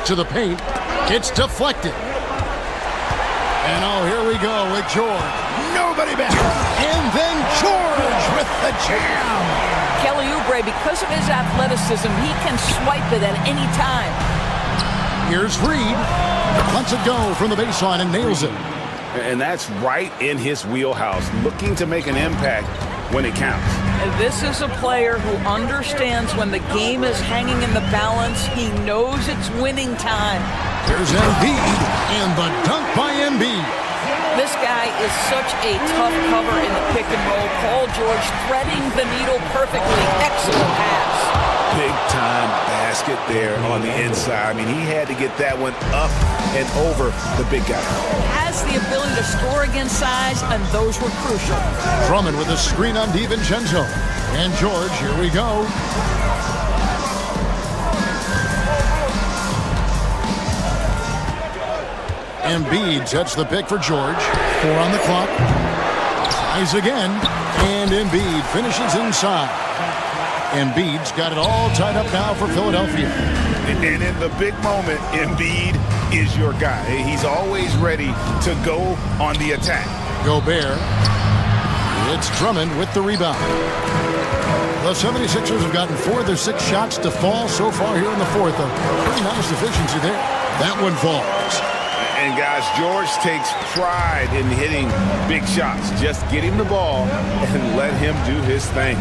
To the paint. It's deflected. And oh, here we go with George. Nobody back. And then George with the jam. Kelly Oubre, because of his athleticism, he can swipe it at any time. Here's Reid. Lets it go from the baseline and nails it. And that's right in his wheelhouse, looking to make an impact when it counts. This is a player who understands when the game is hanging in the balance. He knows it's winning time. There's Embiid and the dunk by Embiid. This guy is such a tough cover in the pick and roll. Paul George threading the needle perfectly. Excellent pass. Big-time basket there on the inside. I mean, he had to get that one up and over the big guy. Has the ability to score against size, and those were crucial. Drummond with a screen on DiVincenzo. And George, here we go. Embiid sets the pick for George. 4 on the clock. Tries again. And Embiid finishes inside. Embiid's got it all tied up now for Philadelphia. And in the big moment, Embiid is your guy. He's always ready to go on the attack. Gobert. It's Drummond with the rebound. The 76ers have gotten 4 of their 6 shots to fall so far here in the fourth. A pretty nice efficiency there. That one falls. And guys, George takes pride in hitting big shots. Just get him the ball and let him do his thing.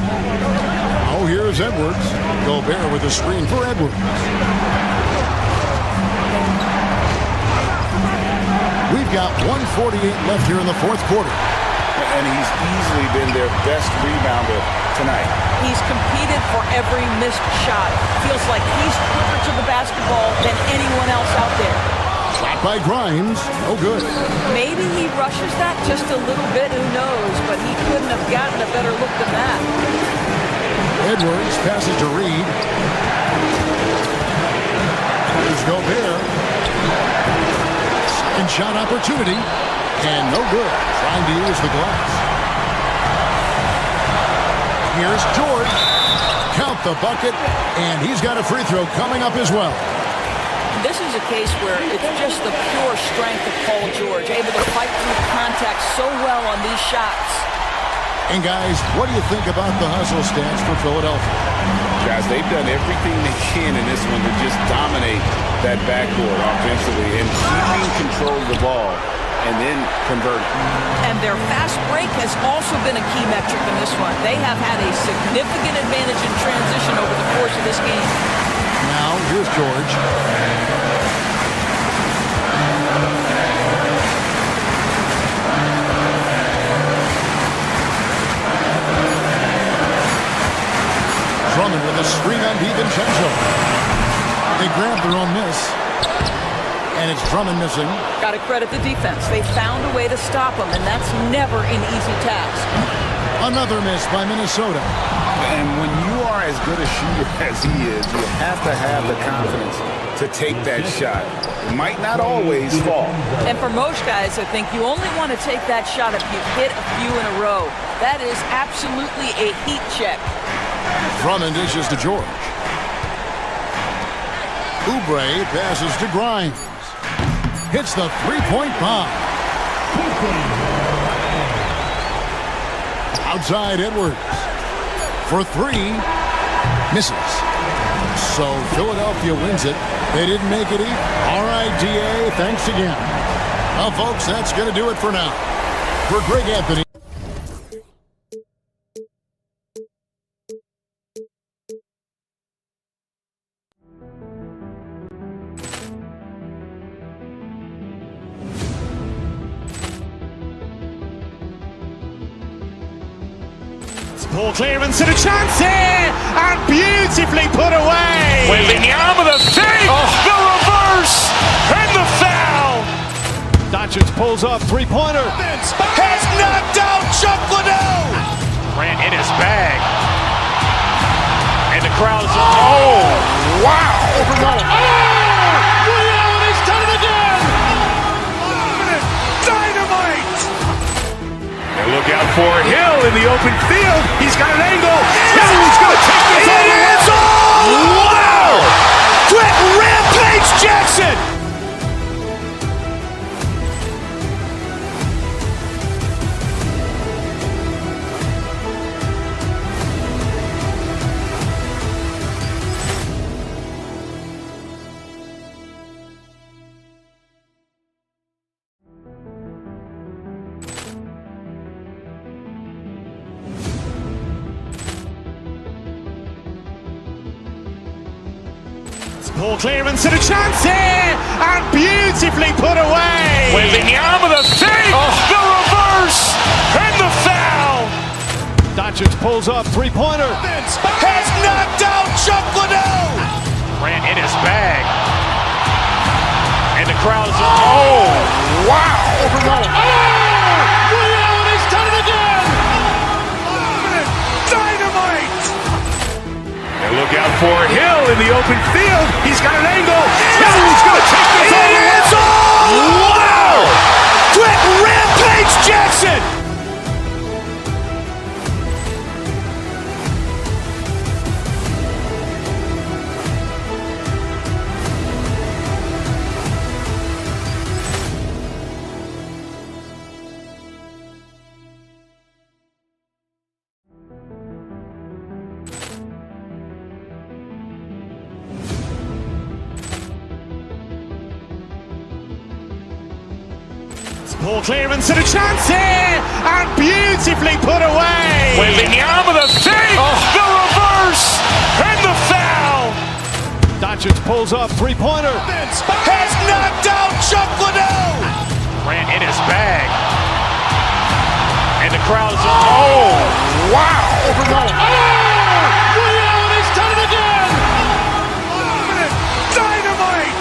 Oh, here's Edwards. Gobert with a screen for Edwards. We've got 1:48 left here in the fourth quarter. And he's easily been their best rebounder tonight. He's competed for every missed shot. Feels like he's quicker to the basketball than anyone else out there. Shot by Grimes. No good. Maybe he rushes that just a little bit. Who knows? But he couldn't have gotten a better look than that. Edwards passes to Reid. Here's Gobert. Second shot opportunity. And no good. Trying to use the glass. Here's George. Count the bucket. And he's got a free throw coming up as well. This is a case where it's just the pure strength of Paul George, able to fight through contact so well on these shots. And guys, what do you think about the hustle stats for Philadelphia? Guys, they've done everything they can in this one to just dominate that backboard offensively and keeping control of the ball and then converting. And their fast break has also been a key metric in this one. They have had a significant advantage in transition over the course of this game. Now, here's George. Drummond with a screen on DiVincenzo. They grab their own miss. And it's Drummond missing. Got to credit the defense. They found a way to stop him, and that's never an easy task. Another miss by Minnesota. And when you are as good a shooter as he is, you have to have the confidence to take that shot. It might not always fall. And for most guys, I think you only want to take that shot if you've hit a few in a row. That is absolutely a heat check. Drummond dishes to George. Oubre passes to Grimes. Hits the three-point bomb. Outside Edwards. For three. Misses. So Philadelphia wins it. They didn't make it even. All right, DA, thanks again. Well, folks, that's going to do it for now. For Greg Anthony. Ball clearance and a chance here, and beautifully put away. Wembanyama the fake, the reverse, and the foul. Doncic pulls up, three-pointer. Has knocked out Chuck Liddell. Ran in his bag. And the crowd is, oh, wow. Liddell, and he's done it again. Dynamite. And look out for Hill in the open field. He's got an angle. Hill is going to take this all the way. Wow! Quick rampage Jackson. Ball clearance and a chance here, and beautifully put away. Wembanyama the fake, the reverse, and the foul. Doncic pulls up, three-pointer. Has knocked out Chuck Liddell. Ran in his bag. And the crowd is, oh, wow. Liddell, and he's done it again. Dynamite. And look out for Hill in the open field. He's got an angle. Hill is going to take this all the way. Wow! Quick rampage Jackson. Ball clearance and a chance here, and beautifully put away. Wembanyama the fake, the reverse, and the foul. Doncic pulls up, three-pointer. Has knocked out Chuck Liddell. Ran in his bag. And the crowd is, oh, wow. Liddell, and he's done it again. Dynamite.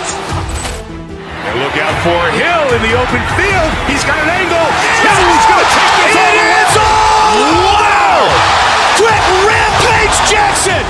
And look out for Hill in the open field. He's got an angle. Hill is going to take this all the way. Wow! Quick rampage Jackson.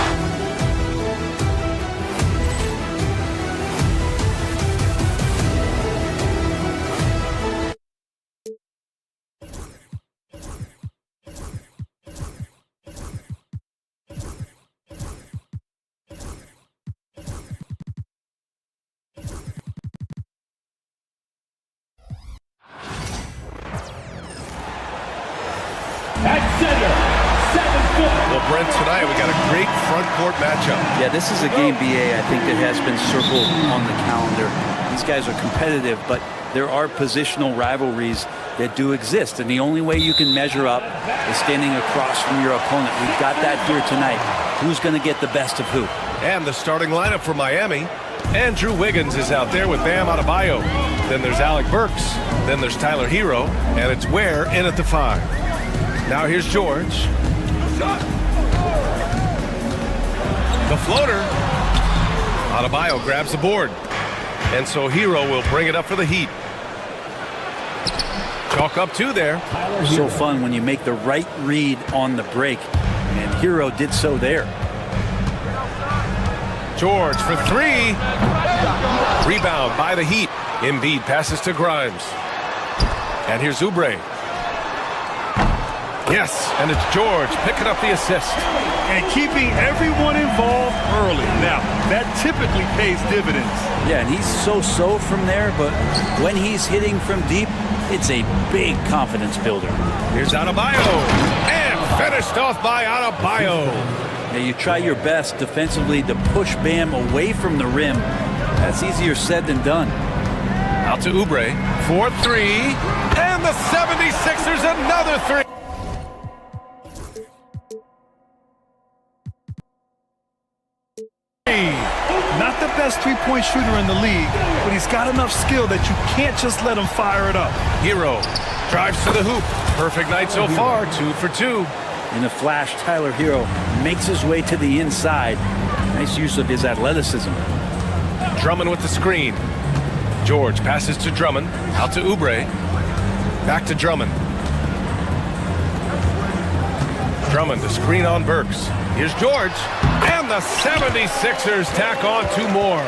Well, Brent, tonight we got a great front court matchup. Yeah, this is a game, BA, I think that has been circled on the calendar. These guys are competitive, but there are positional rivalries that do exist, and the only way you can measure up is standing across from your opponent. We've got that here tonight. Who's going to get the best of who? And the starting lineup for Miami. Andrew Wiggins is out there with Bam Adebayo. Then there's Alec Burks. Then there's Tyler Hero. And it's Ware in at the 5. Now here's George. floater. Adebayo grabs the board. And so Hero will bring it up for the Heat. Chalk up 2 there. So fun when you make the right read on the break. And Hero did so there. George for 3. Rebound by the Heat. Embiid passes to Grimes. And here's Oubre. Yes, and it's George picking up the assist. And keeping everyone involved early. Now, that typically pays dividends. Yeah, and he's so-so from there, but when he's hitting from deep, it's a big confidence builder. Here's Adebayo. And finished off by Adebayo. Now you try your best defensively to push Bam away from the rim. That's easier said than done. Out to Oubre for 3. And the 76ers another 3. Not the best three-point shooter in the league, but he's got enough skill that you can't just let him fire it up. Hero drives to the hoop. Perfect night so far, 2 for 2. In a flash, Tyler Hero makes his way to the inside. Nice use of his athleticism. Drummond with the screen. George passes to Drummond. Out to Oubre. Back to Drummond. Drummond to screen on Burks. Here's George. And the 76ers tack on 2 more.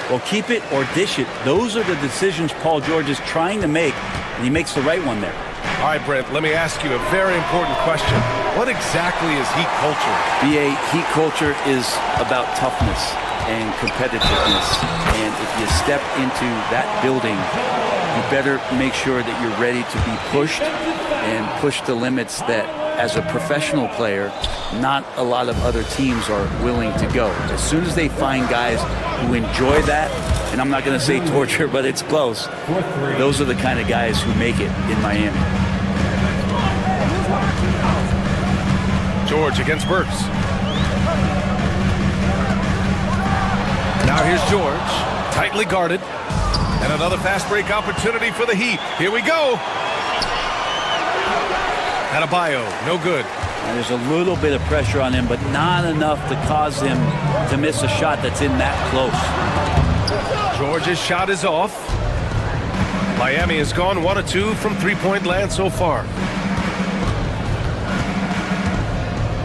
Well, keep it or dish it. Those are the decisions Paul George is trying to make, and he makes the right one there. All right, Brent, let me ask you a very important question. What exactly is Heat culture? BA, Heat culture is about toughness and competitiveness. And if you step into that building, you better make sure that you're ready to be pushed and push the limits that, as a professional player, not a lot of other teams are willing to go. As soon as they find guys who enjoy that, and I'm not going to say torture, but it's close, those are the kind of guys who make it in Miami. George against Burks. Now here's George, tightly guarded. And another fast break opportunity for the Heat. Here we go. Adebayo, no good. And there's a little bit of pressure on him, but not enough to cause him to miss a shot that's in that close. George's shot is off. Miami has gone 1 of 2 from three-point land so far.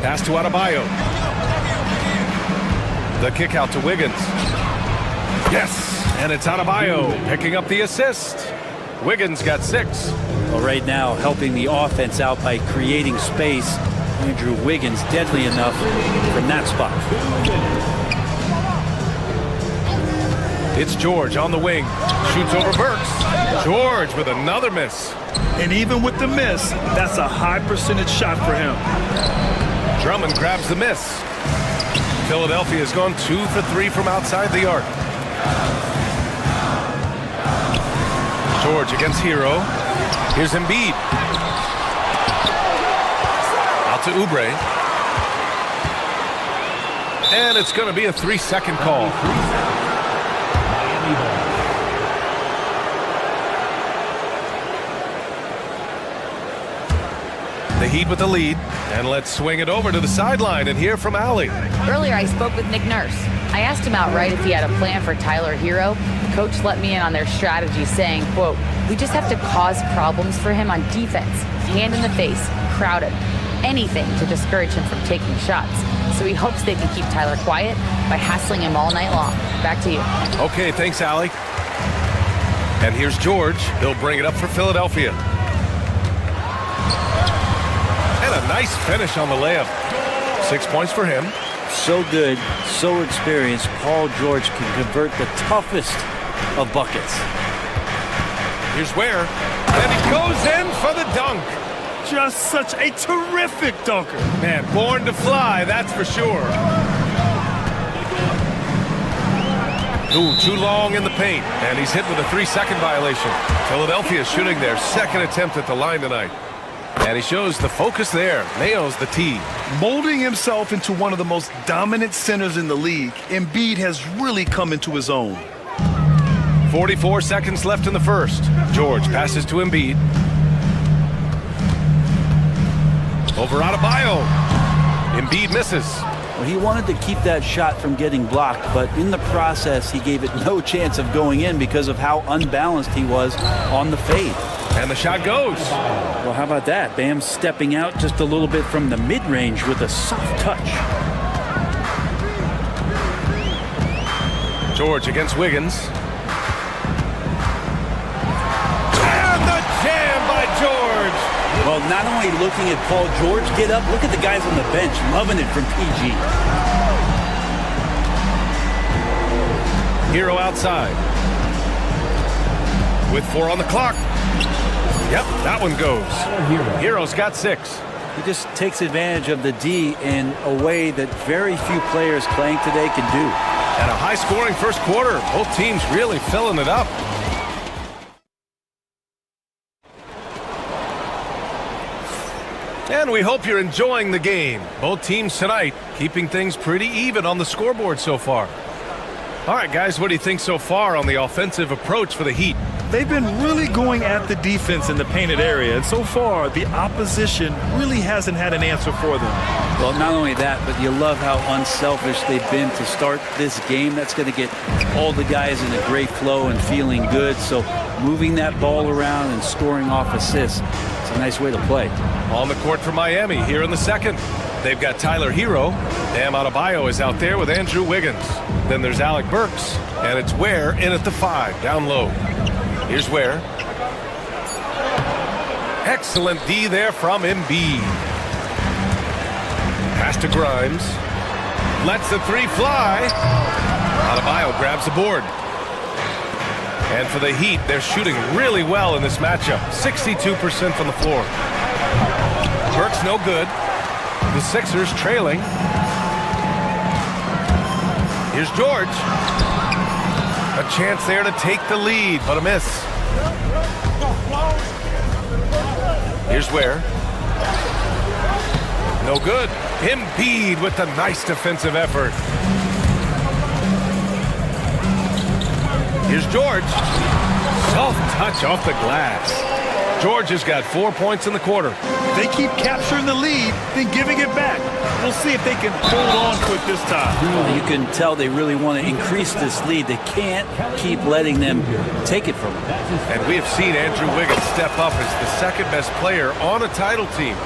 Pass to Adebayo. The kick out to Wiggins. Yes, and it's Adebayo picking up the assist. Wiggins got 6. Well, right now, helping the offense out by creating space. Andrew Wiggins deadly enough from that spot. It's George on the wing. Shoots over Burks. George with another miss. And even with the miss, that's a high percentage shot for him. Drummond grabs the miss. Philadelphia has gone 2 for 3 from outside the arc. George against Hero. Here's Embiid. Out to Oubre. And it's going to be a 3-second call. The Heat with the lead. And let's swing it over to the sideline and hear from Allie. Earlier, I spoke with Nick Nurse. I asked him outright if he had a plan for Tyler Hero. Coach let me in on their strategy, saying, quote, "We just have to cause problems for him on defense. Hand in the face, crowd him. Anything to discourage him from taking shots. So he hopes they can keep Tyler quiet by hassling him all night long." Back to you. Okay, thanks, Allie. And here's George. He'll bring it up for Philadelphia. And a nice finish on the layup. 6 points for him. So good, so experienced, Paul George can convert the toughest of buckets. Here's Ware. And he goes in for the dunk. Just such a terrific dunker. Man, born to fly, that's for sure. Ooh, too long in the paint. And he's hit with a 3-second violation. Philadelphia shooting their second attempt at the line tonight. And he shows the focus there. Nails the tee. Molding himself into one of the most dominant centers in the league, Embiid has really come into his own. 44 seconds left in the first. George passes to Embiid. Over Adebayo. Embiid Embiid misses. Well, he wanted to keep that shot from getting blocked, but in the process, he gave it no chance of going in because of how unbalanced he was on the fade. And the shot goes. Well, how about that? Bam stepping out just a little bit from the mid-range with a soft touch. George against Wiggins. And the jam by George. Well, not only looking at Paul George get up, look at the guys on the bench loving it from PG. Hero outside. With 4 on the clock. Yep, that one goes. Hero's got 6. He just takes advantage of the D in a way that very few players playing today can do. And a high-scoring first quarter. Both teams really filling it up. And we hope you're enjoying the game. Both teams tonight keeping things pretty even on the scoreboard so far. All right, guys, what do you think so far on the offensive approach for the Heat? They've been really going at the defense in the painted area, and so far the opposition really hasn't had an answer for them. Well, not only that, but you love how unselfish they've been to start this game. That's going to get all the guys in a great flow and feeling good. So moving that ball around and scoring off assists, it's a nice way to play. On the court for Miami here in the second. They've got Tyler Hero. Bam Adebayo is out there with Andrew Wiggins. Then there's Alec Burks, and it's Ware in at the 5, down low. Here's Ware. Excellent D there from Embiid. Pass to Grimes. Lets the 3 fly. Adebayo grabs the board. And for the Heat, they're shooting really well in this matchup. 62% from the floor. Burks no good. The Sixers trailing. Here's George. A chance there to take the lead, but a miss. Here's Ware. No good. Embiid with the nice defensive effort. Here's George. Soft touch off the glass. George has got 4 points in the quarter. They keep capturing the lead, then giving it back. We'll see if they can hold on to it this time. Well, you can tell they really want to increase this lead. They can't keep letting them take it from them. And we have seen Andrew Wiggins step up as the second-best player on a title team.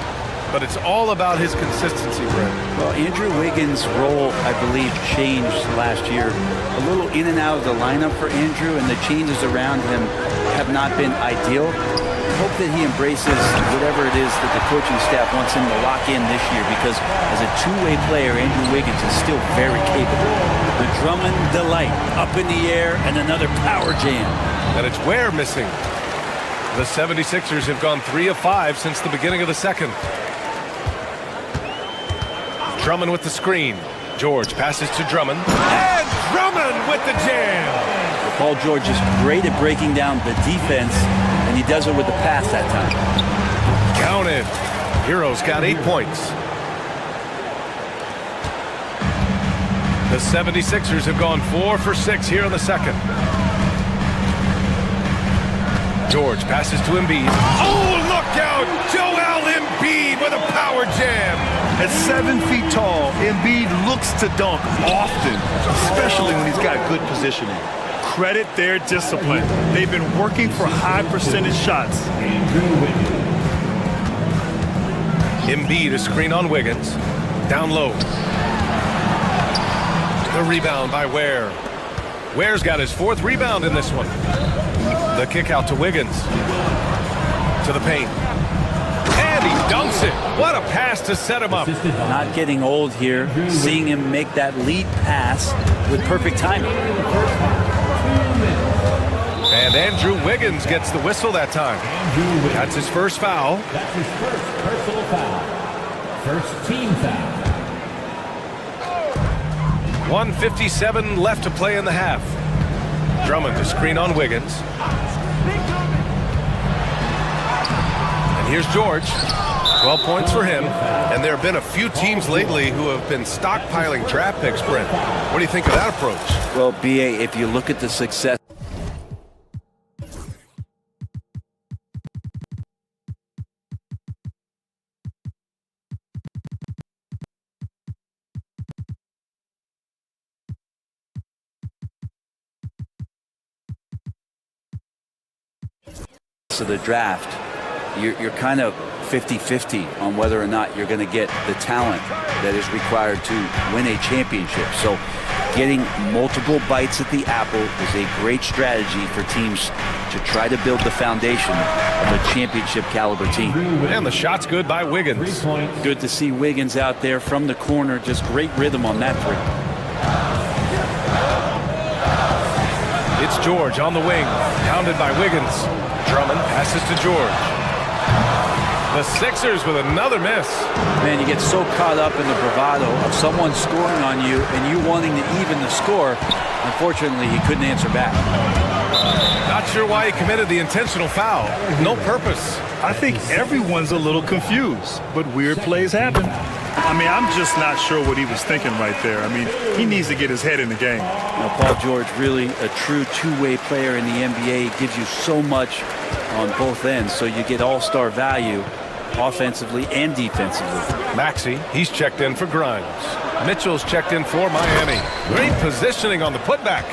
But it's all about his consistency, Brett. Well, Andrew Wiggins' role, I believe, changed last year. A little in and out of the lineup for Andrew, and the changes around him have not been ideal. I hope that he embraces whatever it is that the coaching staff wants him to lock in this year, because as a two-way player, Andrew Wiggins is still very capable. The Drummond delight, up in the air, and another power jam. And it's Ware missing. The 76ers have gone 3 of 5 since the beginning of the second. Drummond with the screen. George passes to Drummond. And Drummond with the jam. Paul George is great at breaking down the defense, and he does it with the pass that time. Counted. Hero's got 8 points. The 76ers have gone 4 for 6 here in the second. George passes to Embiid. Oh, look out! Joel Embiid with a power jam. At 7 feet tall, Embiid looks to dunk often, especially when he's got good positioning. Credit their discipline. They've been working for high percentage shots. Embiid, a screen on Wiggins. Down low. The rebound by Ware. Ware's got his 4th rebound in this one. The kick out to Wiggins. To the paint. And he dunks it. What a pass to set him up. Not getting old here. Seeing him make that lead pass with perfect timing. And Andrew Wiggins gets the whistle that time. That's his first foul. That's his first personal foul. First team foul. 1:57 left to play in the half. Drummond to screen on Wiggins. And here's George. 12 points for him. And there have been a few teams lately who have been stockpiling draft picks, Brent. What do you think of that approach? Well, BA, if you look at the success process of the draft, you're kind of 50-50 on whether or not you're going to get the talent that is required to win a championship. So getting multiple bites at the apple is a great strategy for teams to try to build the foundation of a championship caliber team. And the shot's good by Wiggins. Good to see Wiggins out there from the corner. Just great rhythm on that three. It's George on the wing, pounded by Wiggins. Drummond passes to George. The Sixers with another miss. Man, you get so caught up in the bravado of someone scoring on you and you wanting to even the score. Unfortunately, he couldn't answer back. Not sure why he committed the intentional foul. No purpose. I think everyone's a little confused, but weird plays happen. I mean, I'm just not sure what he was thinking right there. I mean, he needs to get his head in the game. Now, Paul George, really a true two-way player in the NBA, gives you so much on both ends, so you get all-star value offensively and defensively. Maxey, he's checked in for Grimes. Mitchell's checked in for Miami. Great positioning on the putback.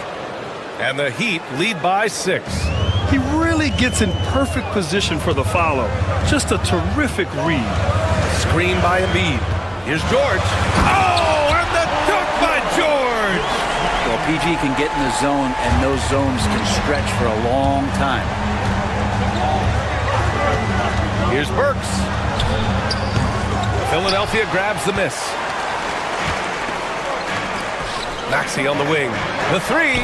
And the Heat lead by 6. He really gets in perfect position for the follow. Just a terrific read. Screen by Embiid. Here's George. Oh, and the dunk by George! Well, PG can get in the zone, and those zones can stretch for a long time. Here's Burks. Philadelphia grabs the miss. Maxey on the wing. The three.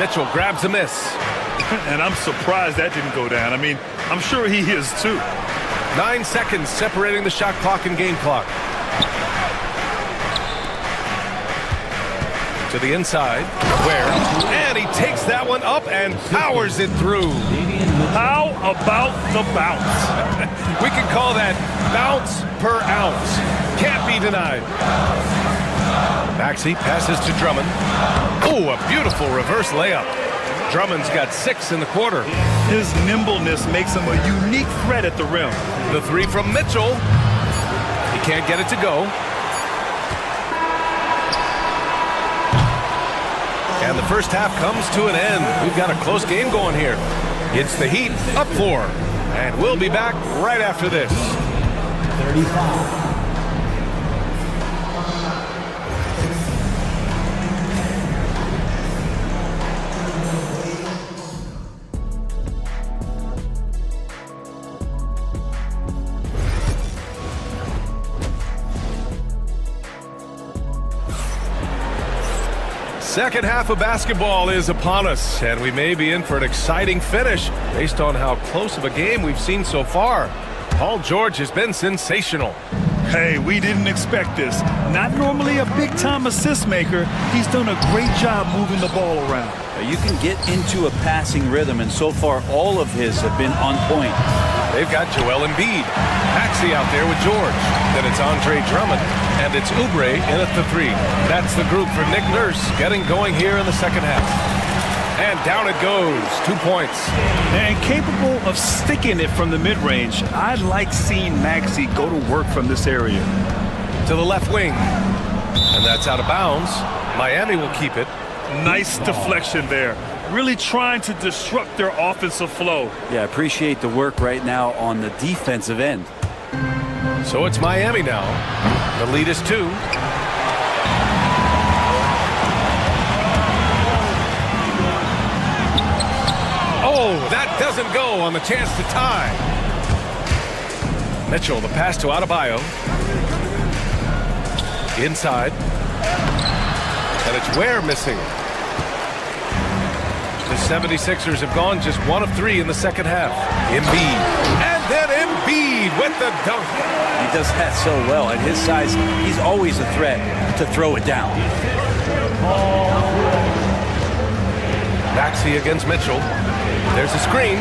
Mitchell grabs a miss. And I'm surprised that didn't go down. I mean, I'm sure he is too. 9 seconds separating the shot clock and game clock. To the inside. Where? And he takes that one up and powers it through. How about the bounce? We can call that bounce per ounce. Can't be denied. Maxey passes to Drummond. Oh, a beautiful reverse layup. Drummond's got 6 in the quarter. His nimbleness makes him a unique threat at the rim. The three from Mitchell. He can't get it to go. And the first half comes to an end. We've got a close game going here. It's the Heat up 4. And we'll be back right after this. 35. Second half of basketball is upon us, and we may be in for an exciting finish based on how close of a game we've seen so far. Paul George has been sensational. Hey, we didn't expect this. Not normally a big-time assist maker. He's done a great job moving the ball around. You can get into a passing rhythm, and so far all of his have been on point. They've got Joel Embiid. Maxey out there with George. Then it's Andre Drummond. And it's Oubre in at the 3. That's the group for Nick Nurse getting going here in the second half. And down it goes. 2 points. And capable of sticking it from the mid-range. I like seeing Maxey go to work from this area. To the left wing. And that's out of bounds. Miami will keep it. Nice deflection there. Really trying to disrupt their offensive flow. Yeah, appreciate the work right now on the defensive end. So it's Miami now. The lead is 2. Oh, that doesn't go on the chance to tie. Mitchell, the pass to Adebayo. Inside. And it's Ware missing. The 76ers have gone just 1 of 3 in the second half. Embiid. And then Embiid with the dunk. He does that so well. At his size, he's always a threat to throw it down. Maxey against Mitchell. There's a screen.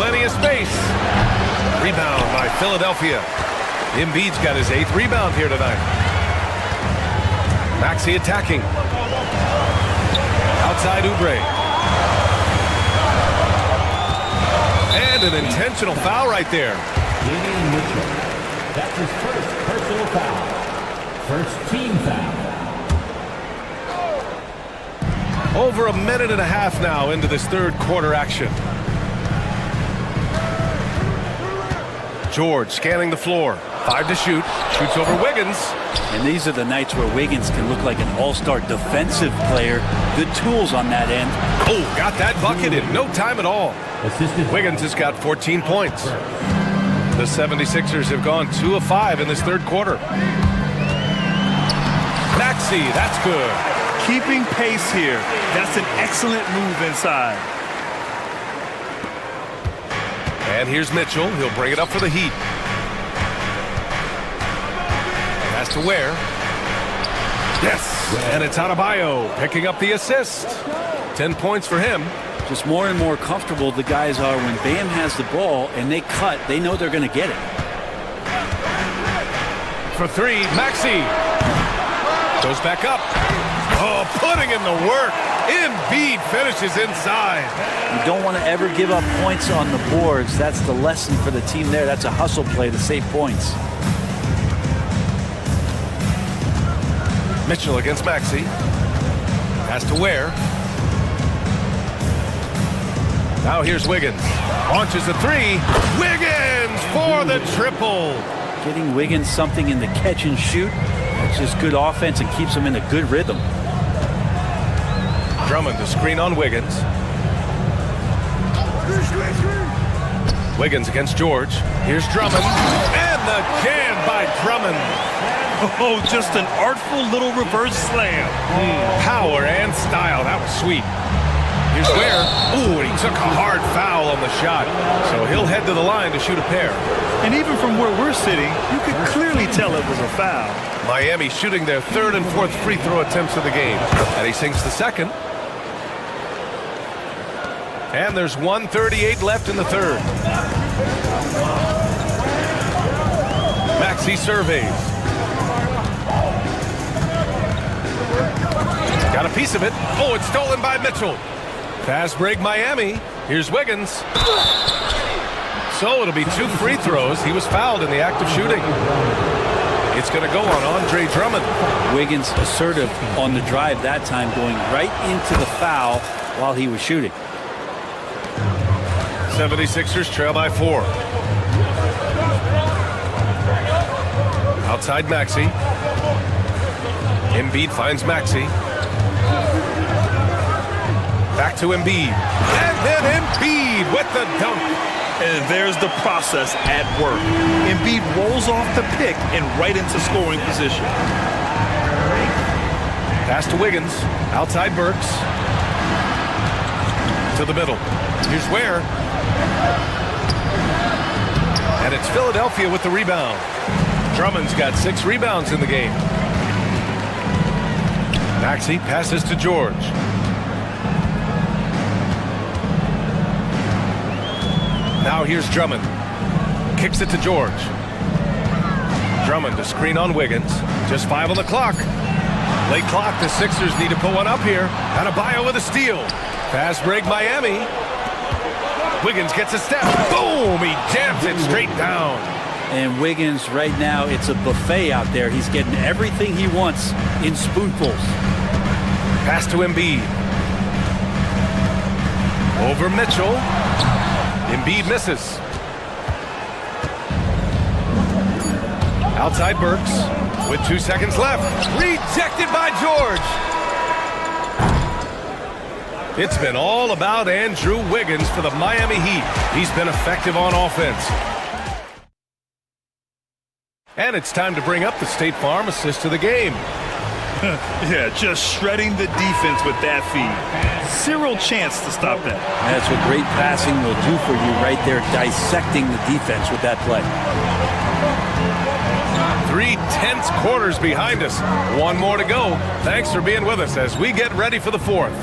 Plenty of space. Rebound by Philadelphia. Embiid's got his 8th rebound here tonight. Maxey attacking. Outside Oubre. And an intentional foul right there. Damian Mitchell. That's his first personal foul. First team foul. Over a minute and a half now into this third quarter action. George scanning the floor. 5 to shoot. Shoots over Wiggins. And these are the nights where Wiggins can look like an all-star defensive player. Good tools on that end. Oh, got that bucket in no time at all. Wiggins has got 14 points. The 76ers have gone 2 of 5 in this third quarter. Maxey, that's good. Keeping pace here. That's an excellent move inside. And here's Mitchell. He'll bring it up for the Heat. Has to Ware. Yes. And it's Adebayo picking up the assist. 10 points for him. Just more and more comfortable the guys are when Bam has the ball and they cut. They know they're going to get it. For 3, Maxey. Goes back up. Oh, putting in the work. Embiid finishes inside. You don't want to ever give up points on the boards. That's the lesson for the team there. That's a hustle play to save points. Mitchell against Maxey. Has to Ware. Now here's Wiggins. Launches a 3. Wiggins for the triple. Getting Wiggins something in the catch and shoot. That's just good offense and keeps him in a good rhythm. Drummond to screen on Wiggins. Wiggins against George. Here's Drummond. And the jam by Drummond. Oh, just an artful little reverse slam. Power and style. That was sweet. Here's Ware. Ooh, and he took a hard foul on the shot. So he'll head to the line to shoot a pair. And even from where we're sitting, you could clearly tell it was a foul. Miami shooting their 3rd and 4th free throw attempts of the game. And he sinks the 2nd. And there's 1:38 left in the 3rd. Maxey surveys. Got a piece of it. Oh, it's stolen by Mitchell. Fast break Miami. Here's Wiggins. So it'll be 2 free throws. He was fouled in the act of shooting. It's going to go on Andre Drummond. Wiggins assertive on the drive that time, going right into the foul while he was shooting. 76ers trail by 4. Outside Maxey. Embiid finds Maxey. Back to Embiid. And then Embiid with the dunk. And there's the process at work. Embiid rolls off the pick and right into scoring position. Pass to Wiggins. Outside Burks. To the middle. Here's Ware. And it's Philadelphia with the rebound. Drummond's got 6 rebounds in the game. Maxey passes to George. Now here's Drummond. Kicks it to George. Drummond to screen on Wiggins. Just 5 on the clock. Late clock, the Sixers need to put one up here. Adebayo with a steal. Fast break Miami. Wiggins gets a step. Boom! He jams it straight down. And Wiggins right now, it's a buffet out there. He's getting everything he wants in spoonfuls. Pass to Embiid. Over Mitchell. Embiid misses. Outside Burks with 2 seconds left. Rejected by George. It's been all about Andrew Wiggins for the Miami Heat. He's been effective on offense. And it's time to bring up the State Farm assist of the game. Yeah, just shredding the defense with that feed. Zero chance to stop that. That's what great passing will do for you right there, dissecting the defense with that play. 3 tense quarters behind us. 1 more to go. Thanks for being with us as we get ready for the 4th.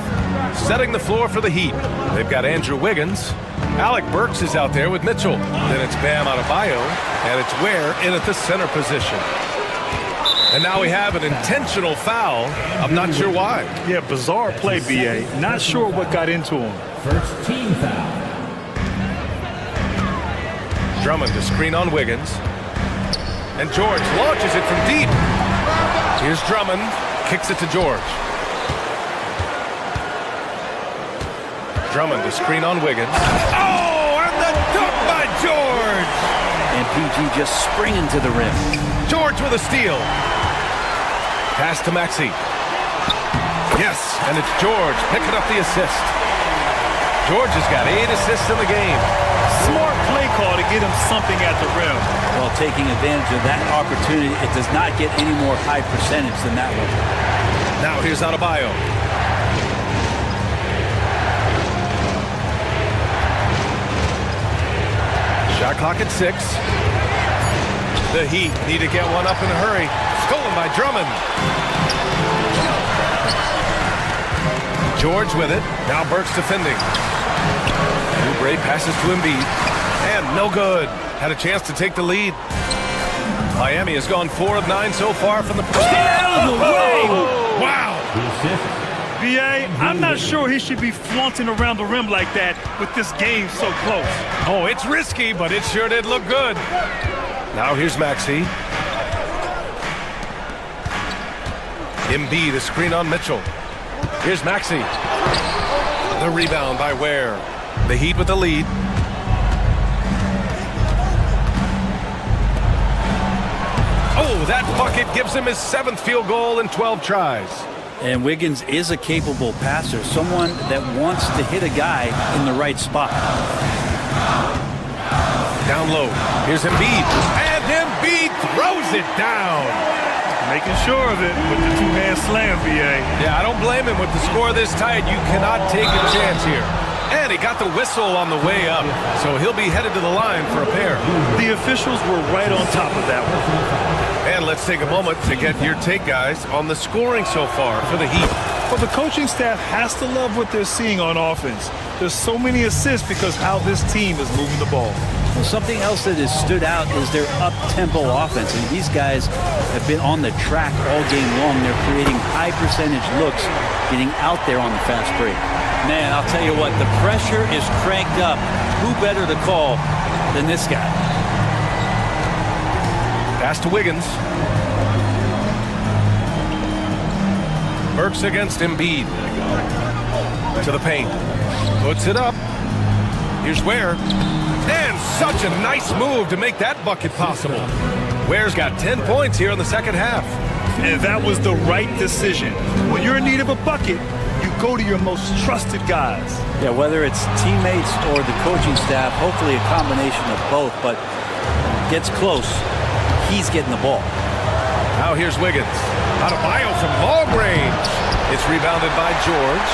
Setting the floor for the Heat. They've got Andrew Wiggins. Alec Burks is out there with Mitchell. Then it's Bam Adebayo, and it's Ware in at the center position. And now we have an intentional foul. I'm not sure why. Yeah, bizarre play, B.A. Not sure what got into him. First team foul. Drummond to screen on Wiggins. And George launches it from deep. Here's Drummond. Kicks it to George. Drummond to screen on Wiggins. Oh, and the dunk by George! And PG just springing to the rim. George with a steal. Pass to Maxey. Yes, and it's George picking up the assist. George has got 8 assists in the game. Smart play call to get him something at the rim. Well, taking advantage of that opportunity, it does not get any more high percentage than that one. Now here's Adebayo. Shot clock at 6. The Heat need to get one up in a hurry. Stolen by Drummond. George with it. Now Burks defending. Oubre passes to Embiid. And no good. Had a chance to take the lead. Miami has gone 4 of 9 so far from the first. Get out of the way! Wow! B.A., I'm not sure he should be flaunting around the rim like that with this game so close. Oh, it's risky, but it sure did look good. Now here's Maxey. Embiid, a screen on Mitchell. Here's Maxey. The rebound by Ware. The Heat with the lead. Oh, that bucket gives him his 7th field goal in 12 tries. And Wiggins is a capable passer, someone that wants to hit a guy in the right spot. Down low. Here's Embiid. And Embiid throws it down. Making sure of it with the 2-man slam, B.A. Yeah, I don't blame him. With the score this tight, you cannot take a chance here. And he got the whistle on the way up, so he'll be headed to the line for a pair. The officials were right on top of that one. And let's take a moment to get your take, guys, on the scoring so far for the Heat. Well, the coaching staff has to love what they're seeing on offense. There's so many assists because how this team is moving the ball. Well, something else that has stood out is their up-tempo offense. And these guys have been on the track all game long. They're creating high-percentage looks, getting out there on the fast break. Man, I'll tell you what, the pressure is cranked up. Who better to call than this guy? Pass to Wiggins. Burks against Embiid. To the paint. Puts it up. Here's Ware. And such a nice move to make that bucket possible. Ware's got 10 points here in the second half. And that was the right decision. When you're in need of a bucket, you go to your most trusted guys. Yeah, whether it's teammates or the coaching staff, hopefully a combination of both, but gets close, he's getting the ball. Now here's Wiggins. Adebayo from long range. It's rebounded by George.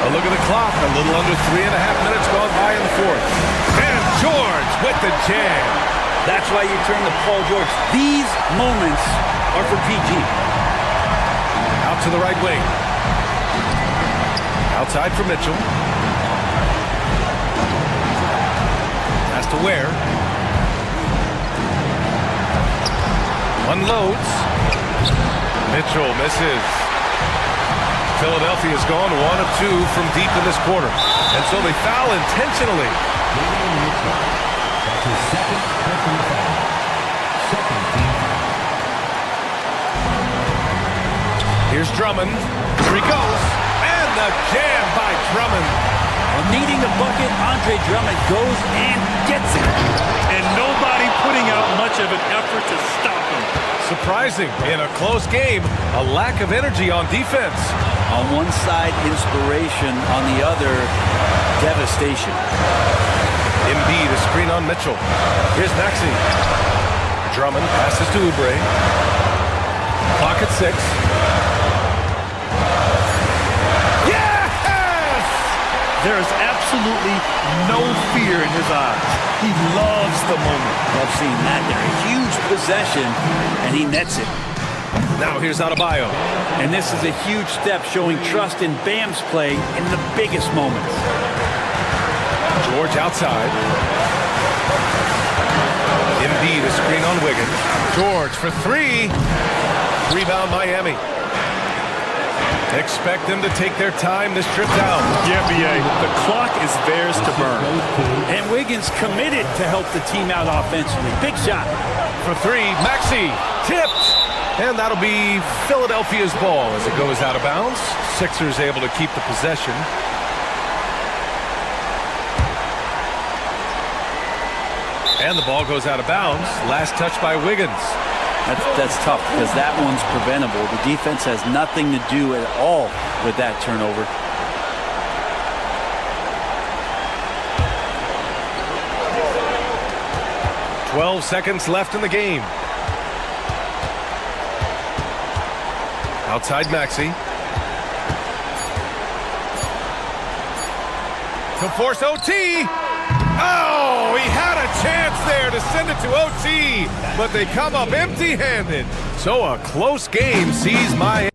A look at the clock. A little under 3.5 minutes gone by in the fourth. And George with the jam. That's why you turn to Paul George. These moments are for PG. Out to the right wing. Outside for Mitchell. Pass to Ware. Unloads. Mitchell misses. Philadelphia's gone 1 of 2 from deep in this quarter. And so they foul intentionally. That's his second personal foul. Second team foul. Here's Drummond. Here he goes. And the jam by Drummond. Needing a bucket, Andre Drummond goes and gets it. And nobody putting out much of an effort to stop him. Surprising. In a close game, a lack of energy on defense. On one side, inspiration. On the other, devastation. Embiid, a screen on Mitchell. Here's Maxey. Drummond passes to Oubre. Clock at 6. Yes! There is absolutely no fear in his eyes. He loves the moment. Love seeing that there. A huge possession, and he nets it. Now here's Adebayo. And this is a huge step showing trust in Bam's play in the biggest moments. George outside. Embiid, a screen on Wiggins. George for 3. Rebound Miami. Expect them to take their time this trip down. Yeah, B.A. The clock is theirs to burn. And Wiggins committed to help the team out offensively. Big shot. For 3, Maxey. Tipped. And that'll be Philadelphia's ball as it goes out of bounds. Sixers able to keep the possession. And the ball goes out of bounds. Last touch by Wiggins. That's tough because that one's preventable. The defense has nothing to do at all with that turnover. "12 seconds left in the game. Outside Maxey. To force OT. Oh, he had a chance there to send it to OT, but they come up empty-handed. So a close game sees Miami.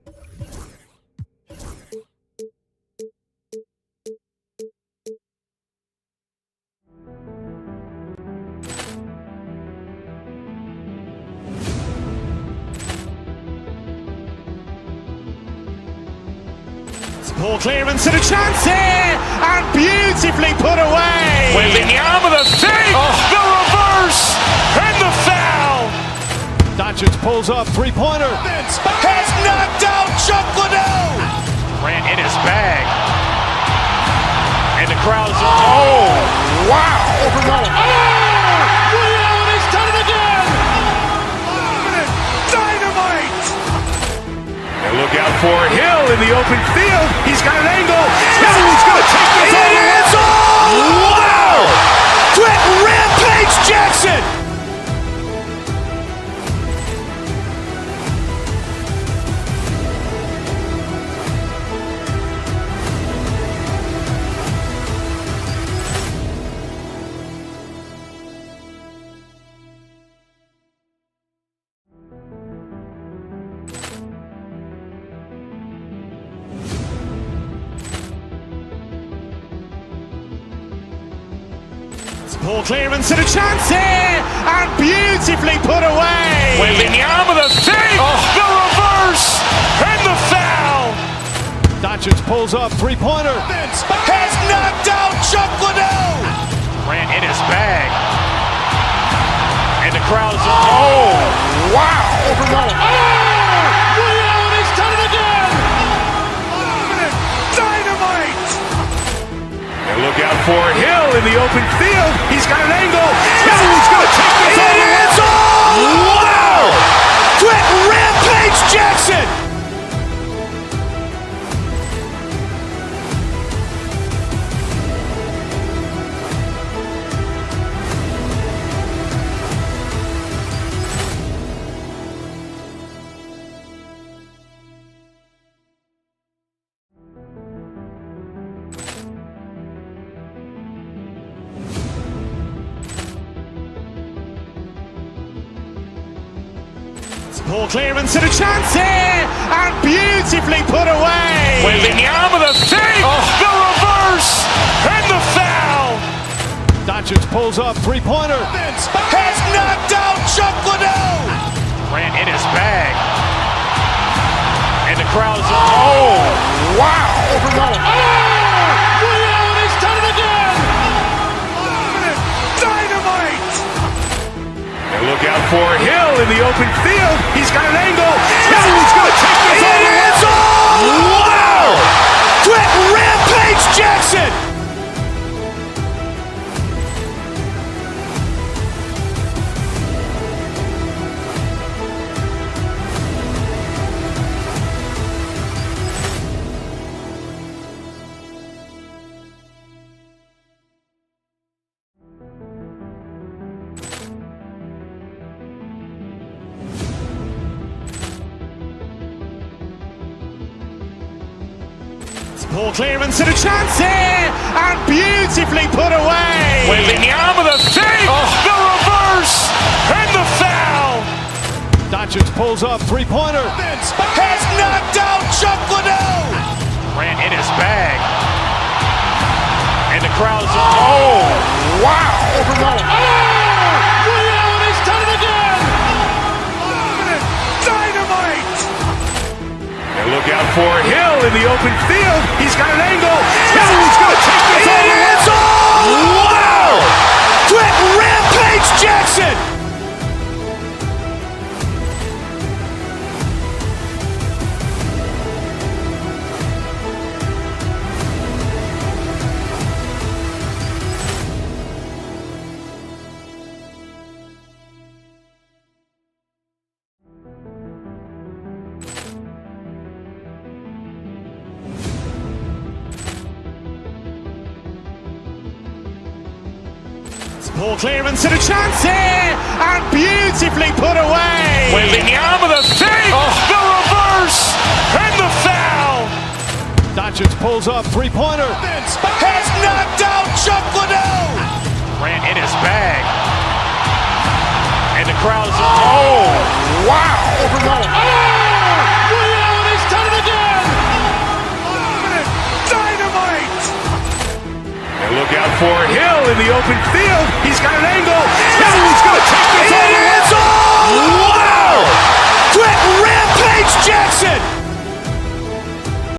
Ball clearance and a chance here, and beautifully put away. Wembanyama the save, the reverse, and the foul. Doncic pulls up, three-pointer. Has knocked out Chuck Liddell. Grant in his bag. And the crowd's, oh, wow. He's done it again. Dynamite. And look out for Hill in the open field. He's got an angle. Hill's going to take this all the way. Wow! Quick Rampage Jackson. Ball clearance and a chance here, and beautifully put away. Wembanyama the save, the reverse, and the foul. Doncic pulls up, three-pointer. Has knocked out Chuck Liddell. Grant in his bag. And the crowd's, oh, wow. He's done it again. Dynamite. And look out for Hill in the open field. He's got an angle. Hill's going to take this all the way. Wow! Quick Rampage Jackson. Ball clearance and a chance here, and beautifully put away. Wembanyama the save, the reverse, and the foul. Doncic pulls up, three-pointer. Has knocked out Chuck Liddell. Grant in his bag. And the crowd's, oh, wow. He's done it again. Dynamite. And look out for Hill in the open field. He's got an angle. Hill's going to take this all the way. Wow! Quick Rampage Jackson. Ball clearance and a chance here, and beautifully put away. Wembanyama the save, the reverse, and the foul. Doncic pulls up, three-pointer. Has knocked out Chuck Liddell. Grant in his bag. And the crowd's, oh, wow. He's done it again. Dynamite. And look out for Hill in the open field. He's got an angle. Hill's going to take this all the way. Wow! Quick Rampage Jackson. Poor clearance and a chance here, and beautifully put away. With the arm of the thing, the reverse, and the foul. Doncic pulls up, three-pointer. Has knocked out Chuck Liddell. Ran in his bag. And the crowd is, oh, wow. And he's done it again. Dynamite. And look out for Hill in the open field. He's got an angle. He's going to take this all the way. Wow. Quick rampage Jackson.